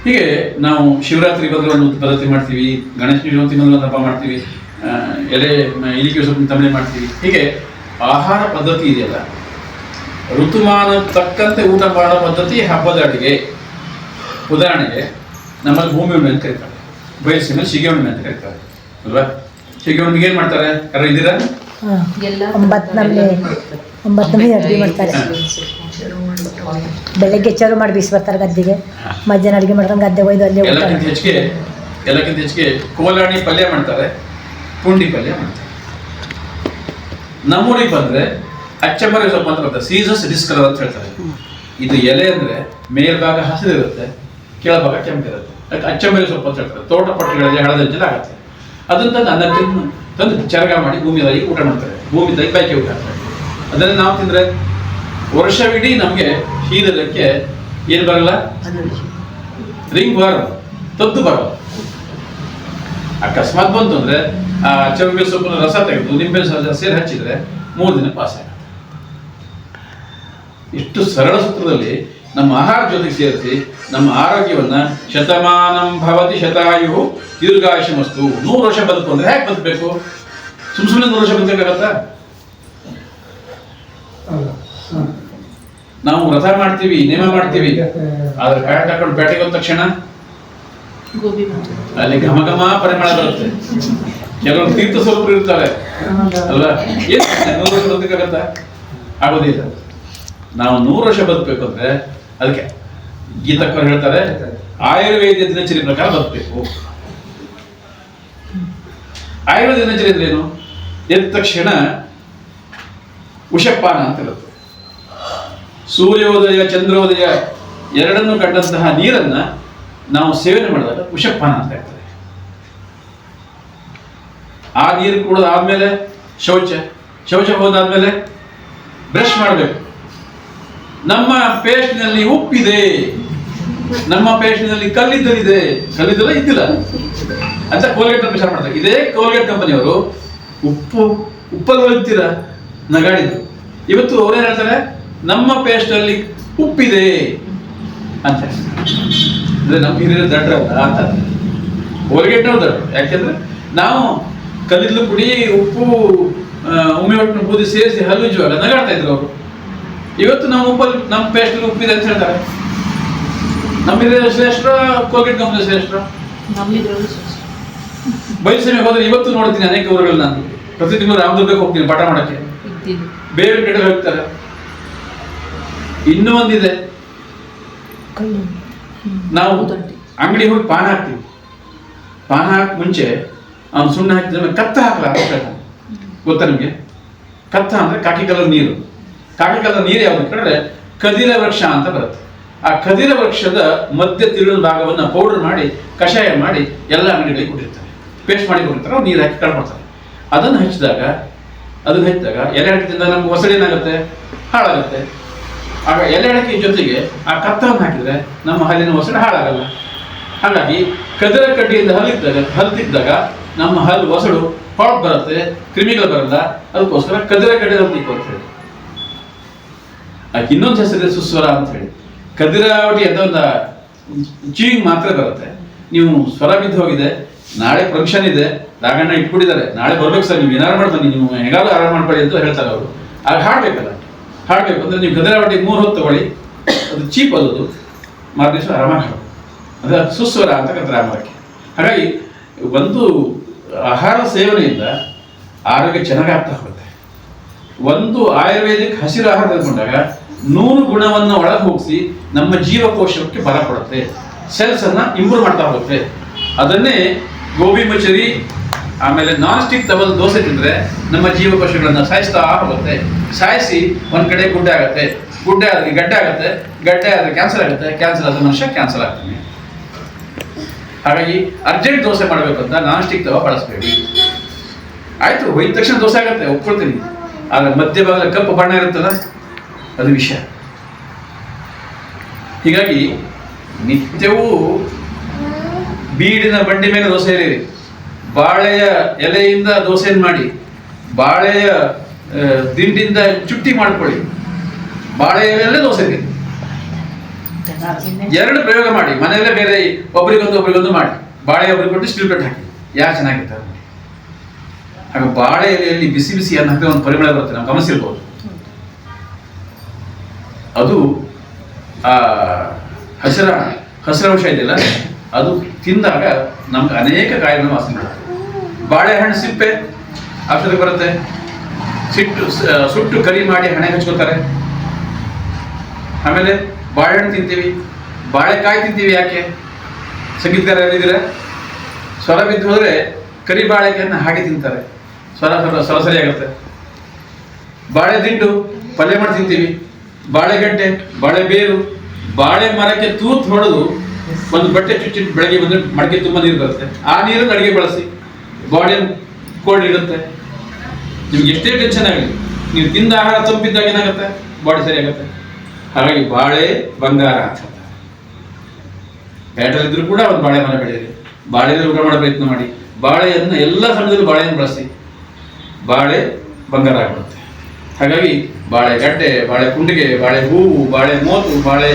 [SPEAKER 4] ಹೀಗೆ ನಾವು ಶಿವರಾತ್ರಿ ಬಂದರೆ ಒಂದು ಪದ್ಧತಿ ಮಾಡ್ತೀವಿ, ಗಣೇಶ ಚತುರ್ಥಿ ಬಂದರೆ ಒಂದು ಹಬ್ಬ ಮಾಡ್ತೀವಿ, ಇಲಿಕೆ ಸೊಪ್ಪಿನ ತಂಬಳಿ ಮಾಡ್ತೀವಿ. ಹೀಗೆ ಆಹಾರ ಪದ್ಧತಿ ಇದೆಯಲ್ಲ, ಋತುಮಾನ ತಕ್ಕಂತೆ ಊಟ ಮಾಡೋ ಪದ್ಧತಿ, ಹಬ್ಬದ ಅಡುಗೆ. ಉದಾಹರಣೆಗೆ ನಮ್ಮಲ್ಲಿ ಭೂಮಿ ಹುಣ್ಣಿಮೆ ಅಂತ ಕರೀತಾರೆ, ಬಯಸಿನಲ್ಲಿ ಶಿಗೆ ಹುಣ್ಣಿಮೆ ಅಂತ ಕರೀತಾರೆ ಅಲ್ವಾ? ಶಿಗೆ ಹುಣ್ಣಿಮೆಗೆ ಏನು ಮಾಡ್ತಾರೆ? ಯಾರು ಇದ್ದೀರಾ?
[SPEAKER 5] 9 ಅಡುಗೆ ಮಾಡ್ತಾರೆ. ಬೆಳಗ್ಗೆ ಚರು ಮಾಡಿ ಬೀಸಿ ಬರ್ತಾರೆ ಗದ್ದೆಗೆ, ಮಧ್ಯಾಹ್ನ ಅಡುಗೆ ಮಾಡ್ಕೊಂಡು ಗದ್ದೆ ಒಯ್ದು ಅಲ್ಲೇ
[SPEAKER 4] ಎಲ್ಲಕ್ಕಿಂತ ಹೆಚ್ಚಿಗೆ ಕೋಲಾಣಿ ಪಲ್ಯ ಮಾಡ್ತಾರೆ, ಪುಂಡಿ ಪಲ್ಯ ಮಾಡ್ತಾರೆ. ನಮ್ಮೂರಿಗೆ ಬಂದರೆ ಅಚ್ಚಂಬರಿ ಸೊಪ್ಪು ಅಂತ ಬರ್ತದೆ, ಸೀಸಸ್ ಡಿಸ್ಕಲರ್ ಅಂತ ಹೇಳ್ತಾರೆ. ಇದು ಎಲೆ ಅಂದರೆ ಮೇಲ್ಭಾಗ ಹಸಿರಿರುತ್ತೆ, ಕೆಳಭಾಗ ಕೆಂಪಿರುತ್ತೆ, ಅದಕ್ಕೆ ಅಚ್ಚಂಬರಿ ಸೊಪ್ಪು ಅಂತ ಹೇಳ್ತಾರೆ. ತೋಟ ಪಟ್ಟಗಳಲ್ಲಿ ಹಳದಂಜಲ ಆಗುತ್ತೆ. ಅದನ್ನು ಅನ್ನ ತಂದು ಚರಗ ಮಾಡಿ ಭೂಮಿ ತಾಯಿ ಊಟ ಮಾಡ್ತಾರೆ, ಭೂಮಿ ತಾಯಿ ಬೈಕೆ ಊಟ ಮಾಡ್ತಾರೆ. ಅದನ್ನು ನಾವು ತಿಂದರೆ ವರ್ಷವಿಡೀ ನಮಗೆ ಶೀತಕ್ಕೆ ಏನು ಬರಲ್ಲ, ರಿಂಗ್ ಬರಲ್ಲ, ತದ್ದು ಬರಲ್ಲ. ಅಕಸ್ಮಾತ್ ಬಂತು ಅಂದರೆ ಆ ಅಚ್ಚಂಬರಿ ಸೊಪ್ಪಿನ ರಸ ತೆಗೆದು ನಿಂಬೆ ಸೇರಿ ಹಚ್ಚಿದರೆ 3 ದಿನ ಪಾಸ್ ಆಗುತ್ತೆ. ಇಷ್ಟು ಸರಳ ಸೂತ್ರದಲ್ಲಿ ನಮ್ಮ ಆಹಾರ ಜೊತೆಗೆ ಸೇರಿಸಿ ನಮ್ಮ ಆರೋಗ್ಯವನ್ನು ಶತಮಾನಂ ಭವತಿ ಶತಾಯು ದೀರ್ಘಾಯುಷ್ಯಮಸ್ತು, 100 ವರ್ಷ ಬದುಕು ಅಂದರೆ ಹೇಗೆ ಬದುಕಬೇಕು? ಸುಮ್ಮನೆ 100 ವರ್ಷ ಬದುಕಬೇಕಾಗತ್ತಾ? ನಾವು ವ್ರತ ಮಾಡ್ತೀವಿ, ನೇಮ ಮಾಡ್ತೀವಿ, ಆದ್ರೆ ಪ್ಯಾಟ್ ಹಾಕೊಂಡು ಪೇಟೆಗೆ ಹೋದ ತಕ್ಷಣ ಅಲ್ಲಿ ಘಮ ಘಮ ಪರಿಮಳ ಬರುತ್ತೆ. ಕೆಲವರು ತೀರ್ಥ ಸ್ವರೂಪರು ಇರ್ತಾರೆ ಅಲ್ವಾ? ಏನು 100 ವರ್ಷ ಬದುಕಬೇಕಾಗತ್ತಾ? ಆಗೋದಿಲ್ಲ. ನಾವು 100 ವರ್ಷ ಬದುಕಬೇಕು ಅಂದ್ರೆ ಅದಕ್ಕೆ ಗೀತಕ್ಕವ್ರು ಹೇಳ್ತಾರೆ, ಆಯುರ್ವೇದ ದಿನಚರಿ ಪ್ರಕಾರ ಬದುಕಬೇಕು. ಆಯುರ್ವೇದ ದಿನಚರಿ ಅಂದ್ರೆ ಏನು? ಎದ್ದ ತಕ್ಷಣ ಉಷಪಾನ ಅಂತ ಇರುತ್ತೆ. ಸೂರ್ಯೋದಯ ಚಂದ್ರೋದಯ ಎರಡನ್ನೂ ಕಂಡಂತಹ ನೀರನ್ನ ನಾವು ಸೇವನೆ ಮಾಡಿದಾಗ ಉಷಪಾನ ಅಂತ ಇರ್ತದೆ. ಆ ನೀರು ಕುಡಿದಾದ್ಮೇಲೆ ಶೌಚ ಹೋದಾದ್ಮೇಲೆ ಬ್ರಷ್ ಮಾಡಬೇಕು. ನಮ್ಮ ಪೇಸ್ಟ್ನಲ್ಲಿ ಉಪ್ಪಿದೆ, ನಮ್ಮ ಪೇಸ್ಟ್ನಲ್ಲಿ ಕಲ್ಲಿದ್ದಲಿದೆ, ಕಲ್ಲಿದ್ದಲ ಇದ್ದಿಲ್ಲ ಅಂತ ಕೋಲ್ಗೇಟ್ ವಿಚಾರ ಮಾಡ್ತಾರೆ. ಇದೇ ಕೋಲ್ಗೇಟ್ ಕಂಪನಿಯವರು ಉಪ್ಪಲ್ಲಿ ಹೋಗ್ತೀರ ನಗಾಡಿದ್ರು. ಇವತ್ತು ಅವ್ರೇನು ಹೇಳ್ತಾರೆ? ನಮ್ಮ ಪೇಸ್ಟಲ್ಲಿ ಉಪ್ಪಿದೆ ಅಂತ. ಅಂದ್ರೆ ನಮ್ಮ ಹಿರಿಯರು ದಡ್ರಲ್ಲ ಅಂತ. ಕೋಲ್ಗೇಟ್ನವ್ರು ದಡ್ರು. ಯಾಕೆಂದ್ರೆ ನಾವು ಕಲ್ಲಿದ್ದಲು ಪುಡಿ, ಉಪ್ಪು, ಉಮ್ಮೆ ಹೊಟ್ಟನ್ನು ಬೂದಿ ಸೇರಿಸಿ ಹಲ್ಲುಜ್ಜುವಾಗ ನಗಾಡ್ತಾ ಇದ್ರು ಅವರು. ಇವತ್ತು ನಮ್ಮ ಪೇಸ್ಟಲ್ಲಿ ಉಪ್ಪಿದೆ ಅಂತ ಹೇಳ್ತಾರೆ. ನಮ್ಮ ಹಿರಿಯರು ಶ್ರೇಷ್ಠ, ಕೋಲ್ಗೇಟ್ ಕಂಪನಿ ಶ್ರೇಷ್ಠ. ಬಯಲುಸೀಮೆಗೆ ಹೋದ್ರೆ ಇವತ್ತು ನೋಡ್ತೀನಿ ಅನೇಕ ಊರುಗಳು. ನಾನು ಪ್ರತಿ ತಿಂಗಳು ರಾಮದುರ್ಗಕ್ಕೆ ಹೋಗ್ತೀನಿ ಪಾಠ ಮಾಡಕ್ಕೆ, ಬೇರೆ ಕಡೆ ಹೋಗ್ತಾರೆ. ಇನ್ನೂ ಒಂದಿದೆ, ನಾವು ಅಂಗಡಿ ಹೋಗಿ ಪಾನ ಹಾಕ್ತೀವಿ. ಪಾನ ಹಾಕಿ ಮುಂಚೆ ಅವ್ನು ಸುಣ್ಣ ಹಾಕಿದ್ರೆ ಕತ್ತ ಹಾಕಲ್ಲ, ಗೊತ್ತಾ ನಿಮಗೆ? ಕತ್ತ ಅಂದ್ರೆ ಕಾಕಿ ಕಲರ್ ನೀರು. ಕಾಕಿ ಕಲರ್ ನೀರು ಯಾವ್ದು ಕೇಳಿದ್ರೆ ಕದಿರ ವೃಕ್ಷ ಅಂತ ಬರುತ್ತೆ. ಆ ಕದಿರ ವೃಕ್ಷದ ಮಧ್ಯ ತಿರುಳಿನ ಭಾಗವನ್ನು ಪೌಡರ್ ಮಾಡಿ ಕಷಾಯ ಮಾಡಿ ಎಲ್ಲ ಅಂಗಡಿಗಳಿಗೆ ಕೊಟ್ಟಿರ್ತಾರೆ, ಪೇಸ್ಟ್ ಮಾಡಿ ಕೊಟ್ಟಿರ್ತಾರೆ, ಅವ್ರು ನೀರು ಹಾಕಿ ಕಳ್ಕೊಡ್ತಾರೆ. ಅದನ್ನು ಹಚ್ಚಿದಾಗ ಎಲೆ ಅಡಿಕೆಯಿಂದ ನಮ್ಗೆ ಹೊಸಡಿ ಏನಾಗುತ್ತೆ? ಹಾಳಾಗುತ್ತೆ. ಆಗ ಎಲೆ ಅಡಿಕೆ ಜೊತೆಗೆ ಆ ಕತ್ತವನ್ನು ಹಾಕಿದ್ರೆ ನಮ್ಮ ಹಲ್ಲಿನ ಹೊಸಡಿ ಹಾಳಾಗಲ್ಲ. ಹಾಗಾಗಿ ಕದಿರ ಕಡ್ಡಿಯಿಂದ ಹಲ್ಲಿದ್ದಾಗ ನಮ್ಮ ಹಲ್ಲು ಹೊಸಡು ಹೊಳಪ್ ಬರುತ್ತೆ, ಕ್ರಿಮಿಗಳು ಬರಲ್ಲ. ಅದಕ್ಕೋಸ್ಕರ ಕದಿರ ಕಡ್ಡಿ ಹಲ್ತಿಕ್ಕು ಅಂತ ಹೇಳಿ. ಅದಕ್ಕೆ ಇನ್ನೊಂದು ಹೆಸರಿದೆ ಸುಸ್ವರ ಅಂತ ಹೇಳಿ. ಕದಿರಾವಟಿ ಅಂತ ಒಂದು ಚೀಯಿಂಗ್ ಮಾತ್ರ ಬರುತ್ತೆ. ನೀವು ಸ್ವರ ಬಿದ್ದು ಹೋಗಿದೆ, ನಾಳೆ ಫಂಕ್ಷನ್ ಇದೆ, ರಾಗಣ್ಣ ಇಟ್ಬಿಟ್ಟಿದ್ದಾರೆ, ನಾಳೆ ಬರ್ಬೇಕು ಸರ್, ನೀವು ಏನಾರು ಮಾಡಿ ಬನ್ನಿ, ನೀವು ಹೇಗಾದ್ರೂ ಆರಾಮ್ ಮಾಡ್ಕೊಳ್ಳಿ ಅಂತ ಹೇಳ್ತಾರೆ ಅವರು. ಆಗ ಹಾಡ್ಬೇಕಲ್ಲ, ಹಾಡ್ಬೇಕು ಅಂದ್ರೆ ನೀವು ಕದಿರಾವಟಿ 3 ಹೊತ್ತು ತಗೊಳ್ಳಿ, ಅದು ಚೀಪ್ ಅದು, ಮಾರು ದಿವಸ ಆರಾಮಾಗಿ ಹಾಡು. ಅಂದರೆ ಸುಸ್ವರ ಅಂತ ಕರೀತಾರೆ ಆ ಮರಕ್ಕೆ. ಹಾಗಾಗಿ ಒಂದು ಆಹಾರ ಸೇವನೆಯಿಂದ ಆರೋಗ್ಯ ಚೆನ್ನಾಗಾಗ್ತಾ ಹೋಗುತ್ತೆ. ಒಂದು ಆಯುರ್ವೇದಿಕ್ ಹಸಿರು ಆಹಾರ ತೆಗೆದುಕೊಂಡಾಗ 100 ಗುಣವನ್ನು ಒಳಗೆ ಹೋಗಿಸಿ ನಮ್ಮ ಜೀವಕೋಶಕ್ಕೆ ಬಲ ಕೊಡುತ್ತೆ, ಸೆಲ್ಸ್ ಅನ್ನ ಇಂಪ್ರೂವ್ ಮಾಡ್ತಾ ಹೋಗುತ್ತೆ. ಅದನ್ನೇ ಗೋಬಿ ಮಂಚೂರಿ ಆಮೇಲೆ ನಾನ್ ಸ್ಟಿಕ್ ತವಲ್ ದೋಸೆ ತಿಂದರೆ ನಮ್ಮ ಜೀವಕೋಶಗಳನ್ನು ಸಾಯಿಸ್ತಾ ಹೋಗುತ್ತೆ. ಸಾಯಿಸಿ ಒಂದು ಕಡೆ ಗುಡ್ಡೆ ಆಗುತ್ತೆ, ಗುಡ್ಡೆ ಆದರೆ ಗಡ್ಡೆ ಆಗುತ್ತೆ, ಗಡ್ಡೆ ಆದರೆ ಕ್ಯಾನ್ಸರ್ ಆಗುತ್ತೆ, ಕ್ಯಾನ್ಸರ್ ಆದ ಮನುಷ್ಯ ಕ್ಯಾನ್ಸರ್ ಆಗ್ತಾನೆ. ಹಾಗಾಗಿ ಅರ್ಜೆಂಟ್ ದೋಸೆ ಮಾಡಬೇಕು ಅಂತ ನಾನ್ ಸ್ಟಿಕ್ ತವ ಬಳಸಬೇಡಿ. ಆಯ್ತು, ಹೋಯ್ದ ತಕ್ಷಣ ದೋಸೆ ಆಗುತ್ತೆ, ಒಪ್ಕೊಳ್ತೀನಿ. ಆದರೆ ಮಧ್ಯಭಾಗದ ಕಪ್ಪು ಬಣ್ಣ ಇರುತ್ತಲ್ಲ, ಅದು ವಿಷಯ. ಹೀಗಾಗಿ ನಿತ್ಯವೂ ಬೀಡಿನ ಬಂಡಿ ಮೇಲೆ ದೋಸೆ ಇರೀರಿ, ಬಾಳೆಯ ಎಲೆಯಿಂದ ದೋಸೆಯನ್ನು ಮಾಡಿ, ಬಾಳೆಯ ದಿಂಡಿಂದ ಚುಟ್ಟಿ ಮಾಡ್ಕೊಳ್ಳಿ, ಬಾಳೆ ಎಲೆಯಲ್ಲೇ ದೋಸೆ ತಿನ್ನಿ. 2 ಪ್ರಯೋಗ ಮಾಡಿ, ಮನೆಯಲ್ಲೇ ಬೇರೆ ಒಬ್ರಿಗೊಂದು ಮಾಡಿ, ಬಾಳೆ ಒಬ್ರಿಗೆ ಕೊಟ್ಟು ಸ್ಟಿಲ್ ಪ್ಲೇಟ್ ಹಾಕಿ, ಯಾರು ಚೆನ್ನಾಗಿರ್ತಾರೆ. ಹಾಗೆ ಬಾಳೆ ಎಲೆಯಲ್ಲಿ ಬಿಸಿ ಬಿಸಿ ಅನ್ನ ಹಾಕಿದ್ರೆ ಒಂದು ಪರಿಮಳ ಬರುತ್ತೆ, ನಾವು ಗಮನಿಸಿರ್ಬೋದು. ಅದು ಆ ಹಸಿರಂಶ ಇದೆಯಲ್ಲ, ಅದು ತಿಂದಾಗ ನಮ್ಗೆ ಅನೇಕ ಕಾಯಿಲೆ ವಾಸನೆ ಬರುತ್ತೆ. ಬಾಳೆಹಣ್ಣು ಸಿಪ್ಪೆ ಔಷಧಿ ಬರುತ್ತೆ, ಸುಟ್ಟು ಕರಿ ಮಾಡಿ ಹಣೆ ಹಚ್ಕೋತಾರೆ. ಆಮೇಲೆ ಬಾಳೆಹಣ್ಣು ತಿಂತೀವಿ, ಬಾಳೆಕಾಯಿ ತಿಂತೀವಿ. ಯಾಕೆ? ಸಂಗೀತಗಾರ ಹೇಳಿದ್ರೆ ಸ್ವರ ಬಿದ್ದು ಹೋದರೆ ಕರಿ ಬಾಳೆಕಾಯನ್ನು ಹಾಗೆ ತಿಂತಾರೆ, ಸ್ವರ ಸರಿ ಆಗುತ್ತೆ. ಬಾಳೆ ದಿಂಡು ಪಲ್ಯ ಮಾಡಿ ತಿಂತೀವಿ, ಬಾಳೆಗಡ್ಡೆ, ಬಾಳೆ ಬೇರು, ಬಾಳೆ ಮರಕ್ಕೆ ತೂತು ಹೊಡೆದು ಒಂದು ಬಟ್ಟೆ ಚುಚ್ಚಿಟ್ಟು ಬೆಳಗ್ಗೆ ಬಂದರೆ ಮಡಕೆ ತುಂಬ ನೀರು ಬರುತ್ತೆ. ಆ ನೀರನ್ನು ಅಡುಗೆ ಬಳಸಿ, ಬಾಡಿಯನ್ನು ಕೋಲ್ಡ್ ಇಡುತ್ತೆ. ನಿಮ್ಗೆ ಎಷ್ಟೇ ಟೆನ್ಷನ್ ಆಗಲಿ, ನೀವು ತಿಂದ ಆಹಾರ ತಂಪಿದ್ದಾಗ ಏನಾಗುತ್ತೆ, ಬಾಡಿ ಸರಿ ಆಗುತ್ತೆ. ಹಾಗಾಗಿ ಬಾಳೆ ಬಂಗಾರ ಅಂತ ಬ್ಯಾಟಲ್ಲಿದ್ರೂ ಕೂಡ ಒಂದು ಬಾಳೆ ಮರ ಬೆಳೆಯಿರಿ, ಬಾಳೆಯಲ್ಲಿ ಊಟ ಮಾಡೋ ಪ್ರಯತ್ನ ಮಾಡಿ. ಬಾಳೆಯನ್ನು ಎಲ್ಲ ಸಮಯದಲ್ಲೂ ಬಾಳೆಯನ್ನು ಬಳಸಿ, ಬಾಳೆ ಬಂಗಾರ ಆಗಿಬಿಡುತ್ತೆ. ಹಾಗಾಗಿ ಬಾಳೆಗಡ್ಡೆ, ಬಾಳೆ ಕುಂಡಿಗೆ, ಬಾಳೆ ಹೂವು, ಬಾಳೆ ಮೋತು, ಬಾಳೆ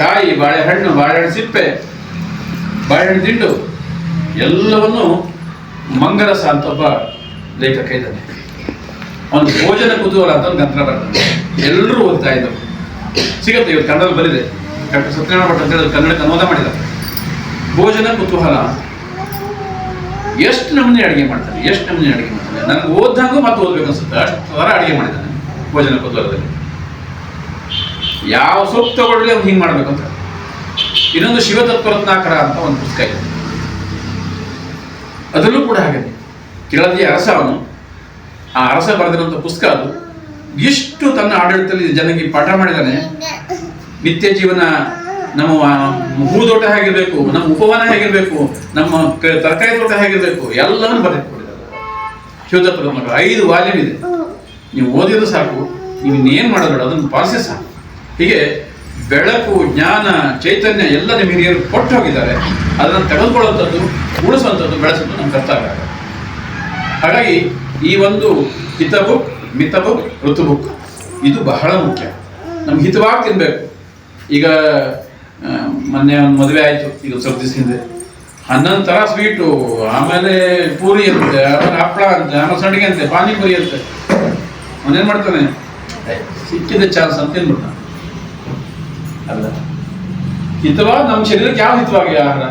[SPEAKER 4] ಕಾಯಿ, ಬಾಳೆಹಣ್ಣು, ಬಾಳೆಹಣ್ಣು ಸಿಪ್ಪೆ, ಬಾಳೆಹಣ್ಣು ದಿಂಡು ಎಲ್ಲವನ್ನು ಮಂಗರಸ ಅಂತ ಒಬ್ಬ ಲೇಖಕ ಇದ್ದಾನೆ. ಒಂದು ಭೋಜನ ಕುತೂಹಲ ಅಂತ ಒಂದು ಗ್ರಂಥ ಬರ್ತಾನೆ, ಎಲ್ಲರೂ ಓದ್ತಾ ಇದ್ದರು. ಸಿಗುತ್ತೆ, ಇವತ್ತು ಕನ್ನಡದಲ್ಲಿ ಬರಿದೆ. ಡಾಕ್ಟರ್ ಸತ್ಯನಾರಾಯಣ ಭಟ್ ಅಂತ ಹೇಳಿ ಕನ್ನಡಕ್ಕೆ ಅನುವಾದ ಮಾಡಿದ್ದಾರೆ. ಭೋಜನ ಕುತೂಹಲ. ಎಷ್ಟು ನಮೂನೆ ಅಡುಗೆ ಮಾಡ್ತಾನೆ, ನನಗೆ ಓದ್ದಂಗೂ ಮತ್ತೆ ಓದ್ಬೇಕು ಅನ್ಸುತ್ತೆ, ಅಷ್ಟು ಥರ ಅಡುಗೆ ಮಾಡಿದ್ದಾನೆ ಭೋಜನ ಕುತೂಹಲದಲ್ಲಿ. ಯಾವ ಸೊಪ್ಪು ತಗೊಳ್ಳಿ ಅವ್ನು ಹಿಂಗೆ ಮಾಡ್ಬೇಕು ಅಂತ. ಇನ್ನೊಂದು ಶಿವತತ್ವರತ್ನಾಕರ ಅಂತ ಒಂದು ಪುಸ್ತಕ ಇದೆ, ಅದರಲ್ಲೂ ಕೂಡ ಹಾಗೆ ಕೆಳದಿ ಅರಸ, ಅವನು ಆ ಅರಸ ಬರೆದಿರುವಂಥ ಪುಸ್ತಕ ಅದು. ಎಷ್ಟು ತನ್ನ ಆಡಳಿತದಲ್ಲಿ ಜನಕ್ಕೆ ಪಾಠ ಮಾಡಿದ್ದಾನೆ. ನಿತ್ಯ ಜೀವನ, ನಮ್ಮ ಹೂದೋಟ ಹೇಗಿರಬೇಕು, ನಮ್ಮ ಉಪವನ ಹೇಗಿರಬೇಕು, ನಮ್ಮ ತರಕಾರಿ ತೋಟ ಹೇಗಿರಬೇಕು, ಎಲ್ಲವನ್ನು ಬರೆದುಕೊಂಡಿದ್ದಾರೆ. ಶಿವತತ್ವರತ್ನಾಕರ 5 ವಾಲ್ಯೂಮ್ ಇದೆ. ನೀವು ಓದಿದ್ರು ಸಾಕು, ನೀವು ಇನ್ನೇನು ಮಾಡೋದು ಅದನ್ನು ಪಾಲಿಸಿ ಸಾಕು. ಹೀಗೆ ಬೆಳಕು, ಜ್ಞಾನ, ಚೈತನ್ಯ ಎಲ್ಲ ನಿಮ್ಮ ಹಿರಿಯರು ಕೊಟ್ಟು ಹೋಗಿದ್ದಾರೆ. ಅದನ್ನು ತೆಗೆದುಕೊಳ್ಳುವಂಥದ್ದು, ಉಳಿಸುವಂಥದ್ದು, ಬೆಳೆಸೋದು ನಮ್ಮ ಕರ್ತವ್ಯ. ಹಾಗಾಗಿ ಈ ಒಂದು ಹಿತ ಬುಕ್, ಮಿತ ಬುಕ್, ಋತು ಬುಕ್ ಇದು ಬಹಳ ಮುಖ್ಯ. ನಮ್ಗೆ ಹಿತವಾಗಿ ತಿನ್ಬೇಕು. ಈಗ ಮೊನ್ನೆ ಒಂದು ಮದುವೆ ಆಯಿತು, ಈಗ ಸ್ವಲ್ಪ ದಿವಸ ಹಿಂದೆ. 11 ಥರ ಸ್ವೀಟು, ಆಮೇಲೆ ಪೂರಿ ಅಂತೆ, ಆಮೇಲೆ ಹಪ್ಪಳ ಅಂತೆ, ಆಮೇಲೆ ಸಂಡಿಗೆ ಅಂತೆ, ಪಾನಿಪುರಿ ಅಂತೆ. ಅವನೇನು ಮಾಡ್ತಾನೆ, ಸಿಕ್ಕಿದ ಚಾನ್ಸ್ ಅಂತ ತಿನ್ಬಿಡ್ತಾನೆ. ಅಲ್ಲ, ಹಿತವಾದ ನಮ್ಮ ಶರೀರಕ್ಕೆ ಯಾವ ಹಿತವಾಗಿ ಆಹಾರ?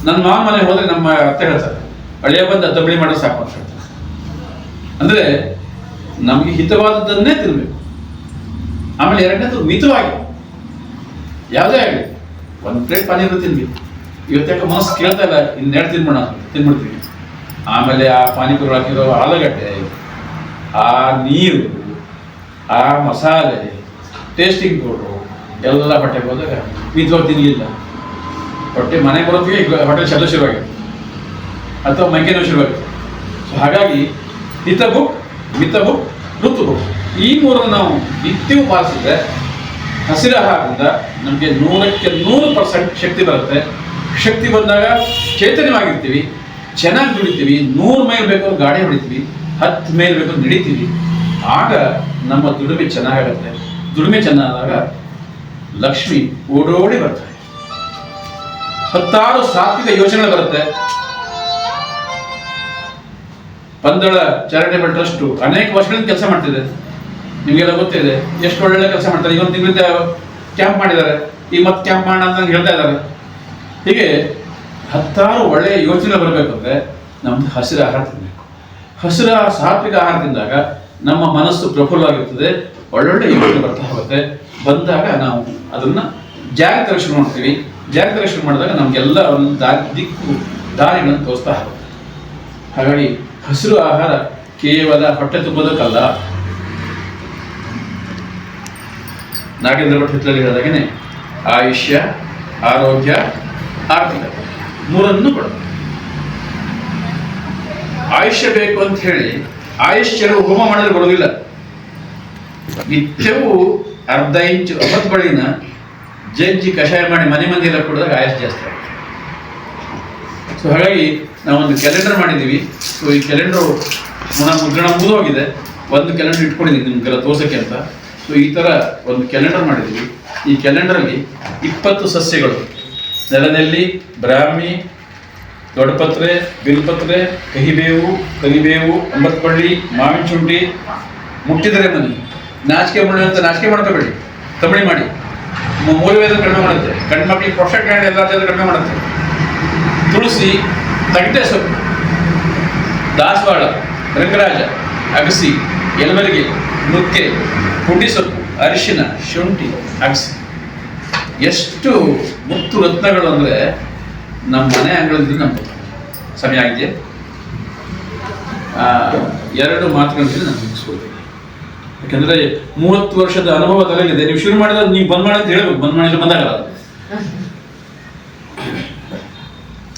[SPEAKER 4] ನನ್ನ ಮಾವ ಮನೆಗೆ ಹೋದ್ರೆ ನಮ್ಮ ಅತ್ತೆ ಹೇಳ್ತಾರೆ, ಅಳಿಯ ಬಂದು ದಬ್ಬಳಿ ಮಾಡೋ ಸಾಕು ಅಂತ ಹೇಳ್ತಾರೆ. ಅಂದರೆ ನಮಗೆ ಹಿತವಾದದ್ದನ್ನೇ ತಿನ್ಬೇಕು. ಆಮೇಲೆ ಎರಡನೇದು ಮಿತವಾಗಿ, ಯಾವುದೇ ಆಗಲಿ. 1 ಪ್ಲೇಟ್ ಪನ್ನೀರು ತಿನ್ವಿ, ಇವತ್ತಾಕೆ ಮನಸ್ಸು ಕೇಳ್ತಾ ಇಲ್ಲ, ಇನ್ನೆರಡು ತಿನ್ಬಿಡ್ತೀವಿ. ಆಮೇಲೆ ಆ ಪಾನಿಪುರಿ ಹಾಕಿರೋ ಆಲೂಗಡ್ಡೆ, ಆ ನೀರು, ಆ ಮಸಾಲೆ, ಟೇಸ್ಟಿಂಗ್ ಪೌಡ್ರು ಎಲ್ಲ ಹೊಟ್ಟೆಗೆ ಹೋದಾಗ ಮಿತವಾಗಿ ತಿನ್ನಲಿಲ್ಲ. ಹೊಟ್ಟೆ ಮನೆಗೆ ಬರೋತ್ತಿಗೆ ಹೊಟ್ಟೆ ಶಬ್ದ ಶುರುವಾಗಿದೆ, ಅಥವಾ ಮೈಕೆ ನೋವು ಶುರುವಾಗುತ್ತೆ. ಸೊ ಹಾಗಾಗಿ ಹಿತ ಬುಕ್, ಮಿತ ಬುಕ್, ಋತು ಬುಕ್ ಈ 3 ನಾವು ನಿತ್ಯವೂ ಪಾಲಿಸಿದ್ರೆ ಹಸಿರು ಆಹಾರದಿಂದ ನಮಗೆ 100ಕ್ಕೆ 100% ಶಕ್ತಿ ಬರುತ್ತೆ. ಶಕ್ತಿ ಬಂದಾಗ ಚೈತನ್ಯವಾಗಿರ್ತೀವಿ, ಚೆನ್ನಾಗಿ ದುಡಿತೀವಿ. 100 ಮೈಲ್ ಬೇಕಾದ್ರೂ ಗಾಡಿ ಹೊಡಿತೀವಿ, 10 ಮೈಲ್ ಬೇಕಾದ್ರೂ ನಡಿತೀವಿ. ಆಗ ನಮ್ಮ ದುಡಿಮೆ ಚೆನ್ನಾಗಾಗುತ್ತೆ. ದುಡಿಮೆ ಚೆನ್ನಾದಾಗ ಲಕ್ಷ್ಮಿ ಓಡೋಡಿ ಬರ್ತಾರೆ. 10 ಸಾತ್ವಿಕ ಯೋಚನೆಗಳು ಬರುತ್ತೆ. ಪಂದಳ ಚಾರಿಟೇಬಲ್ ಟ್ರಸ್ಟ್ ಅನೇಕ ವರ್ಷಗಳಿಂದ ಕೆಲಸ ಮಾಡ್ತಿದೆ, ನಿಮಗೆಲ್ಲ ಗೊತ್ತಿದೆ. ಎಷ್ಟು ಒಳ್ಳೆ ಕೆಲಸ ಮಾಡ್ತಾರೆ. ಈಗ ಒಂದು ತಿಂಗಳಿಂದ ಕ್ಯಾಂಪ್ ಮಾಡಿದ್ದಾರೆ, ಈಗ ಮತ್ತೆ ಕ್ಯಾಂಪ್ ಮಾಡೋಣ ಅಂತ ಹೇಳ್ತಾ ಇದ್ದಾರೆ. ಹೀಗೆ ಹತ್ತಾರು ಒಳ್ಳೆಯ ಯೋಚನೆ ಬರಬೇಕಂದ್ರೆ ನಮ್ದು ಹಸಿರು ಆಹಾರ ತಿನ್ನಬೇಕು. ಹಸಿರು ಸಾತ್ವಿಕ ಆಹಾರ ತಿಂದಾಗ ನಮ್ಮ ಮನಸ್ಸು ಪ್ರಫುಲ್ಲವಾಗಿರ್ತದೆ, ಒಳ್ಳೊಳ್ಳೆ ಯೋಚನೆ ಬರ್ತಾ ಹೋಗುತ್ತೆ. ಬಂದಾಗ ನಾವು ಅದನ್ನ ಜಾರಿ ತರ ಶುರು ಮಾಡ್ತೀವಿ. ಜಾರಿ ತರ ಶುರು ಮಾಡಿದಾಗ ನಮಗೆಲ್ಲ ಒಂದು ದಾರಿಗಳನ್ನು ತೋರಿಸ್ತಾ ಹೋಗುತ್ತೆ. ಹಾಗಾಗಿ ಹಸಿರು ಆಹಾರ ಕೇವಲ ಹೊಟ್ಟೆ ತುಂಬೋದಕ್ಕಲ್ಲ. ನಾಗೇಂದ್ರ ಭಟ್ ಹಿತ್ಲಲ್ಲಿ ಹೇಳಿದಾಗೇನೆ ಆಯುಷ್ಯ, ಆರೋಗ್ಯ, ಆರ್ಥಿಕ ಮೂರನ್ನು ಕೊಡಬೇಕು. ಆಯುಷ್ಯ ಬೇಕು ಅಂತ ಹೇಳಿ ಆಯುಷ್ಯರು ಹೋಮ ಮಾಡಿದ್ರೆ ಬರೋದಿಲ್ಲ. ನಿತ್ಯವೂ ಅರ್ಧ ಇಂಚು ಅಮೃತ ಬಳ್ಳಿನ ಜಜ್ಜಿ ಕಷಾಯ ಮಾಡಿ ಮನೆ ಮಂದಿ ಎಲ್ಲ ಕೊಡಿದಾಗ ಆಯುಷ್ ಜಾಸ್ತಿ ಆಗುತ್ತೆ. ಸೊ ಹಾಗಾಗಿ ನಾವೊಂದು ಕ್ಯಾಲೆಂಡರ್ ಮಾಡಿದ್ದೀವಿ. ಸೊ ಈ ಕ್ಯಾಲೆಂಡರ್ ಮುದ್ರಣ ಮುಗಿದೋಗಿದೆ. ಒಂದು ಕ್ಯಾಲೆಂಡರ್ ಇಟ್ಕೊಂಡಿದ್ದೀವಿ ನಿಮ್ಗೆಲ್ಲ ತೋರ್ಸೋಕ್ಕೆ ಅಂತ. ಸೊ ಈ ಥರ ಒಂದು ಕ್ಯಾಲೆಂಡರ್ ಮಾಡಿದ್ದೀವಿ. ಈ ಕ್ಯಾಲೆಂಡರಲ್ಲಿ 20 ಸಸ್ಯಗಳು, ನೆಲನೆಲ್ಲಿ, ಬ್ರಾಹ್ಮಿ, ದೊಡ್ಡಪತ್ರೆ, ಬಿಲ್ಪತ್ರೆ, ಕಹಿಬೇವು, ಕರಿಬೇವು, ಅಮೃತಬಳ್ಳಿ, ಮಾವಿನ ಶುಂಠಿ, ಮುಟ್ಟಿದರೆ ಮನಿ, ನಾಚಿಕೆ ಮಣ್ಣು ಅಂತ ನಾಚಿಕೆ ಮಾಡ್ಕೋಬೇಡಿ, ತಮಿಳಿ ಮಾಡಿ. ಮೂಲವೇದ ಕಡಿಮೆ ಮಾಡುತ್ತೆ, ಗಂಡು ಮಕ್ಕಳಿಗೆ ಪ್ರೊಸ್ಟೇಟ್ ಗ್ಲ್ಯಾಂಡ್ ಎಲ್ಲ ಕಡಿಮೆ ಮಾಡುತ್ತೆ. ತುಳಸಿ, ತಗಟೆ ಸೊಪ್ಪು, ದಾಸವಾಳ, ರಂಗರಾಜ, ಅಗಸಿ, ಎಲಮರಿಗೆ, ನುಗ್ಗೆ, ಪುಂಡಿ ಸೊಪ್ಪು, ಅರಿಶಿನ, ಶುಂಠಿ, ಅಗಸಿ. ಎಷ್ಟು ಮುತ್ತು ರತ್ನಗಳು ಅಂದರೆ ನಮ್ಮ ಮನೆ ಅಂಗಳದಿಂದ ನಮ್ಗೆ ಸಮಯ ಆಗಿದೆ. 2 ಮಾತುಗಳಲ್ಲಿ ನಾನು ಮುಗಿಸ್ಕೊಳ್ತೀನಿ. ಯಾಕಂದರೆ 30 ವರ್ಷದ ಅನುಭವ ತಲೆಗಿದೆ. ನೀವು ಶುರು ಮಾಡಿದ್ರೆ ನೀವು ಬಂದ್ ಮಾಡಿ ಅಂತ ಹೇಳ್ಬೇಕು. ಬಂದ್ ಮಾಡಿದ್ರೆ ಬಂದಾಗಲ್ಲ.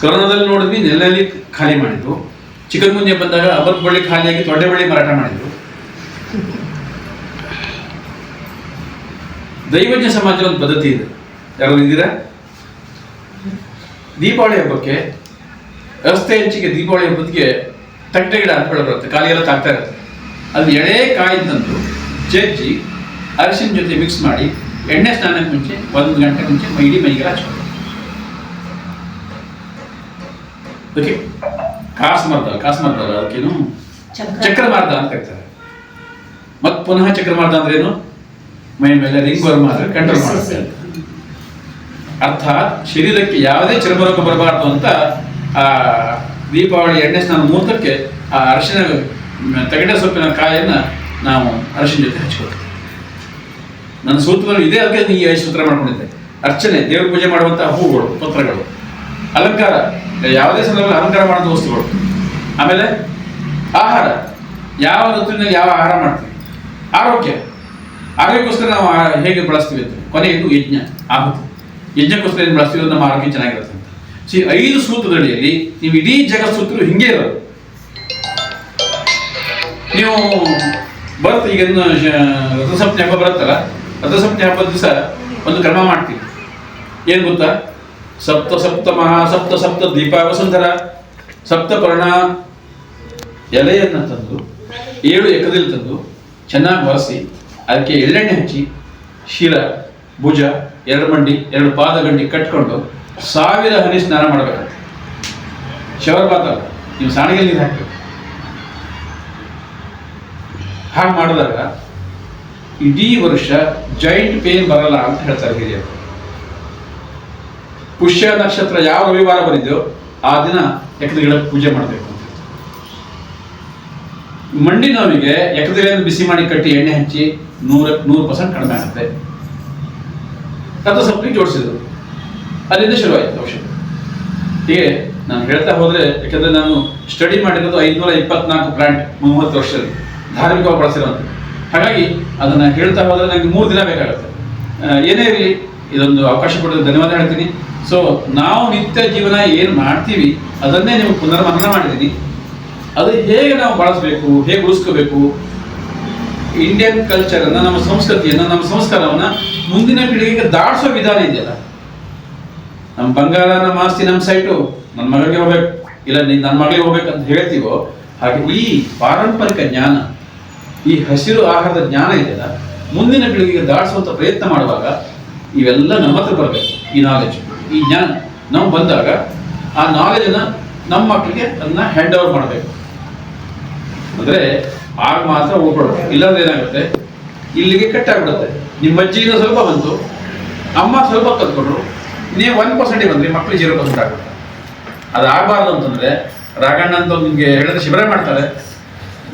[SPEAKER 4] ಕೊರೋನಾದಲ್ಲಿ ನೋಡಿದ್ವಿ, ನೆಲೆಯಲ್ಲಿ ಖಾಲಿ ಮಾಡಿದ್ರು. ಚಿಕನ್ ಗುನ್ಯಾ ಬಂದಾಗ ಅಮೃತ ಬಳ್ಳಿ ಖಾಲಿಯಾಗಿ ತೊಡೆ ಬಳ್ಳಿ ಮಾರಾಟ ಮಾಡಿದ್ರು. ದೈವಜ್ಞ ಸಮಾಜದ ಒಂದು ಪದ್ಧತಿ ಇದೆ. ಯಾರು ಇದ್ದೀರಾ? ದೀಪಾವಳಿ ಹಬ್ಬಕ್ಕೆ ರಸ್ತೆ ಹಂಚಿಗೆ ದೀಪಾವಳಿ ಹಬ್ಬಕ್ಕೆ ತಟ್ಟೆ ಗಿಡ ಅಂತ ಬರುತ್ತೆ, ಖಾಲಿ ಎಲ್ಲ ತಾಗ್ತಾ ಇರುತ್ತೆ. ಅದು ಎಳೆ ಕಾಯಿ ತಂದು ಜಜ್ಜಿ ಅರಿಶಿನ ಜೊತೆ ಮಿಕ್ಸ್ ಮಾಡಿ ಎಣ್ಣೆ ಸ್ನಾನಕ್ಕೆ ಮುಂಚೆ 1 ಗಂಟೆ ಮುಂಚೆ ಇಡೀ ಮೈಗೆ ಹಚ್ಕೊಂಡು ಅದಕ್ಕೆ ಕಾಸು ಮರ್ದ ಅದಕ್ಕೇನು ಚಕ್ರಮಾರ್ದ ಅಂತ ಕರೀತಾರೆ. ಮತ್ತೆ ಪುನಃ ಚಕ್ರಮಾರ್ದ ಅಂದ್ರೇನು? ಮೈ ಮೇಲೆ ರಿಂಗ್ ವರ್ಮ ಆದರೆ ಕಂಟ್ರೋಲ್ ಮಾಡುತ್ತೆ. ಅರ್ಥಾತ್ ಶರೀರಕ್ಕೆ ಯಾವುದೇ ಚರ್ಮರೋಗ ಬರಬಾರ್ದು ಅಂತ ಆ ದೀಪಾವಳಿ ಎಣ್ಣೆ ಸ್ನಾನ ಮುಹೂರ್ತಕ್ಕೆ ಆ ಅರಿಶಿನ ತಗಟೆ ಸೊಪ್ಪಿನ ಕಾಯನ್ನು ನಾವು ಅರಿಶಿನ ಜೊತೆ ಹಚ್ಕೊಳ್ತೀವಿ. ನನ್ನ ಸೂತ್ರಗಳು ಇದೆ, ಅದಕ್ಕೆ ಈ 5 ಸೂತ್ರ ಮಾಡ್ಕೊಂಡಿದ್ದೆ. ಅರ್ಚನೆ, ದೇವ್ರ ಪೂಜೆ ಮಾಡುವಂತಹ ಹೂಗಳು, ಪತ್ರಗಳು, ಅಲಂಕಾರ, ಯಾವುದೇ ಸಂದರ್ಭದಲ್ಲಿ ಅಲಂಕಾರ ಮಾಡುವಂಥ ವಸ್ತುಗಳು. ಆಮೇಲೆ ಆಹಾರ, ಯಾವ ಋತುವಿನಲ್ಲಿ ಯಾವ ಆಹಾರ ಮಾಡ್ತೀವಿ. ಆರೋಗ್ಯಕ್ಕೋಸ್ಕರ ನಾವು ಹೇಗೆ ಬಳಸ್ತೀವಿ ಅಂತ. ಕೊನೆಯದು ಯಜ್ಞ, ಆಹುತಿ. ಯಜ್ಞಕ್ಕೋಸ್ಕರ ಏನು ಬಳಸ್ತೀವಿ, ನಮ್ಮ ಆರೋಗ್ಯ ಚೆನ್ನಾಗಿರುತ್ತೆ ಅಂತ. ಈ 5 ಸೂತ್ರದಡಿಯಲ್ಲಿ ನೀವು ಇಡೀ ಜಗತ್ಸೂತ್ರರು ಹಿಂಗೆ ಇರೋದು. ನೀವು ಬರುತ್ತೆ ಈಗ ರಥಸಪ್ತಮಿ ಹಬ್ಬ ಬರುತ್ತಲ್ಲ, ರಥಸಪ್ತಮಿ ಹಬ್ಬದ ದಿವಸ ಒಂದು ಕ್ರಮ ಮಾಡ್ತೀವಿ. ಏನು ಗೊತ್ತಾ? ಸಪ್ತ ಮಹಾ ಸಪ್ತ ದೀಪ ವಸುಂಧರ ಸಪ್ತಪರ್ಣ ಎಲೆಯನ್ನು ತಂದು 7 ಎಕದಲ್ಲಿ ತಂದು ಚೆನ್ನಾಗಿ ಒರೆಸಿ ಅದಕ್ಕೆ ಎಳ್ಳೆಣ್ಣೆ ಹಚ್ಚಿ ಶಿರ, ಭುಜ, 2 ಮಂಡಿ, 2 ಪಾದಗಂಡಿ ಕಟ್ಕೊಂಡು 1000 ಹನಿ ಸ್ನಾನ ಮಾಡಬೇಕಂತೆ. ಶವರ್ ಬಾತ್ ಅಲ್ಲ, ನೀವು ಸಾಣಿಗೆಯಲ್ಲಿ ನೀರು ಹಾಕಬೇಕು. ಹಾಗೆ ಮಾಡಿದಾಗ ಇಡೀ ವರ್ಷ ಜಾಯಿಂಟ್ ಪೇನ್ ಬರಲ್ಲ ಅಂತ ಹೇಳ್ತಾರೆ ಹಿರಿಯರು. ಪುಷ್ಯ ನಕ್ಷತ್ರ ಯಾವ ರವಿವಾರ ಬಂದಿದೆಯೋ ಆ ದಿನ ಎಕದಿಗಳ ಪೂಜೆ ಮಾಡಬೇಕು ಅಂತ. ಮಂಡಿ ನೋವಿಗೆ ಎಕದಿಲೆಯನ್ನು ಬಿಸಿ ಮಾಡಿ ಕಟ್ಟಿ ಎಣ್ಣೆ ಹಚ್ಚಿ 100% ಕಡಿಮೆ ಆಗುತ್ತೆ. ರಥಸಪ್ತಮಿಗೆ ಜೋಡಿಸಿದ್ರು, ಅಲ್ಲಿಂದ ಶುರುವಾಯಿತು ಔಷಧ. ಹೀಗೆ ನಾನು ಹೇಳ್ತಾ ಹೋದರೆ, ಯಾಕಂದರೆ ನಾನು ಸ್ಟಡಿ ಮಾಡಿರೋದು 524 ಪ್ಲಾಂಟ್ 30 ವರ್ಷದಲ್ಲಿ ಧಾರ್ಮಿಕವಾಗಿ ಬಳಸಿರೋಂಥದ್ದು. ಹಾಗಾಗಿ ಅದನ್ನು ಹೇಳ್ತಾ ಹೋದರೆ ನನಗೆ 3 ದಿನ ಬೇಕಾಗುತ್ತೆ. ಏನೇ ಇರಲಿ, ಇದೊಂದು ಅವಕಾಶ ಕೊಡೋದು ಧನ್ಯವಾದ ಹೇಳ್ತೀನಿ. ಸೊ ನಾವು ನಿತ್ಯ ಜೀವನ ಏನು ಮಾಡ್ತೀವಿ ಅದನ್ನೇ ನಿಮಗೆ ಪುನರ್ಮನನ ಮಾಡಿದ್ದೀನಿ. ಅದು ಹೇಗೆ ನಾವು ಬಳಸಬೇಕು, ಹೇಗೆ ಉಳಿಸ್ಕೋಬೇಕು, ಇಂಡಿಯನ್ ಕಲ್ಚರನ್ನು, ನಮ್ಮ ಸಂಸ್ಕೃತಿಯನ್ನು, ನಮ್ಮ ಸಂಸ್ಕಾರವನ್ನು ಮುಂದಿನ ಪೀಳಿಗೆಗೆ ದಾಟಿಸೋ ವಿಧಾನ ಇದೆಯಲ್ಲ. ನಮ್ಮ ಬಂಗಾರ, ನಮ್ಮ ಆಸ್ತಿ, ನಮ್ಮ ಸೈಟು ನನ್ನ ಮಗಳಿಗೆ ಹೋಗ್ಬೇಕು, ಇಲ್ಲ ನನ್ನ ಮಗಳಿಗೆ ಹೋಗ್ಬೇಕು ಅಂತ ಹೇಳ್ತೀವೋ ಹಾಗೆ ಈ ಪಾರಂಪರಿಕ ಜ್ಞಾನ, ಈ ಹಸಿರು ಆಹಾರದ ಜ್ಞಾನ ಇದೆಯಲ್ಲ, ಮುಂದಿನ ಪೀಳಿಗೆಗೆ ದಾಟಿಸುವಂಥ ಪ್ರಯತ್ನ ಮಾಡುವಾಗ ಇವೆಲ್ಲ ನಮ್ಮ ಹತ್ರ ಬರಬೇಕು. ಈ ನಾಲೆಜ್, ಈ ಜ್ಞಾನ ನಾವು ಬಂದಾಗ ಆ ನಾಲೆಜನ್ನು ನಮ್ಮ ಮಕ್ಕಳಿಗೆ ಅದನ್ನ ಹ್ಯಾಂಡ್ ಓವರ್ ಮಾಡಬೇಕು. ಅಂದರೆ ಆಗ ಮಾತ್ರ ಹೋಗ್ಬಿಡೋದು. ಇಲ್ಲಾಂದ್ರೆ ಏನಾಗುತ್ತೆ, ಇಲ್ಲಿಗೆ ಕಟ್ಟಾಗ್ಬಿಡುತ್ತೆ. ನಿಮ್ಮ ಅಜ್ಜಿಯಿಂದ ಸ್ವಲ್ಪ ಬಂತು, ಅಮ್ಮ ಸ್ವಲ್ಪ ಕಲ್ತ್ಕೊಂಡ್ರು, ನೀವು 1% ಬಂದ್ರಿ ಮಕ್ಕಳು 0% ಆಗುತ್ತೆ. ಅದು ಆಗಬಾರ್ದು ಅಂತಂದ್ರೆ ರಾಘಣ್ಣ ಅಂತ ನಿಮಗೆ ಹೇಳಿದ್ರೆ ಶಿಬಿರ ಮಾಡ್ತಾರೆ.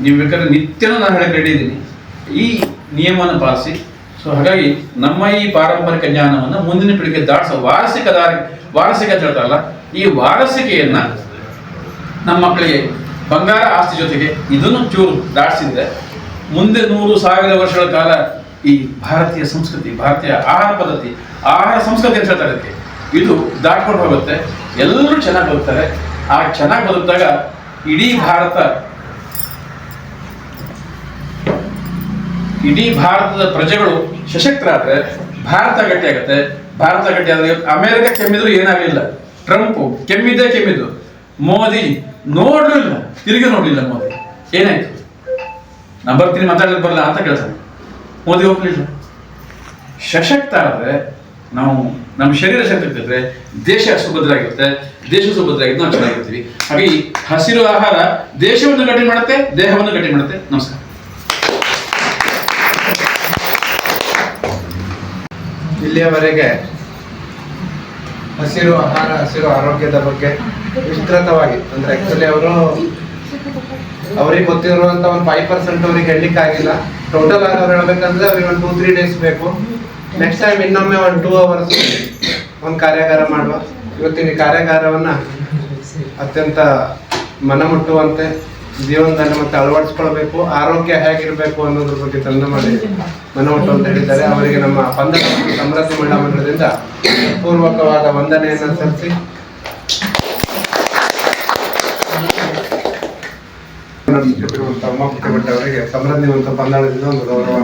[SPEAKER 4] ನೀವು ಬೇಕಾದ್ರೆ ನಿತ್ಯನೂ ನಾನು ಹೇಳಕ್ಕೆ ರೆಡಿ ಇದ್ದೀನಿ, ಈ ನಿಯಮವನ್ನು ಪಾಲಿಸಿ. ಸೊ ಹಾಗಾಗಿ ನಮ್ಮ ಈ ಪಾರಂಪರಿಕ ಜ್ಞಾನವನ್ನು ಮುಂದಿನ ಪೀಳಿಗೆ ದಾಟಿಸೋ ವಾರಸಿಕ ಅಂತ ಹೇಳ್ತಾರಲ್ಲ, ಈ ವಾರಸಿಕೆಯನ್ನ ನಮ್ಮ ಮಕ್ಕಳಿಗೆ ಬಂಗಾರ ಆಸ್ತಿ ಜೊತೆಗೆ ಇದನ್ನು ಚೂರು ದಾಟಿಸಿದ್ರೆ ಮುಂದೆ 100,000 ವರ್ಷಗಳ ಕಾಲ ಈ ಭಾರತೀಯ ಸಂಸ್ಕೃತಿ, ಭಾರತೀಯ ಆಹಾರ ಪದ್ಧತಿ, ಆಹಾರ ಸಂಸ್ಕೃತಿ ಅಂತ ಹೇಳ್ತಾರೆ ಅದಕ್ಕೆ, ಇದು ದಾಟ್ಕೊಂಡು ಹೋಗುತ್ತೆ. ಎಲ್ಲರೂ ಚೆನ್ನಾಗಿ ಬದುಕ್ತಾರೆ. ಆ ಚೆನ್ನಾಗಿ ಬದುಕಿದಾಗ ಇಡೀ ಭಾರತದ ಪ್ರಜೆಗಳು ಸಶಕ್ತರಾದ್ರೆ ಭಾರತ ಗಟ್ಟಿ ಆಗುತ್ತೆ. ಭಾರತ ಗಟ್ಟಿ ಆದ್ರೆ ಅಮೆರಿಕ ಕೆಮ್ಮಿದ್ರು ಏನಾಗಲಿಲ್ಲ, ಟ್ರಂಪ್ ಕೆಮ್ಮಿದ್ದು, ಮೋದಿ ನೋಡ್ಲಿಲ್ಲ, ತಿರುಗಿ ನೋಡ್ಲಿಲ್ಲ. ಮೋದಿ ಏನಾಯ್ತು, ನಾ ಬರ್ತೀನಿ ಮಾತಾಡ್ಲಿಕ್ಕೆ ಬರಲ್ಲ ಅಂತ ಕೇಳ್ತಾನೆ. ಮೋದಿ ಹೋಗ್ಲಿಲ್ಲ. ಸಶಕ್ತ ಆದ್ರೆ ನಾವು ನಮ್ಮ ಶರೀರ ಶಕ್ತಿ ಇರ್ತದೆ, ದೇಶ ಸುಭದ್ರ ಆಗಿರುತ್ತೆ. ದೇಶ ಸುಭದ್ರ ಆಗಿದ್ದು ನಾವು ಚೆನ್ನಾಗಿರ್ತೀವಿ. ಹಾಗೆ ಈ ಹಸಿರು ಆಹಾರ ದೇಶವನ್ನು ಗಟ್ಟಿ ಮಾಡುತ್ತೆ, ದೇಹವನ್ನು ಗಟ್ಟಿ ಮಾಡುತ್ತೆ. ನಮಸ್ಕಾರ.
[SPEAKER 3] ಇಲ್ಲಿಯವರೆಗೆ ಹಸಿರು ಆಹಾರ, ಹಸಿರು ಆರೋಗ್ಯದ ಬಗ್ಗೆ ವಿಸ್ತೃತವಾಗಿ, ಅಂದ್ರೆ ಆಕ್ಚುಲಿ ಅವ್ರಿಗೆ ಗೊತ್ತಿರುವಂತ ಒಂದು 5% ಅವ್ರಿಗೆ ಹೇಳಲಿಕ್ಕೆ ಆಗಿಲ್ಲ. ಟೋಟಲ್ ಆಗಿ ಅವ್ರು ಹೇಳ್ಬೇಕಂದ್ರೆ ಅವ್ರಿಗೆ ಒಂದು 2-3 ಡೇಸ್ ಬೇಕು. ನೆಕ್ಸ್ಟ್ ಟೈಮ್ ಇನ್ನೊಮ್ಮೆ 1-2 ಅವರ್ಸ್ ಒಂದು ಕಾರ್ಯಾಗಾರ ಮಾಡುವ. ಇವತ್ತಿನ ಕಾರ್ಯಾಗಾರವನ್ನ ಅತ್ಯಂತ ಮನಮುಟ್ಟುವಂತೆ ಜೀವನದಲ್ಲಿ ಮತ್ತೆ ಅಳವಡಿಸ್ಕೊಳ್ಬೇಕು, ಆರೋಗ್ಯ ಹೇಗಿರ್ಬೇಕು ಅನ್ನೋದ್ರ ಬಗ್ಗೆ ತಂದು ಮಾಡಿ ಮನಮುಟ್ಟು ಅಂತ ಹೇಳಿದ್ದಾರೆ. ಅವರಿಗೆ ನಮ್ಮ ಪಂದಳ ಸಮೃದ್ಧಿ ಮಹಿಳಾ ಮಂಡಳದಿಂದ ಪೂರ್ವಕವಾದ ವಂದನೆಯನ್ನು ಸಲ್ಲಿಸಿ ಉಮ್ಮ ಪುಟ್ಟಬೆಟ್ಟ ಅವರಿಗೆ ಸಮೃದ್ಧಿವಂತ ಪಂದಾಳದಿಂದ ಒಂದು ಗೌರವ.